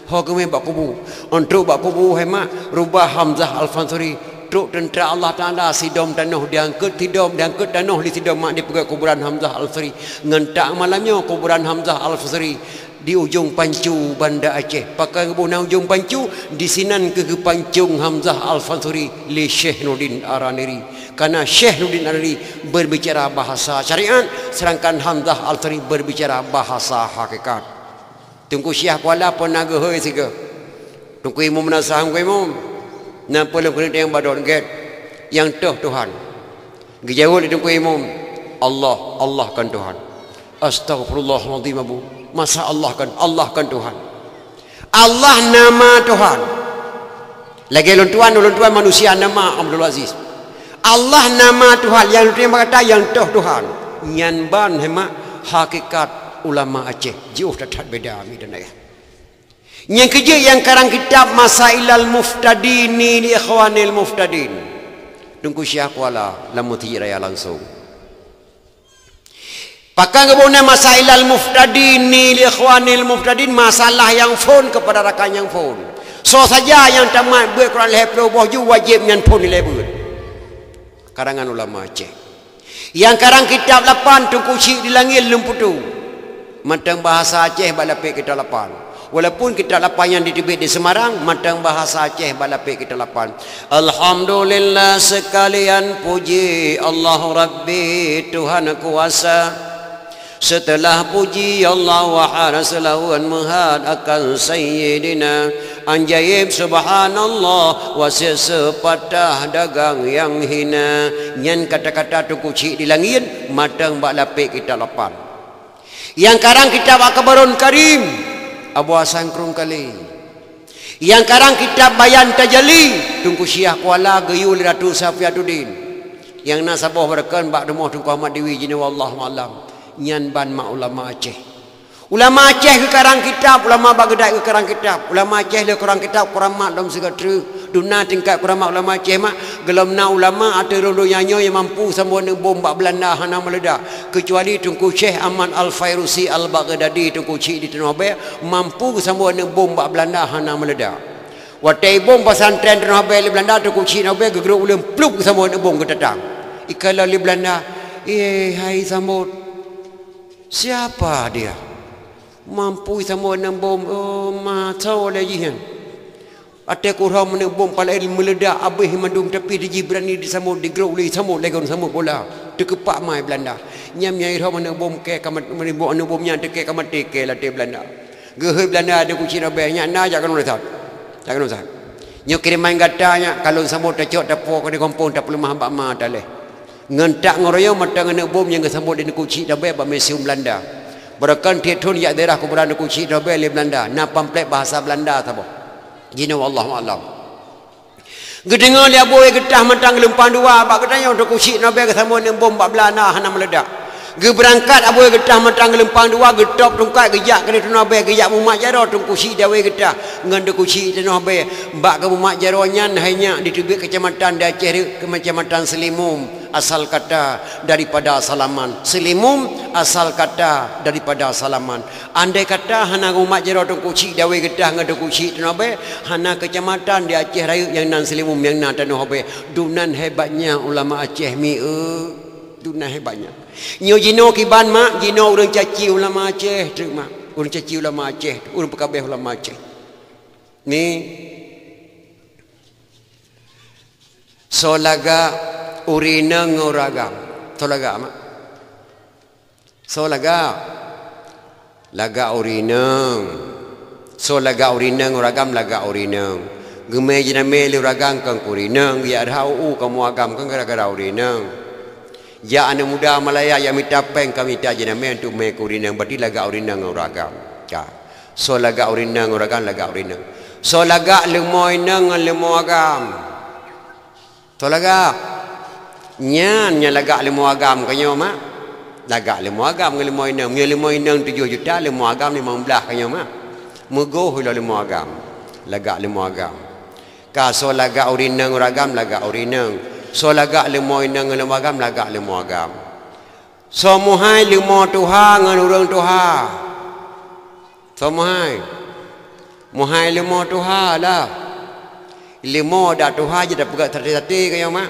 Ho ke mai baku bu. Untuk baku bu hema rubah Hamzah Al-Fansuri truk tentera Allah Taala sidom tanah diangkut tidom diangkut tanah di sidom mak di pergi kuburan Hamzah Al-Fansuri. Ngentak malamnya kuburan Hamzah Al-Fansuri di ujung Pancu Banda Aceh. Pakai kebunang ujung Pancu di sinan ke pancung Hamzah Al-Fansuri li Syekh Nurdin Araniri. Karena Syekh Nurdin Araniri berbicara bahasa syariat sedangkan Hamzah Al-Fansuri berbicara bahasa hakikat. Tunggu Syekh Kuala pernah gehoi siga. Tunggu imam menasaham ku imam. Nampak lu kena yang badon get yang Tuhan. Gejauh di tunggu imam. Allah kan Tuhan. Astagfirullahaladzim abu. Masa Allah kan Tuhan. Allah nama Tuhan. Lagi ulun tuan manusia nama Abdul Aziz. Allah nama Tuhan yang terima kata yang Tuhan. Nyan ban hema hakikat ulama Aceh jauh tak beda mi dan ayah. Yang kerja yang karang kitab Masailal Muftadini li Ikhwanil Muftadin. Tunggu Syekh Kuala lamu raya langsung. Pakai kebunan Masailal Muftadini li Ikhwanil Muftadin, masalah yang phone kepada rakan yang phone. So saja yang tamat buat Quran lehplo bohju wajib nyan phone nilai buat. Karangan ulama Aceh. Yang karang kitab 8 tungku syik di langit lumputu. Matang bahasa Aceh balapik kita 8. Walaupun kita 8 yang ditibit di Semarang, matang bahasa Aceh balapik kita 8. Alhamdulillah sekalian puji Allah Rabbi Tuhan kuasa. Setelah puji Allah wahana selawat mahad akan Sayyidina Anjaib subhanallah wasir sepatah dagang yang hina. Nyan kata-kata tu kucik di langit matang bak lapik kita 8. Yang karang kitab Akbarun Karim Abu Hasan Krum kali. Yang karang kitab Bayan Tajali Tunku Syiah Kuala Gayul Ratu Safiatuddin. Yang nasabah berkan bak demoh Tunku Ahmad Dewi jina wallahu alam. Nyan ban mak ulama Aceh. Ulama Aceh ke karang kitab, ulama Baghdad ke karang kitab. Ulama Aceh le karang kitab Quran mak dalam segala duna tingkat Quran mak ulama Aceh mak gelam na ulama ada rondo nyanyo yang mampu sambung dengan bom bak Belanda hana meledak. Kecuali Tunku Syekh Ahmad Al-Fairusi Al-Baghdadi Tunku Cik di Tanah Abang mampu sambung dengan bom bak Belanda hana meledak. Watai bom pesantren Tanah Abang di Belanda Tunku Cik Tanah Abang gegeruk ulang pluk sambung dengan bom ketatang. Ikala di Belanda, hai sambut. Siapa dia? Mampu sama dengan bom macau lagi kan. Ada kurang mana bom palai meledak habis mandum tapi dia berani disambut digeruk oleh sambut lagi sambut bola. Terkepak mai Belanda. Nyam nyai ro mana bom ke kamat mana bom anu bomnya teke kamat teke lah di Belanda. Gehoi Belanda ada kunci rabai nya na jangan usah. Jangan usah. Nyo kirim main gatanya kalau sambut tecok tapo ke di kampung tak perlu mahamba ma daleh. Ngentak ngoroyo mata ngene bom yang sambut di kunci rabai ba museum Belanda. Berakan tietun ya daerah kuburan kunci rabai di Belanda. Na pamflet bahasa Belanda tabo. Jina wallahu alam. Gedengar dia boy getah matang lempang dua bak getahnya untuk kunci rabai kesambung dengan bom bak Belanda hana meledak. Ge berangkat aboy getah matang lempang dua getop tungkat gejak kena Tanah Abang gejak mumak jaro tung kusi dawe getah ngan de kusi Tanah Abang bak ke mumak jaro nyan hanya di tubik kecamatan Aceh ke kecamatan Selimum asal kata daripada Salaman. Selimum asal kata daripada Salaman. Andai kata hana mumak jaro tung kusi dawe getah ngan de kusi Tanah Abang hana kecamatan di Aceh Raya yang nan Selimum yang nan Tanah Abang. Dunan hebatnya ulama Aceh mi dunan hebatnya. Nyo jino kiban mak jino urang caci ulama Aceh terima urang caci ulama Aceh urang pekabeh ulama Aceh ni solaga urina ngoragam solaga mak solaga laga urina solaga urina ngoragam laga urina geme jina meli uragam kang urina ya rau kamu agam kang gara-gara urina. Ya anak muda Malaya yang minta peng kami tak jadi main tu main kurinang berarti laga urinang uragam. Ya. So laga urinang uragam laga urinang. So laga lemoy nang lemoy agam. So laga nyan nya laga lemoy agam kanyo mak. Laga lemoy agam lemoy nang. Nya lemoy nang 7 juta lemoy agam 15 kanyo mak. Mugo hula lemoy agam. Laga lemoy agam. Ka so laga urinang uragam laga urinang. So lagak lemoy nang lemagam lagak lemagam. So muhai lemo tuha ngan urang tuha. So muhai lemo tuha lah. Lemo dah tuha je dah pegat tati-tati kaya mak.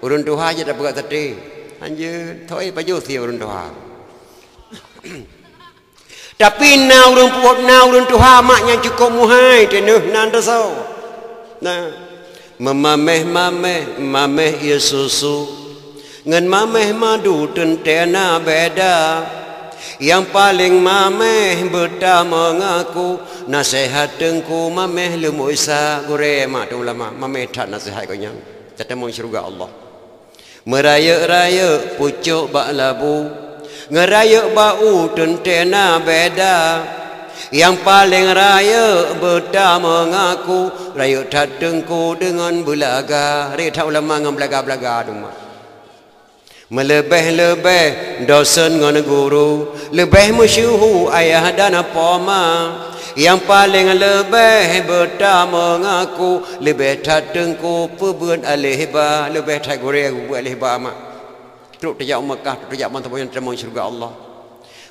Urang tuha je dah pegat tati. Anjir, thoi baju si urang tuha. Tapi na urang puot na urang tuha mak yang cukup muhai tenuh nan so. Nah. Mameh ya susu ngan mameh madu tentena beda yang paling mameh beta mengaku nasihat tengku mameh lemu isa gore mak tu ulama mameh tak nasihat kau nyang ketemu syurga Allah meraya-raya pucuk bak labu ngeraya bau tentena beda yang paling raya beta mengaku raya tatengku dengan belaga raya ulama dengan belaga-belaga rumah melebeh-lebeh dosen dengan guru lebih masyuhu ayah dan poma yang paling lebih beta mengaku lebih tatengku pebuat alihba lebih tak goreng buat alihba mak truk tajak Mekah truk tajak mantap yang terima syurga Allah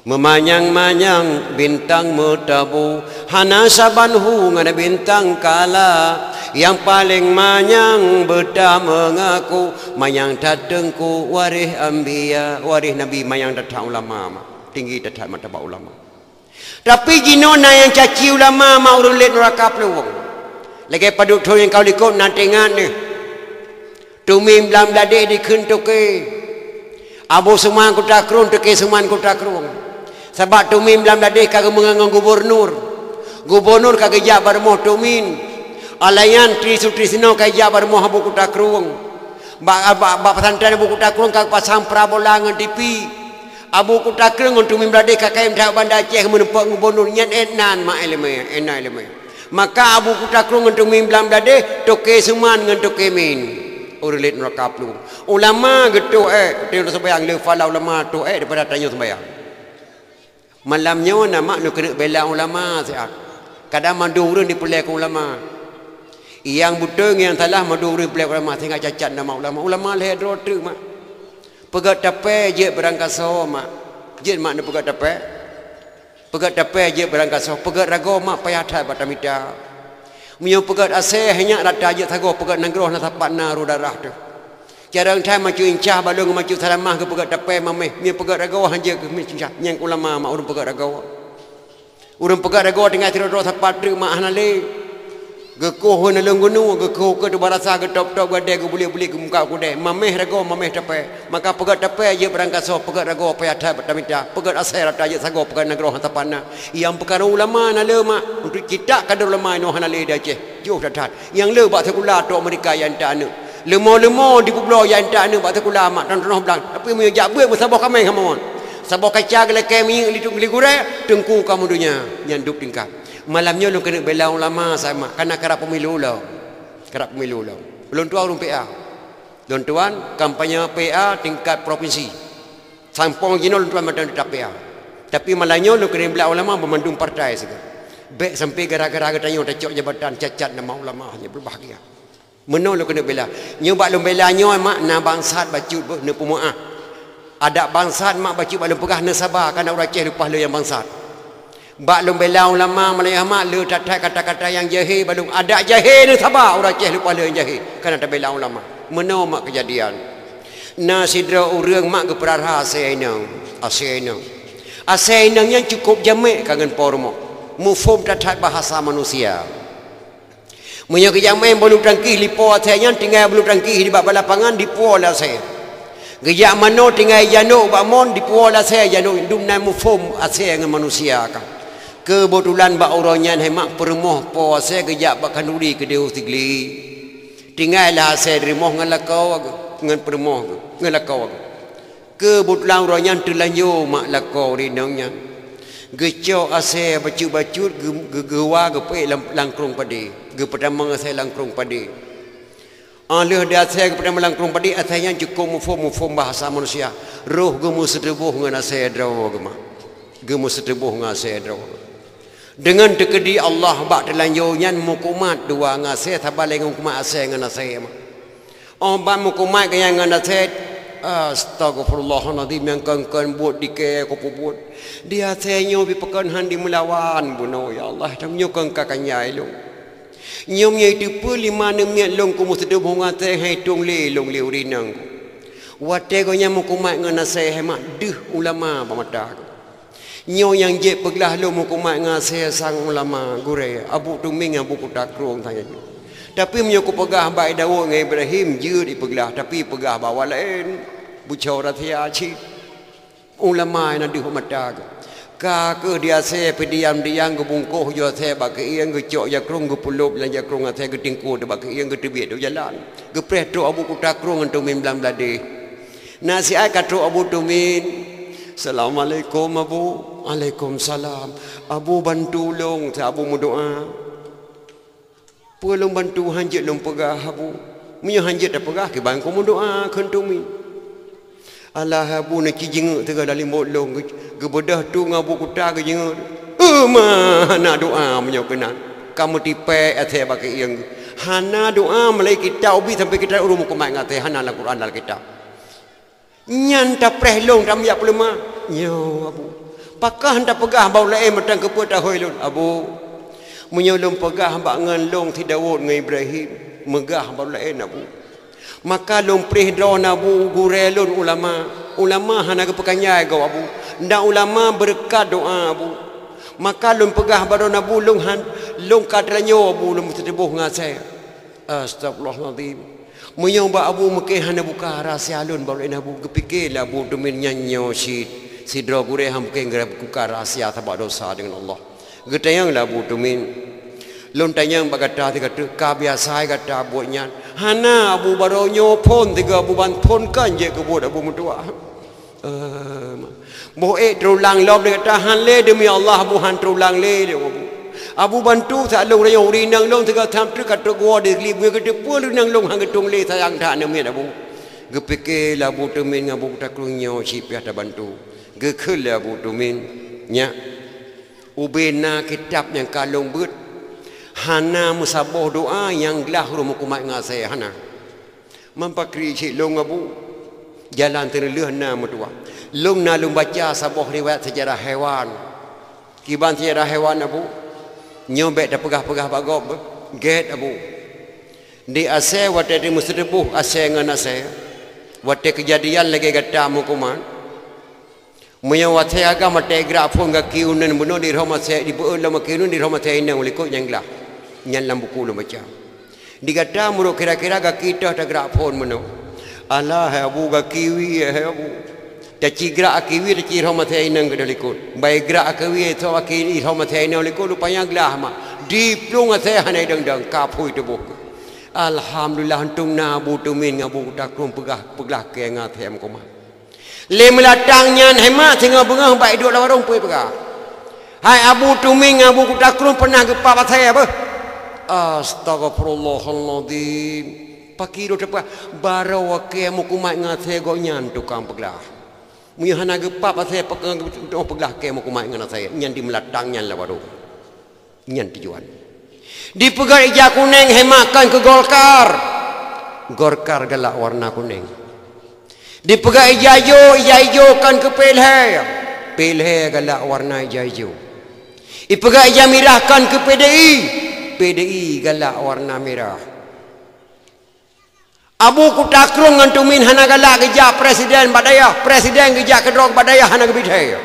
memanyang-manyang bintang metabu hana sabanhu ngana bintang kala yang paling manyang beta mengaku mayang tatengku warih anbiya warih nabi mayang datang ulama tinggi datang martabat ulama tapi jinona yang caci ulama mau urun let neraka peluang lagi paduk thoi yang kau likut nanti ngan ni tumim lam dade di kentuke abu suman kota krun teke suman kota krun sebab tumim dalam ladih kagak mengangang gubernur kagak jabar moh tumin alayan trisno kagak jabar moh buku takrung bak pesantren buku takrung kagak pasang parabola ngan TV Abu Kutakrung untuk memberade kakai mdah bandar Aceh menempok ngubonur nyan enan mak eleme enai eleme. Maka Abu Kutakrung untuk memblam berade toke suman dengan toke min. Urulit merakap lu. Ulama gitu dia sembahyang le fala ulama tu daripada tanya sembahyang. Malamnya nama nak kena bela ulama siap. Kadang mandurun dipelai ke ulama. Yang betul yang salah mandurun dipelai ulama sehingga cacat nama ulama. Ulama leh drotu mak. Pegat tapai je berangkasa mak. Je mak nak pegat tapai. Pegat tapai je berangkasa. Pegat rago mak payah thai batamita. Munyo pegat aseh hanya rata je sago pegat nangroh na tapat na ru darah tu. Jarang thai maju incah balung maju salamah ke pegat tapai mameh. Munyo pegat rago hanje ke incah nyang ulama mak urang pegat rago. Urang pegat rago dengan tiro tapat tu mak hanale. Gekoh na lenggunu gekoh ke barasa ke top-top gade ke boleh-boleh ke muka ku deh mameh rago mameh tapai maka pegat tapai je berangkasa pegat rago payah thai batamita pegat asai rata je sago pegat nagroh tapana yang perkara ulama na le mak untuk kita kadar ulama no hanale dah je jauh dah yang le bak sekula tok mereka yang tak anu lemo-lemo di pulau yang tak anu bak sekula mak tan roh belang tapi mu jak buat sabah kamai kamon sabah kaca gele kemi litung ligure tengku kamu dunia yang duk tingkap. Malamnya lu kena bela ulama sama karena kerap pemilu lo. Kerap pemilu lo. Belum tuan urung PA. Belum tuan kampanye PA tingkat provinsi. Sampong gino lu tuan macam tak PA. Tapi malamnya lu kena bela ulama memandung partai segala. Baik sampai gara-gara tanya tacok jabatan cacat nama ulama hanya berbahagia. Meno lu kena bela. Nyobak lu bela nyo mak na bangsat bacut be ne pemuah. Ada bangsat mak bacut balum pegah ne sabar karena orang Aceh lupa le yang bangsat. Bak lum bela ulama Malaysia mak le tatai kata-kata yang jahil balung ada jahil ni sabar orang Aceh lupa le yang jahil kerana tak bela ulama. Meno mak kejadian. Na sidra urang mak ke perarha asainang. Asainang yang cukup jamek kangen pormo. Mufum tatai bahasa manusia. Munyo ke jamek belum tangkih lipo asainya tinggal belum tangkih di bab lapangan di pola saya. Gejak mano tinggal januk bak mon di pola saya januk dumna mufum asai dengan manusia kan. Kebetulan bak orangnya hemak permoh po saya kejap bak kanuri ke dia usigli. Tinggallah saya derimoh ngalakau ngan permoh ngalakau. Kebetulan orangnya terlanjur mak lakau rinangnya. Gecok asai bacut-bacut gegewa gepe langkrung padi. Ge pertama saya langkrung padi. Alih dia saya kepada melangkrung padi asainya cukup mufum bahasa manusia. Roh gemu sedebuh ngan asai draw gema. Gemu sedebuh ngan asai draw. Dengan tekedi Allah bak terlanjurnya mukumat dua ngasih tabaleng mukumat asai dengan asai mak. Oh bak mukumat ke yang dengan asai astagfirullahaladzim yang kan buat dike ko buat. Dia asainya bi pekan handi melawan buno ya Allah tam nyokang kakanya long. Nyomnya itu pu 5 6 long ko musde bunga teh hai tung le long le urinang. Wate ko nya mukumat dengan asai mak deh ulama pamata. Nyo yang je peglah lo mukumat ngasih sang ulama gure Abu Tuming Abu Kutakrung tanya. Tapi menyo ko pegah bai Daud ngai Ibrahim je di peglah tapi pegah bawa lain bucau ratia ci ulama na di mata ka ke dia se pediam-diam ke bungkuh yo se ba ke ieng ke cok ya krung ke pulup lan ya krung ate ke tingku de ba ke ieng ke tebie do jalan ke preh tu Abu Kutakrung untuk memblam lade nasi ai ka tu Abu Tuming. Assalamualaikum Abu. Waalaikumsalam. Abu bantu long, Abu berdoa. Pelong bantu hanjit long pegah Abu. Munyo hanjit dah pegah ke bang ko berdoa kentumi. Allah Abu nak jenguk tega dalam bolong ke bedah tu ngabu kuta ke jenguk. Mana doa munyo kena. Kamu tipe ate bagi yang hana doa mulai kita ubi sampai kita urum ko mai ngate hana la Quran dal kita. Nyan ta preh long tam ya pelema nyo Abu pakah hendak pegah bau lain metang ke put tahoi lun Abu munyo lum pegah bak ngan long ti Daud ngan Ibrahim megah bau lain Abu maka lum preh drona Abu gure lun ulama hana ke pekanyai go Abu ndak ulama berkat doa Abu maka lum pegah baron Abu long kadranyo Abu lum tebuh ngasai astagfirullahalazim. Munyo ba Abu mekeh hana buka rahsia alun baru Abu kepikirlah Abu demin nyanyo si dra gure ham mekeh ngara buka rahsia tabak dosa dengan Allah. Getayanglah Abu demin. Lon tanyang ba kata ka biasa kata buatnya. Hana Abu baru nyopon tiga Abu ban pon kan je ke buat Abu mutua. Boe terulang lom dia tahan le demi Allah buhan terulang le dia abu bantu sa long rayong ri nang long tega tham tu kat go de li bu ke de pu lu nang long hang tung le sayang tha ne me abu ge peke la bu temin ngabu ta krunyo chi pya ta bantu ge khul la bu temin nya ubena kitab yang kalong but hana musaboh doa yang gelah rum kumat ngasai hana mampakri chi long abu jalan terleuh na mutua long na long baca saboh riwayat sejarah haiwan kiban sejarah haiwan abu nyobek dah pegah-pegah bagop get abu di ase wate di musribuh ase ngan ase wate kejadian lagi gata mukuman muya wate aga mate grafon ga kiunan buno di roma se di beul lama kiunun di roma se inang liko nyanglah nyan lam buku lo baca di gata muro kira-kira ga kita ta grafon muno Allah abu ga kiwi abu ta cigra akiwi ta ci roma te inang ga liko bai gra akiwi to akiri roma te inang liko lupanya glah ma di plung ase hanai dang ka phui tu bu alhamdulillah antung na bu tumin ngabu ta krum pegah ke nga them ko ma le melatang nyan hema singa bengah bai duk la warung pui pegah hai abu tumin ngabu ta krum pernah ke pa saya apa astagfirullahaladzim pakiro tepa barawa ke mukumat ngate go nyan tukang pegah muyahana gepa pasai pakang pegah ke mukumat ngana saya nyan di melatang nyan la warung nyan tujuan di pegar ija kuning hemakan ke Golkar galak warna kuning di pegar ija hijau kan ke Pelhe galak warna hijau di pegar ija merah kan ke PDI galak warna merah abu kutakrung ngantumin hana galak geja presiden geja kedrok badaya hana gebidhaya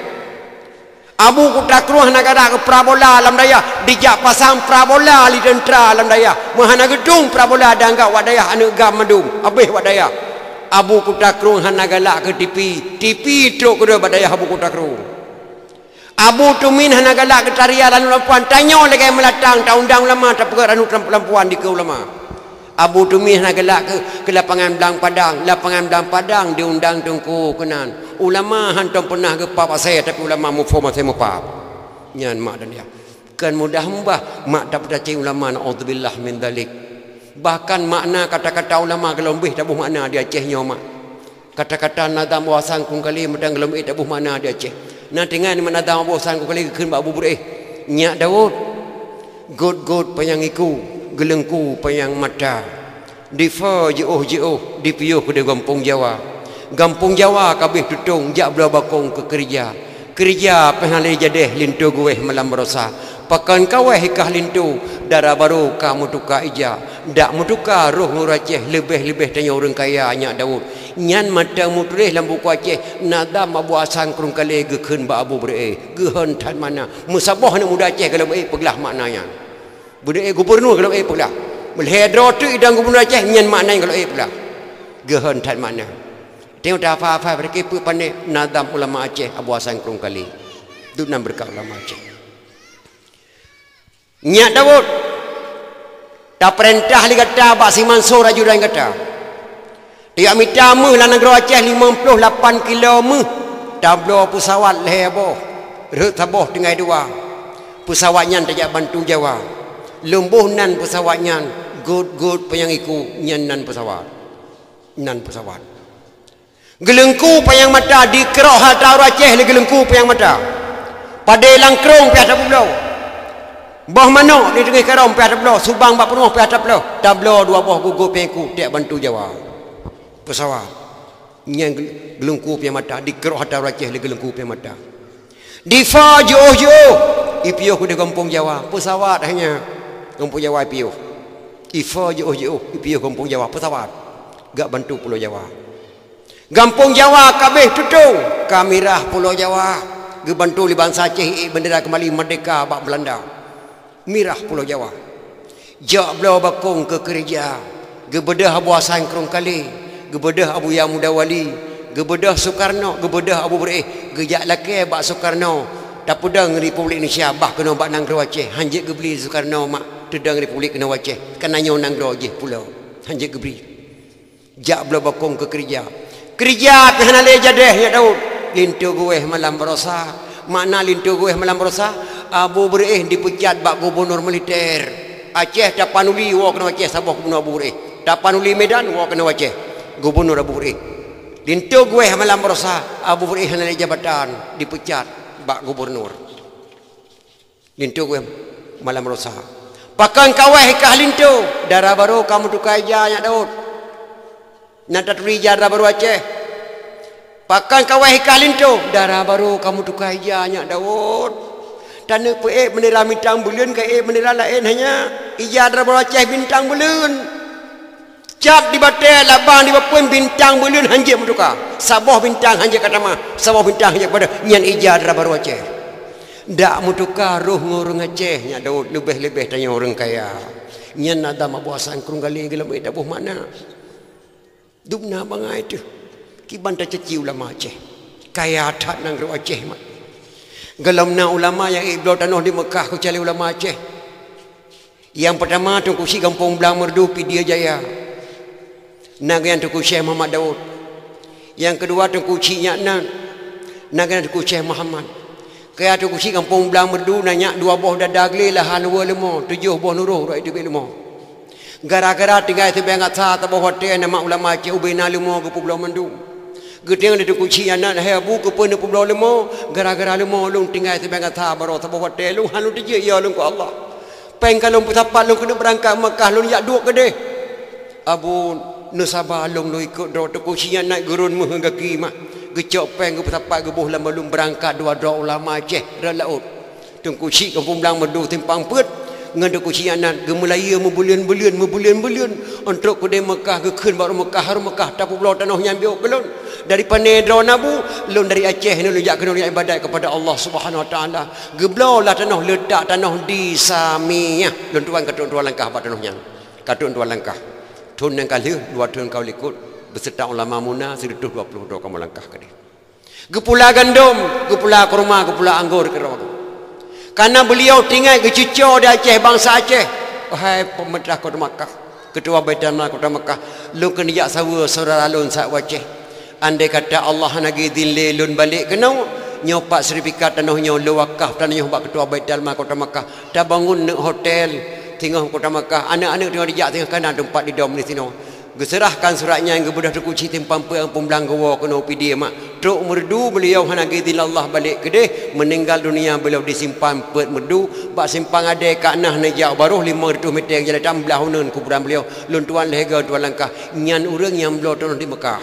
abu kutakrung hana galak ke prabola alam daya dijak pasang prabola li dentra alam daya mahana gedung prabola dangga wadaya hana gam madum abih wadaya abu kutakrung hana galak ke TV truk kedua badaya abu kutakrung abu tumin hana galak ke tarian anu lampuan tanyo lagi melatang taundang lama tapegak anu lampuan di ke ulama abu tumin hana galak ke lapangan Belang Padang diundang tungku kenan ulama hantam pernah ke papa saya tapi ulama mufaham saya mufaham nyan mak dan dia kan mudah mbah mak tak percaya ulama naudzubillah min dalik bahkan makna kata-kata ulama gelombih tak makna dia Acehnya mak kata-kata nadam wasan kung kali medang gelombih tak makna dia Aceh nanti ngan nadam wasan kung kali keun ba abu bureh nyak Daud god penyangiku gelengku payang mata difa jauh dipiyuh ke Kampung Jawa kabeh tutung jak bela bakong ke kerja penhalai jadeh lintu gue malam berosa pakan kaweh ikah lintu darah baru kamu tuka ija dak mutuka roh nur Aceh lebih tanya orang kaya nyak Daud nyan mata mutulis lambu ku Aceh nadam abu asan kurung kali gekeun ba abu bre gehon tan mana musabah na muda Aceh kalau peglah maknanya budaya gubernur kalau pula melhedro tu idang gubernur Aceh nyan makna kalau pula gehon tan makna tengok dah apa mereka pu pandai nadam ulama Aceh Abu Hasan Kurung Kali tu nam berkat ulama Aceh nyak Daud tak perintah li kata Pak Si Mansur ajudan kata dia minta meh la negara Aceh 58 kilo meh tablo pesawat leheboh rek taboh dengan dua pesawatnya tajak bantu Jawa lembuh nan pesawatnya good penyangiku nyan nan pesawat gelengku payang mata di kerok hal Aceh le gelengku payang mata pada langkrong pi atas pulau bah manok di tengah karong pi atas pulau subang bak penuh pi atas pulau tablo dua buah gugur pengku tiap bantu Jawa pesawat nyan gelengku payang mata di kerok hal Aceh le gelengku payang mata di fa jauh ipiuh di Kampung Jawa pesawat hanya Kampung Jawa ipiuh ifa jauh ipiuh Kampung Jawa pesawat gak bantu Pulau Jawa Kampung Jawa kabeh tutung kamirah Pulau Jawa gebantu li bangsa Aceh bendera kembali merdeka bak Belanda mirah Pulau Jawa jak belau bakong ke kerja gebedah Abu Hasan Kurung Kali gebedah Abu Yang Muda Wali gebedah Soekarno gebedah Abu Bereh gejak laki bak Soekarno tak pedang Republik Indonesia bah kena bak nang Aceh hanjit gebeli Soekarno mak tedang Republik kena Aceh kananya nang Aceh pulau hanjit gebeli jak belau bakong ke kerja pihana le jadeh ya Daud lintu gue malam berosa. Makna lintu gue malam berosa, Abu Bureih dipecat bak gubernur militer Aceh. Tapanuli wa kena Aceh Sabah gubernur Abu Bureih. Tapanuli Medan wa kena Aceh gubernur Abu Bureih. Lintu gue malam berosa, Abu Bureih naik jabatan dipecat bak gubernur. Lintu gue malam berosa. Pakan kawah ikah lintu darah baru kamu tukai jaya Daud. Nata turi darah baru Aceh. Pakan kawah ikah lintu darah baru kamu tukai jaya Daud. Tanah pe bendera bintang bulan ke bendera lain hanya ija darah baru Aceh bintang bulan. Cap di batai labang di bapun bintang bulan hanje mutuka. Sabah bintang hanje kata mah. Sabah bintang hanje pada nyan ija darah baru Aceh. Dak mutuka roh ngurung Aceh nya Daud lebih-lebih tanya orang kaya. Nyan ada mabuasan kurung gali gelam ida buh mana. Dubna bangai tu. Kiban ta ceci ulama Aceh. Kaya tak nang ro Aceh mak. Gelamna ulama yang iblo tanah di Mekah ku cari ulama Aceh. Yang pertama Tunku Syekh Kampung Belang Merdu Pidia Jaya. Nagan Tunku Syekh Muhammad Daud. Yang kedua Tunku Syekh Nyaknan. Nagan Tunku Syekh Muhammad. Kaya tu kusi kampung Belang Merdu nanya 2 buah dadagli lahan 2 lemo 7 buah nuruh rak itu lemo. Gara-gara tinggal sebeang atsa ta buah hotel nama ulama Aceh ubena lemo ke Pulau Merdu. Gedeng ada kuci anak hai abu ke pun Pulau lemo gara-gara lemo lung tinggal sebeang atsa baro ta buah hotel lung hanu dia ya lung ku Allah. Peng kalau putapat lung kena berangkat Mekah lung yak duk ke deh. Abu Nusabah lung lu ikut do tu kuci anak gurun mu hingga kimak. Gecok peng ke petapat gebuh lama belum berangkat 2 ulama Aceh dah laut. Tunku Syekh Kampung Belang Merdu timpang pet ngada kuci anak gemelaya membulian-bulian untuk ke Mekah ke keun baru Mekah tapu pulau tanah nyambiok belum dari Panedro Nabu lun dari Aceh ni lujak kena ibadat kepada Allah Subhanahu Wa Taala. Geblau lah tanah letak tanah di Samiyah. Lun tuan katun 2 langkah bat tanahnya. Katun 2 langkah. Tun yang kali 2 tahun kau likut beserta ulama muna sedutuh 22 kamu langkah ke dia. Gepula gandum, gepula kurma, gepula anggur ke roh. Karena beliau tinggal ke cucu di Aceh, bangsa Aceh. Wahai pemerintah Kota Makkah, ketua Baitul Mal Kota Makkah, lu kena jak sawa saudara lun sak Aceh. Andai kata Allah nagi dinle lun balik kena nyopak sertifikat tanahnya lu wakaf tanahnya bak ketua Baitul Mal Kota Makkah. Dah bangun hotel tinggal Kota Makkah. Anak-anak tengah dijak tengah kanan tempat di dom di sini. Geserahkan suratnya yang kebudah terkuci timpang yang pembelang gawa kena upi dia mak. Truk Merdu beliau hanagi Allah balik ke deh meninggal dunia beliau disimpan pet Merdu bak simpang ada kat nah nejak baru 500 meter yang jalan belah hunan kuburan beliau lun tuan lega 2 langkah nyan urang yang beliau tanah di Mekah.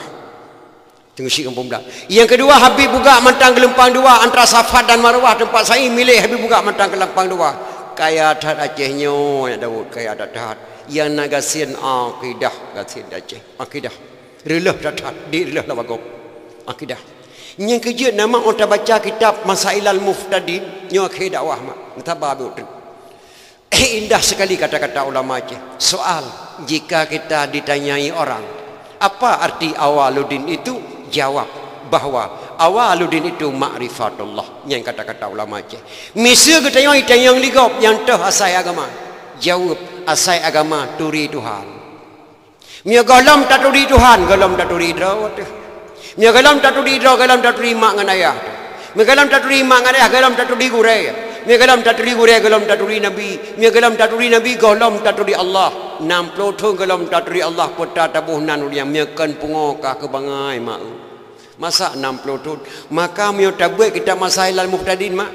Tengok Syekh Kampung Belang. Yang kedua Habib buka Mantang Gelempang 2 antara Safat dan Marwah tempat saya milih Habib buka Mantang Gelempang 2. Kaya tat Acehnya ya Daud kaya tat yang nagasin akidah gasin Aceh akidah relah tat di relah la bagok akidah yang kerja nama orang baca kitab Masailal Muftadin nyo akhir dakwah mak tababu indah sekali kata-kata ulama Aceh. Soal jika kita ditanyai orang apa arti Awaluddin itu, jawab bahawa Awaluddin itu ma'rifatullah yang kata-kata ulama Aceh. Misal kita yang ligop yang teh asai agama, jawab asai agama turi Tuhan. Mia galam tak turi Tuhan, galam tak turi drawat. Mia galam tak turi draw, galam tak turi mak ngan ayah. Mia galam tak turi mak ngan ayah, galam tak turi gurai. Mia galam tak turi gurai, galam tak turi nabi. Mia galam tak turi nabi, galam tak turi Allah. 60 thong galam tak turi Allah pota tabuh nan uliang mia kan pungokah ke bangai mak. Masa 60 thong. Maka mia tabuh kita Masailal Muftadin mak.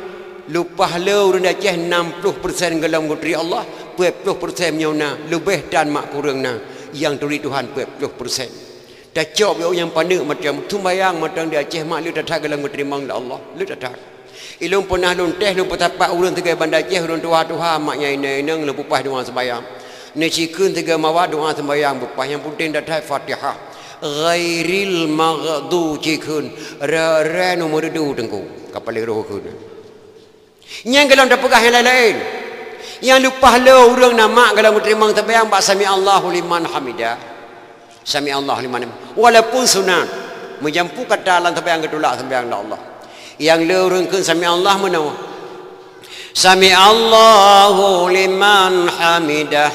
Lupa lau rendah Aceh 60% galam gutri Allah, 20% menyona lebih dan mak kurang na yang turi Tuhan 20%. Dah cop yang pandai macam tumbayang macam di Aceh mak lu datang galam gutri mang Allah, lu datang. Ilum pernah lun teh lu petapak ulun tiga bandar Aceh ulun tuha maknya ini nang lu pupah doa sembahyang. Ni cikun tiga mawa doa sembahyang pupah yang penting datang Fatihah. Ghairil maghdu cikun ra nomor 2 tengku kapal roh kun. Yang galam dah pegah yang lain-lain. Yang lupa lo orang nama galam terima sembahyang bak sami Allahu liman hamidah. Sami Allah liman hamidah. Walaupun sunat menjampu kata dalam sembahyang ketulak sembahyang Allah. Yang lo orang kun sami Allah mana? Sami Allahu liman hamidah.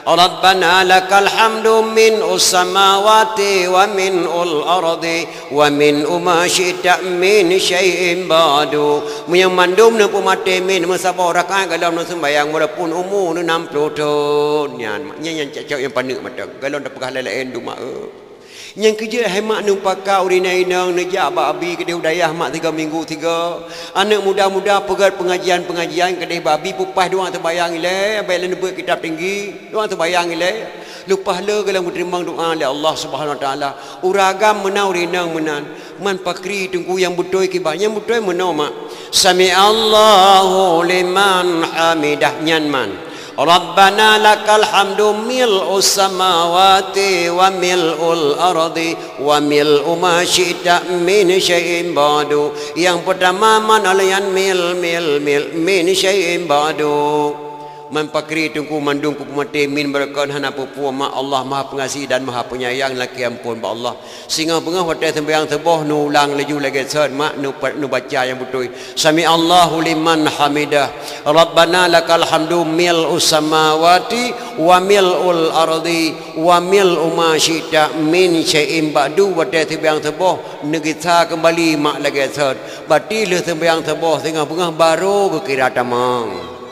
Rabbana lakal hamdu min samawati wa min al-ardi wa min ma syi'ta min syai'in ba'du. Yang mandum nu pumate min mesabau rakaat kalau nu sembahyang walaupun umur nu 60 tahun. Nyan cak yang panik mata. Kalau dak pegah lain du mak. Yang kerja hemat nu pakau rina-ina nejak babi kedai udayah mak 3 minggu 3. Anak muda-muda pegat pengajian kedai babi pupas doang terbayang ile, baik lain buat kitab tinggi, doang terbayang ile. Lupa le kalau terima doa oleh Allah Subhanahu wa taala. Uragam menau rinang menan. Man pakri tunggu yang betul kibah. Yang betul menau mak. Sami Allahu liman hamidah nyan man. Rabbana lakal hamdu mil'us samawati wa mil'ul ardi wa mil'u ma syi'ta min syai'in ba'du. Yang pertama manalayan mil min syai'in ba'du. Mempakri tungku mandung ku mati min barakan hana pupu mak Allah Maha Pengasih dan Maha Penyayang laki ampun ba Allah. Singa bengah hotel sembahyang teboh nu ulang laju lagi set mak nu baca yang betul. Sami Allahu liman hamidah. Rabbana lakal hamdu mil'us samawati wa mil'ul ardi wa mil'u ma syi'ta min syai'in ba'du. Hotel sembahyang teboh negita kembali mak lagi set. Batilah sembahyang teboh singa bengah baru ke kira tamang.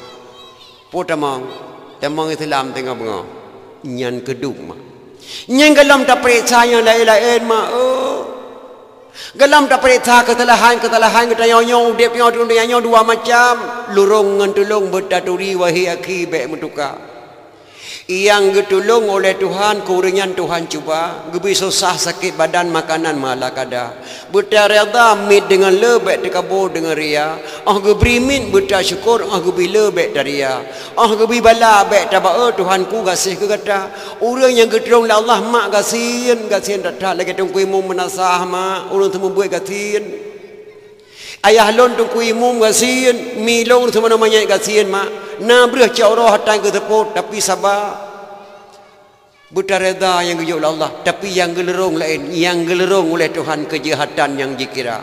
Potamang, tamang Islam tengah bengah. Nyan keduk mak. Nyan galam tak percaya lain-lain mak. Galam tak percaya kesalahan kita nyonya udip nyonya dua macam. Lurung ngan tulung bertaturi wahi akhi baik mentukar. Yang getulung oleh Tuhan, kuringan Tuhan cuba. Gebi susah sakit badan makanan malah kada. Buta reda mit dengan lebek tekabur dengan ria. Gebi mit buta syukur, gebi lebek daria. Gebi bala bek tabaa Tuhanku kasih ke kata. Orang yang getulung la Allah mak kasihan datang lagi tungku imum menasah mak. Orang temu buat kasihan. Ayah lon tungku imum kasihan, milong semua namanya kasihan mak. Na berah cakap hatan ke tepuk tapi sabar. Buta reda yang gejol Allah tapi yang gelerong lain, yang gelerong oleh Tuhan kejahatan yang dikira.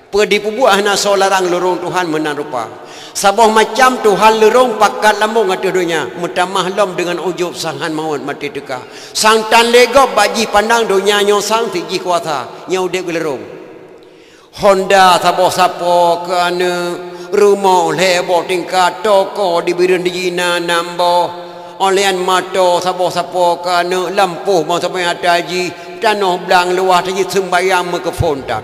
Perdi pubuah na solarang lerong Tuhan menan rupa. Sabah macam Tuhan lerong pakat lambung atu dunia, mutamah lom dengan ujub sangan maut mati teka. Sang tan legop baji pandang dunia nyo sang tiji kuasa, nyau dek gelerong. Honda sabah sapo ke ane rumah lebo tingkat toko di birin di jina nambo olean mato sabo-sabo kana lampuh mau sampai hataji tanah belang luah taji sembayang mikrofon tak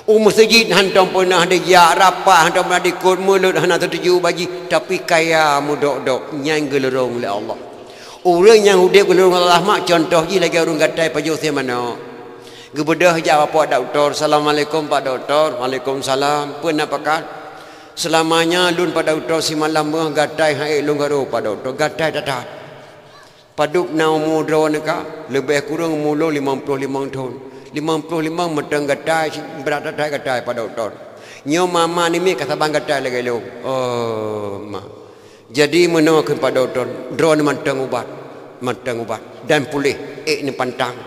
masjid hantam pernah ada ya rapah hantam pernah dikut mulut hana tertuju baji tapi kaya mudok-dok nyang gelerong oleh Allah. Orang yang hidup gelerong Allah mak contoh je lagi orang gatai pajuh saya mana gebedah jawab Pak Doktor. Assalamualaikum Pak Doktor. Waalaikumsalam. Pun apakah selamanya lun pada doktor si malam meh gatai hai lun garo pada doktor gatai datat paduk na umur drone ka lebih kurang umur 55 tahun 55 meteng gatai berat datai gatai pada doktor nyo mama ni mi kata bang gatai lagi lu ma jadi menokkan pada doktor drone menteng ubat dan pulih ni pantang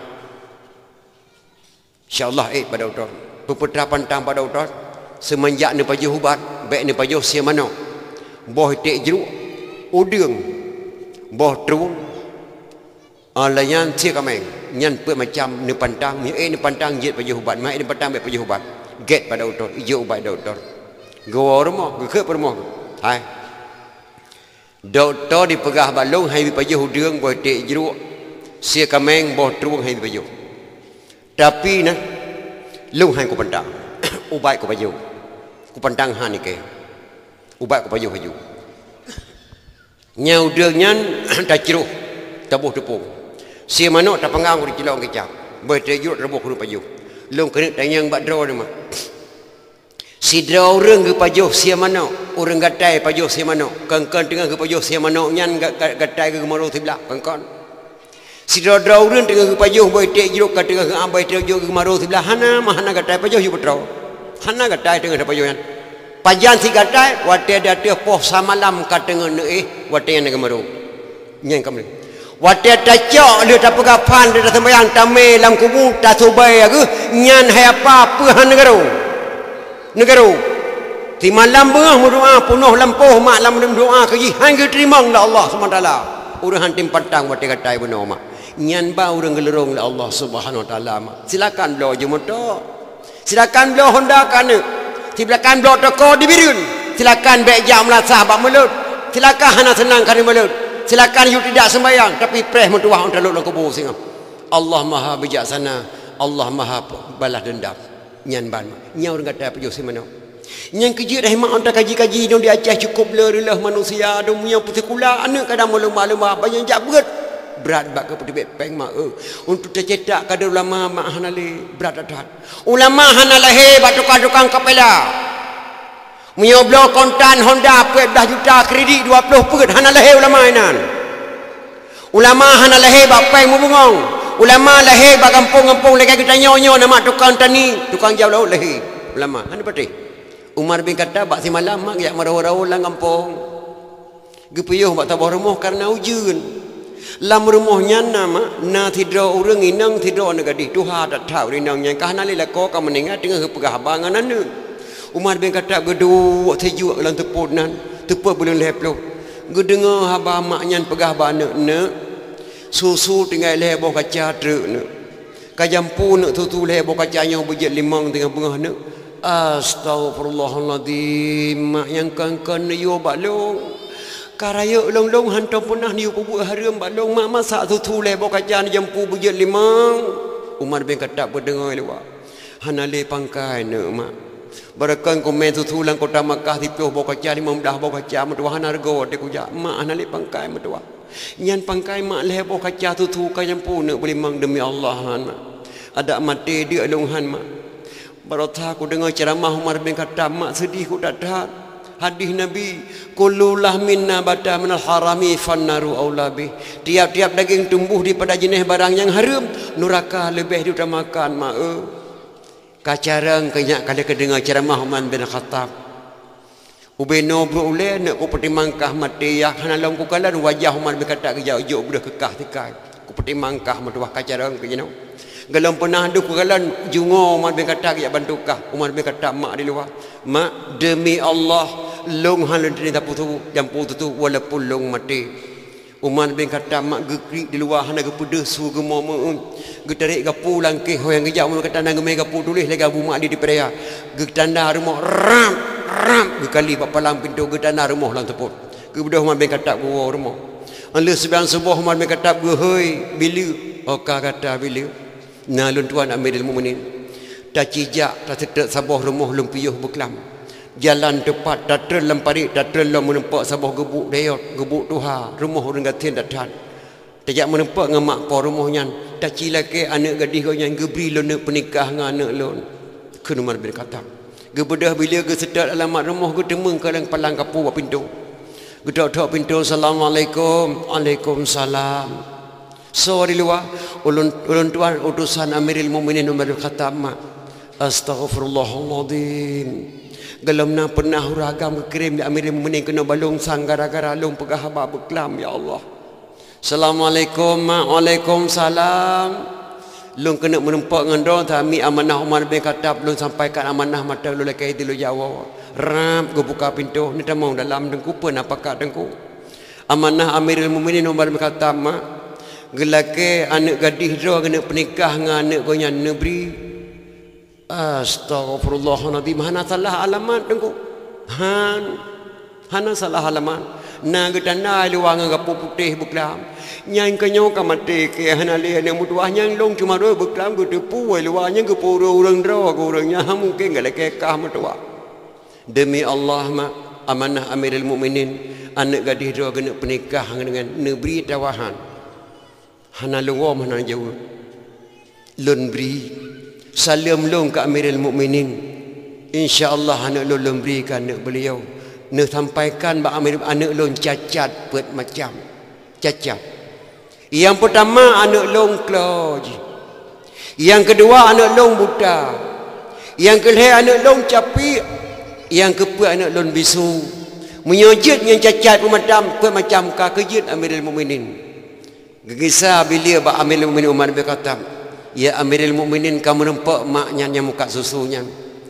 insyaallah pada doktor puputra pantang pada doktor semenjak ni pajuh ubat baik ni pajuh sia mana boh tek jeruk udeng boh truang layan sia kameng nyan pe macam ni pantang ni pantang jet pajuh ubat mai ni pantang baik pajuh ubat get pada doktor ijo ubat doktor go rumah ke rumah hai doktor dipegah balung hai pajuh udeng boh tek jeruk sia kameng boh truang hai pajuh tapi nah lu hai ko pantang ubat ko pajuh ku pandang han ni ke ubat ko pajuh nyau dengan tak ciruh tabuh tepung sia manok tak pengang di kilong kecap boy tejut rebuh ku pajuh long kena tanyang bak draw ni mak si draw orang ke pajuh sia manok orang gatai pajuh sia manok kangkan tengah ke pajuh sia manok nyan gatai ke maru sebelah kangkan si draw orang tengah ke pajuh boy tejut ke tengah ke ambai tejut ke maru sebelah hana gatai pajuh yu draw hana gatai tengah apa joyan pajan si gatai wate ada poh samalam ka tengah ne wate yang ngamaru nyang kamle wate tacok le tapga pan de sembayang tame lam kubu ta subai aku nyan hai apa han negaro di malam bengah doa penuh lampuh mak lam doa ke han ke terima oleh Allah SWT urang hantim patang buat katai benar mak. Nyan ba urang gelerong la Allah Subhanahu wa taala mak. Silakan belo je motor. Silakan belo Honda kan. Silakan belo toko dibirun. Silakan bek jam lasah bak mulut. Silakan hana senang kan mulut. Silakan you tidak sembahyang tapi preh mentuah untuk dalam kubur singa. Allah Maha bijaksana. Allah Maha balas dendam. Nyan ban mak. Nya urang kata apa jo si mana. Yang kerja rahmat anda kaji-kaji dong di Aceh cukup lerilah manusia dong yang putih kula anak kadang malu-malu banyak jak berat bak ke putih peng mak untuk tercetak kadar ulama mak hanale berat dah ulama hanale hebat tukang kepala menyoblo kontan Honda 10 juta kredit 20 pet hanale ulama inan ulama hanale hebat peng mubungong ulama lahir bak kampung-kampung lagi kita nyonyo nama tukang tani tukang jauh laut lahir ulama hana patih Umar bin Khattab bak si malam mak yak marau-rau lang kampung. Gepuyuh bak tabah rumah karena hujan. Lam rumahnya nama na tidro urang inang tidro na gadih tuha tak tahu inang yang kahna lila ko ka meningat dengan pegah bangan anu. Umar bin Khattab gedu sejuk lan tepunan, tepu belum leplo. Gedengar haba mak nyan pegah bana ne. Susu tinggal lebo kaca truk ne. Kajampu ne tutu lebo kaca yang bejat limang tengah bengah ne. Astaghfirullahaladzim mak yang kan yo balong karaya long hantam punah niu pubu harum balong mak masak tu le bokajan jampu bujut limang Umar bin Khattab berdengar lewa hanale pangkai ne mak barakan komen tu lang kota Makkah tipuh bokajan limang dah bokajan metua hanargo de kuja mak hanale pangkai metua nyan pangkai mak le bokajan tu ka jampu ne belimang demi Allah han mak ada mati dia long han mak Barotha aku dengar ceramah Umar bin Khattab mak sedih ku tak tahan hadis Nabi kullu lahmin nabata minal harami fannaru aulabi tiap-tiap daging tumbuh daripada jenis barang yang haram neraka lebih diutamakan mak kacarang kenyak kali kedengar ceramah Umar bin Khattab ubeno berule nak ku pertimangkah mati ya hanalong ku kalan wajah Umar bin Khattab ke jauh budak kekah tikai ku pertimangkah matuah kacarang ke jenau Galam pernah ada kugalan jungo Umar bin Khattab ya bantukah Umar bin Khattab mak di luar mak demi Allah long hal ni tak putu jampu tu walaupun long mati Umar bin Khattab mak gekrik di luar hana gepedes su gemomo getarik gapu langkih hoyang gejak mun kata nang gemai gapu tulis lagi abu mak di peraya getanda rumah ram gekali papalang pintu getanda rumah lang teput gebedah Umar bin Khattab go rumah Allah sebiang sebuah Umar bin Khattab go hoi bila oka kata bila Nalun tuan Amirul Mukminin tak cijak tak sedek sabah rumah lumpiyuh beklam jalan tepat tak terlempari tak terlam menempak sabah gebuk dayot gebuk tuha rumah orang gatin datang tak menempak ngamak po rumahnya tak cilake anak gadis kau yang gebri lon pernikah dengan anak lon ke Umar bin Khattab gebedah bila ke sedek alamat rumah ke temeng kalang palang kapu buat pintu gedok-dok pintu assalamualaikum waalaikumsalam so di luar ulun tuan utusan Amirul Mukminin Umar bin Khattab mak astaghfirullahaladzim galamna pernah huragam kirim di Amirul Mukminin kena balung sang gara-gara long pegah haba beklam ya Allah assalamualaikum mak waalaikumsalam long kena menempak ngendong tami amanah Umar bin Khattab long sampaikan amanah mata lu lekai di lu Jawa ram go buka pintu ni tamong dalam dengku pun apakah dengku amanah Amirul Mukminin Umar bin Khattab mak gelake anak gadis ro kena pernikah dengan anak gonya negeri astagfirullahaladzim hana salah alamat dengku hana salah alamat na getana luang gapu putih beklam nyang kenyo ka mati ke hana le ne mutuah nyang long cuma ro beklam go tepu luangnya go puro urang ro go urangnya mungkin gelake kah mutuah demi Allah mak amanah Amirul Mukminin anak gadis ro kena pernikah dengan negeri tawahan hana lungo mana jauh lun beri salam long ke Amirul Mukminin insyaallah anak lun berikan anak beliau ne sampaikan ba Amir anak lun cacat pet macam cacat yang pertama anak long kloj yang kedua anak long buta yang ketiga anak long capi yang keempat anak long bisu menyojit yang cacat pet macam ka kejit Amirul Mukminin Gegisa bila ba Amirul Mukminin Umar bin Khattab ya Amirul Mukminin kamu nampak maknya yang muka susunya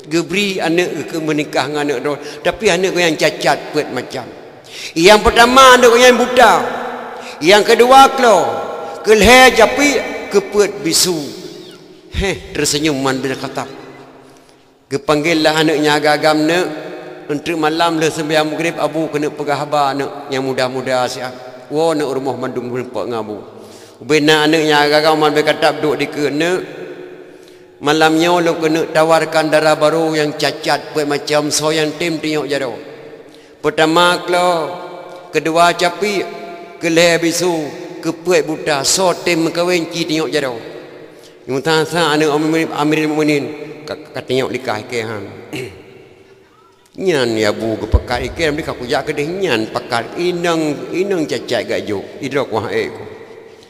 gebri anak ke menikah dengan anak ro tapi anak yang cacat pet macam yang pertama anak yang buta Yang kedua klo kelhe japi keput bisu. Tersenyum Man bin Khattab. Kepanggillah anaknya agak-agam nak untuk malam le sembahyang maghrib abu kena pegah haba anak yang muda-muda siap. Wo nak rumah mandum nampak ngabu. Bina anaknya agak-agam Man bin Khattab duduk di kena malamnya lo kena tawarkan darah baru yang cacat buat macam so yang tim tengok jaro. Pertama klo, kedua capi, keleh bisu, kepuat buta, so tim kawin ci tengok jaro. Yang tasa anak Amirul Mukminin kat tengok likah ke han. Nyan ya bu ke pakai ke mereka kujak ke nyan pakai inang cacat gajo. Idrok wah ko.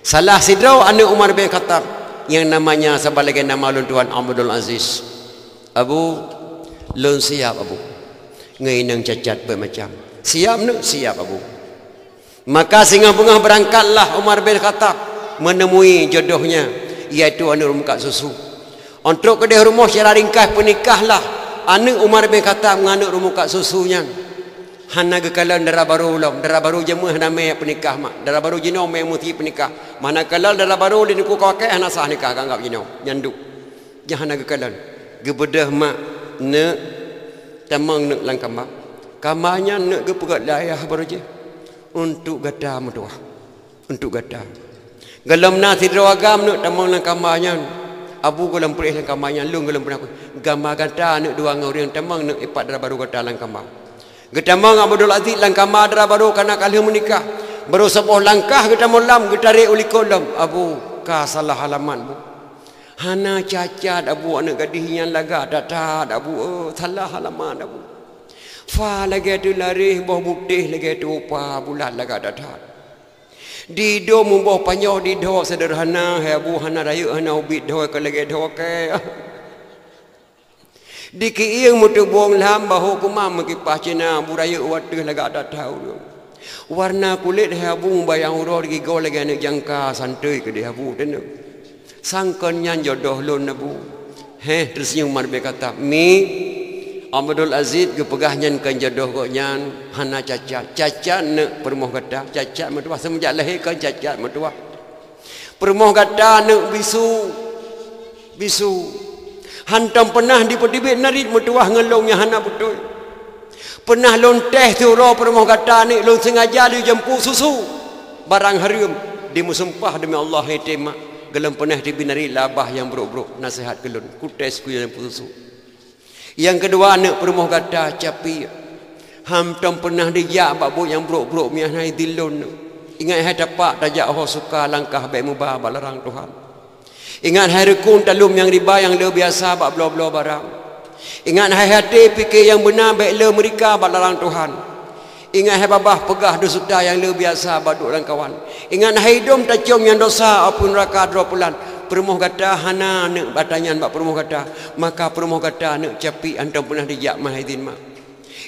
Salah sidro anak Umar bin Khattab yang namanya sebagai nama lun Tuan Abdul Aziz. Abu lun siap abu. Ngainang cacat bermacam. Siap nak siap abu. Maka singa bunga berangkatlah Umar bin Khattab menemui jodohnya iaitu anak rumah susu. Untuk kedai rumah secara ringkas pernikahlah anak Umar bin Khattab dengan anak rumah susunya. Hana kekalan darah baru ulam, darah baru jemaah namanya pernikah mak. Darah baru jino memang mesti pernikah. Mana kalau darah baru di niku kakek hana sah nikah anggap jino nyanduk. Jangan kekalan. Gebedah mak ne tamang ne langkam mak. Kamanya ne gepegat dayah baru je. Untuk gata mutuah. Untuk gata. Galam nasi rawagam ne tamang langkam maknya. Abu galam perih langkam maknya lung galam pernah. Gambar gata ne dua orang tamang ne ipat darah baru gata langkam mak. Getamang Abdul Aziz langkah madra baru kana kali menikah. Baru sebuah langkah kita malam kita re uli kolam. Abu ka salah halaman bu. Hana cacat abu anak gadisnya laga datat abu salah halaman abu. Fa lagi tu lari boh putih lagi tu pa bulan laga datat. Di do mumboh panyo di do sederhana hai abu hana raya hana ubit do ke lagi do ke. Di kiing mutu buang lam bahu kumam kipah cina buraya wadah laga ada tahu. Warna kulit habu bayang uror di gol lagi anak jangka santai ke dia habu dan sangkan nyan jodoh lon nabu. Tersenyum Umar bin Khattab mi Abdul Aziz ke pegahnya kan jodoh kok nyan hana cacat nak permoh kata cacat mertua semenjak lahir kan cacat mertua. Permoh kata nak bisu hantam pernah di pedibit narit mutuah ngelongnya hana betul. Pernah lonteh tu roh permoh kata ni long sengaja dia jemput susu barang haram di musumpah demi Allah hitima gelam pernah di binari labah yang buruk-buruk nasihat kelun kutes ku yang susu. Yang kedua anak permoh kata capi hantam pernah dia babu yang buruk-buruk miah nai dilun. Ingat hai dapat tajak ho suka langkah baik mubah balarang Tuhan. Ingat hai rekun talum yang riba yang le biasa bak blo-blo barang. Ingat hai hati fikir yang benar baik le mereka bak larang Tuhan. Ingat hai babah pegah dosa yang le biasa bak duk orang kawan. Ingat hai hidung tajam yang dosa apun neraka 2 bulan. Permoh kata hana nak batanyan bak permoh kata. Maka permoh kata nak capi antam pernah dijak mahidin mak.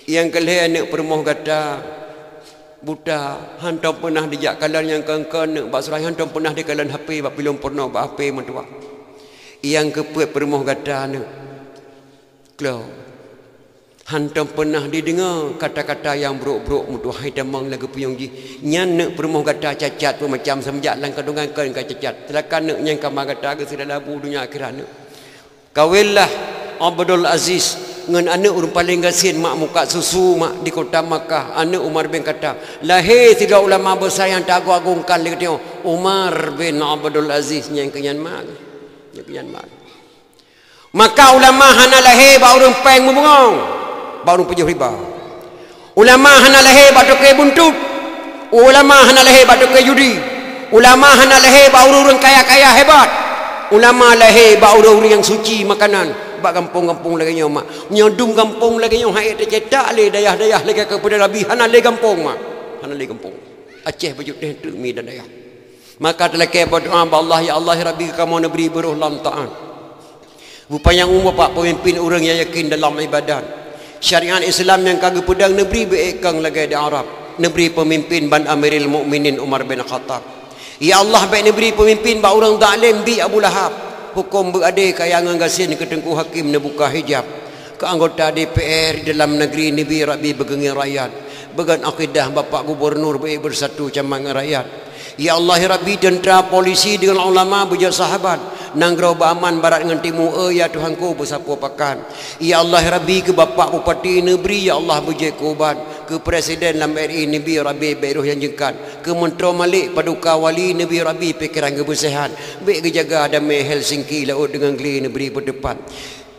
Yang kelih nak permoh kata buta hantam pernah dijak kalan yang kengken nak bak surai hantam pernah di kalan HP bak pilum porno bak HP mentua. Yang kepuat permoh kata nak klau hantam pernah didengar kata-kata yang buruk-buruk mutu hai tamang lagu puyung ji nyan nak permoh kata cacat pun macam semenjak lang kandungan kan cacat telakan nak nyang kamar kata ke sudah labu dunia akhirat nak kawillah Abdul Aziz dengan anak orang paling gasin mak muka susu mak di kota Makkah anak Umar bin Khattab lahir 3 ulama besar yang tak agungkan dia tengok Umar bin Abdul Aziz yang kenyan mak maka ulama hana lahir ba urang peng membungong ba urang pejuh riba ulama hana lahir ba toke buntut ulama hana lahir ba toke judi ulama hana lahir ba urang kaya-kaya hebat ulama lahir ba urang yang suci makanan bak kampung-kampung lagi nyo mak nyodung kampung lagi nyo hai tercetak le dayah-dayah lagi kepada Nabi hana le kampung mak hana le kampung Aceh baju teh tu mi dan dayah maka telake berdoa Allah ya Allah ya Rabbi kamu beri beruh lam ta'an rupanya umur pak pemimpin orang yang yakin dalam ibadat syariat Islam yang kagak pedang negeri beekang lagi di Arab negeri pemimpin ban Amirul Mukminin Umar bin Khattab ya Allah baik negeri pemimpin ba orang zalim bi Abu Lahab hukum berade kayangan gasin ke Tengku Hakim nak buka hijab ke anggota DPR dalam negeri ni bi Rabbi bergengir rakyat Began akidah Bapak Gubernur bersatu camang rakyat. Ya Allah ya Rabbi, tentera polisi dengan ulama berjaya sahabat Nangrau beraman barat dengan timur, ya Tuhanku bersapu pakan. Ya Allah ya Rabbi, ke Bapak Bupati Negeri, ya Allah berjaya kuban. Ke Presiden dalam RI Nabi Rabbi Beruh yang jengkat. Ke Menteri Malik Paduka Wali Nabi Rabbi pikiran kebersihan. Baik kejaga damai Helsinki laut dengan geli negeri berdepan.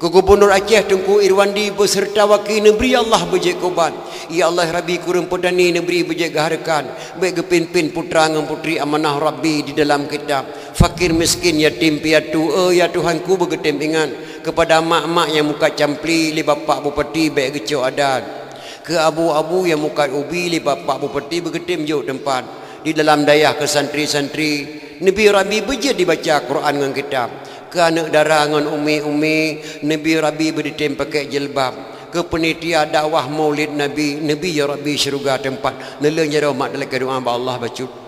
Ke Gubernur Aceh Tengku Irwandi beserta wakil negeri Allah berjaya kuban. Ya Allah Rabbi, kurang pedani negeri berjaya gaharakan. Baik kepimpin putra dan putri amanah Rabbi di dalam kitab. Fakir miskin yatim piatu, ya Tuhanku bergetimpingan. Kepada mak-mak yang muka campli li Bapak Bupati baik kecil adat. Ke abu-abu yang muka ubi li Bapak Bupati bergetim jauh tempat. Di dalam dayah ke santri-santri Nabi Rabbi berjaya dibaca Quran dengan kitab. Ke anak darah dengan umi-umi Nabi Rabbi berditim pakai jilbab. Ke penitia dakwah maulid Nabi ya Rabbi syurga tempat. Nelang jara mak dalam doa Allah baca.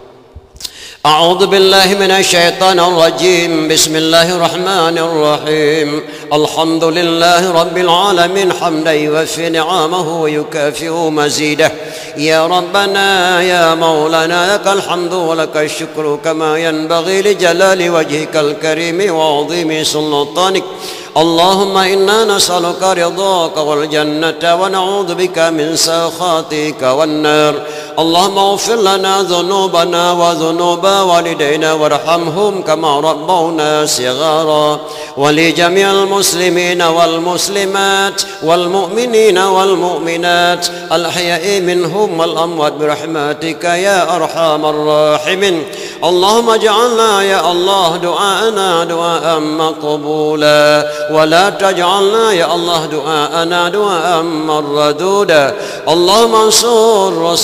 أعوذ بالله من الشيطان الرجيم بسم الله الرحمن الرحيم الحمد لله رب العالمين حمدا يوفي نعمه ويكافئ مزيده يا ربنا يا مولانا لك الحمد ولك الشكر كما ينبغي لجلال وجهك الكريم وعظيم سلطانك اللهم إنا نسألك رضاك والجنة ونعوذ بك من سخطك والنار اللهم اغفر لنا ذنوبنا وذنوب والدينا وارحمهم كما ربونا صغارا ولجميع المسلمين والمسلمات والمؤمنين والمؤمنات الأحياء منهم والأموات برحمتك يا أرحم الراحمين اللهم اجعلنا يا الله دعاءنا دعاء مقبولا ولا تجعلنا يا الله دعاءنا دعاء مردودا اللهم انصر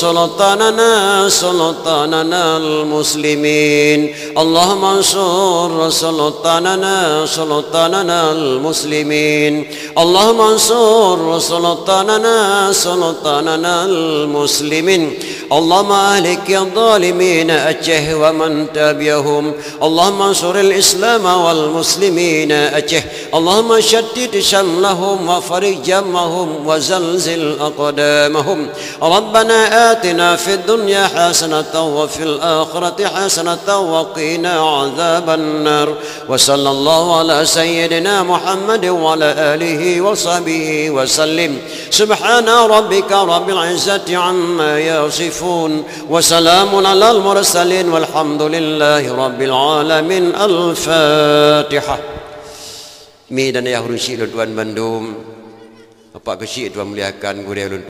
سلطاننا المسلمين اللهم انصر سلطاننا المسلمين اللهم انصر سلطاننا المسلمين اللهم اهلك الظالمين أجه ومن تبعهم اللهم انصر الإسلام والمسلمين أجه اللهم شتت شملهم وفرج جمعهم وزلزل أقدامهم ربنا آتنا في الدنيا حسنة وفي الآخرة حسنة وقنا عذاب النار وصلى الله على سيدنا محمد وعلى آله وصحبه وسلم سبحان ربك رب العزة عما يصفون وسلام على المرسلين والحمد لله رب العالمين الفاتحة. Mi dan ayah rusi Tuan Bandung. Bapak kecil Tuan muliakan guru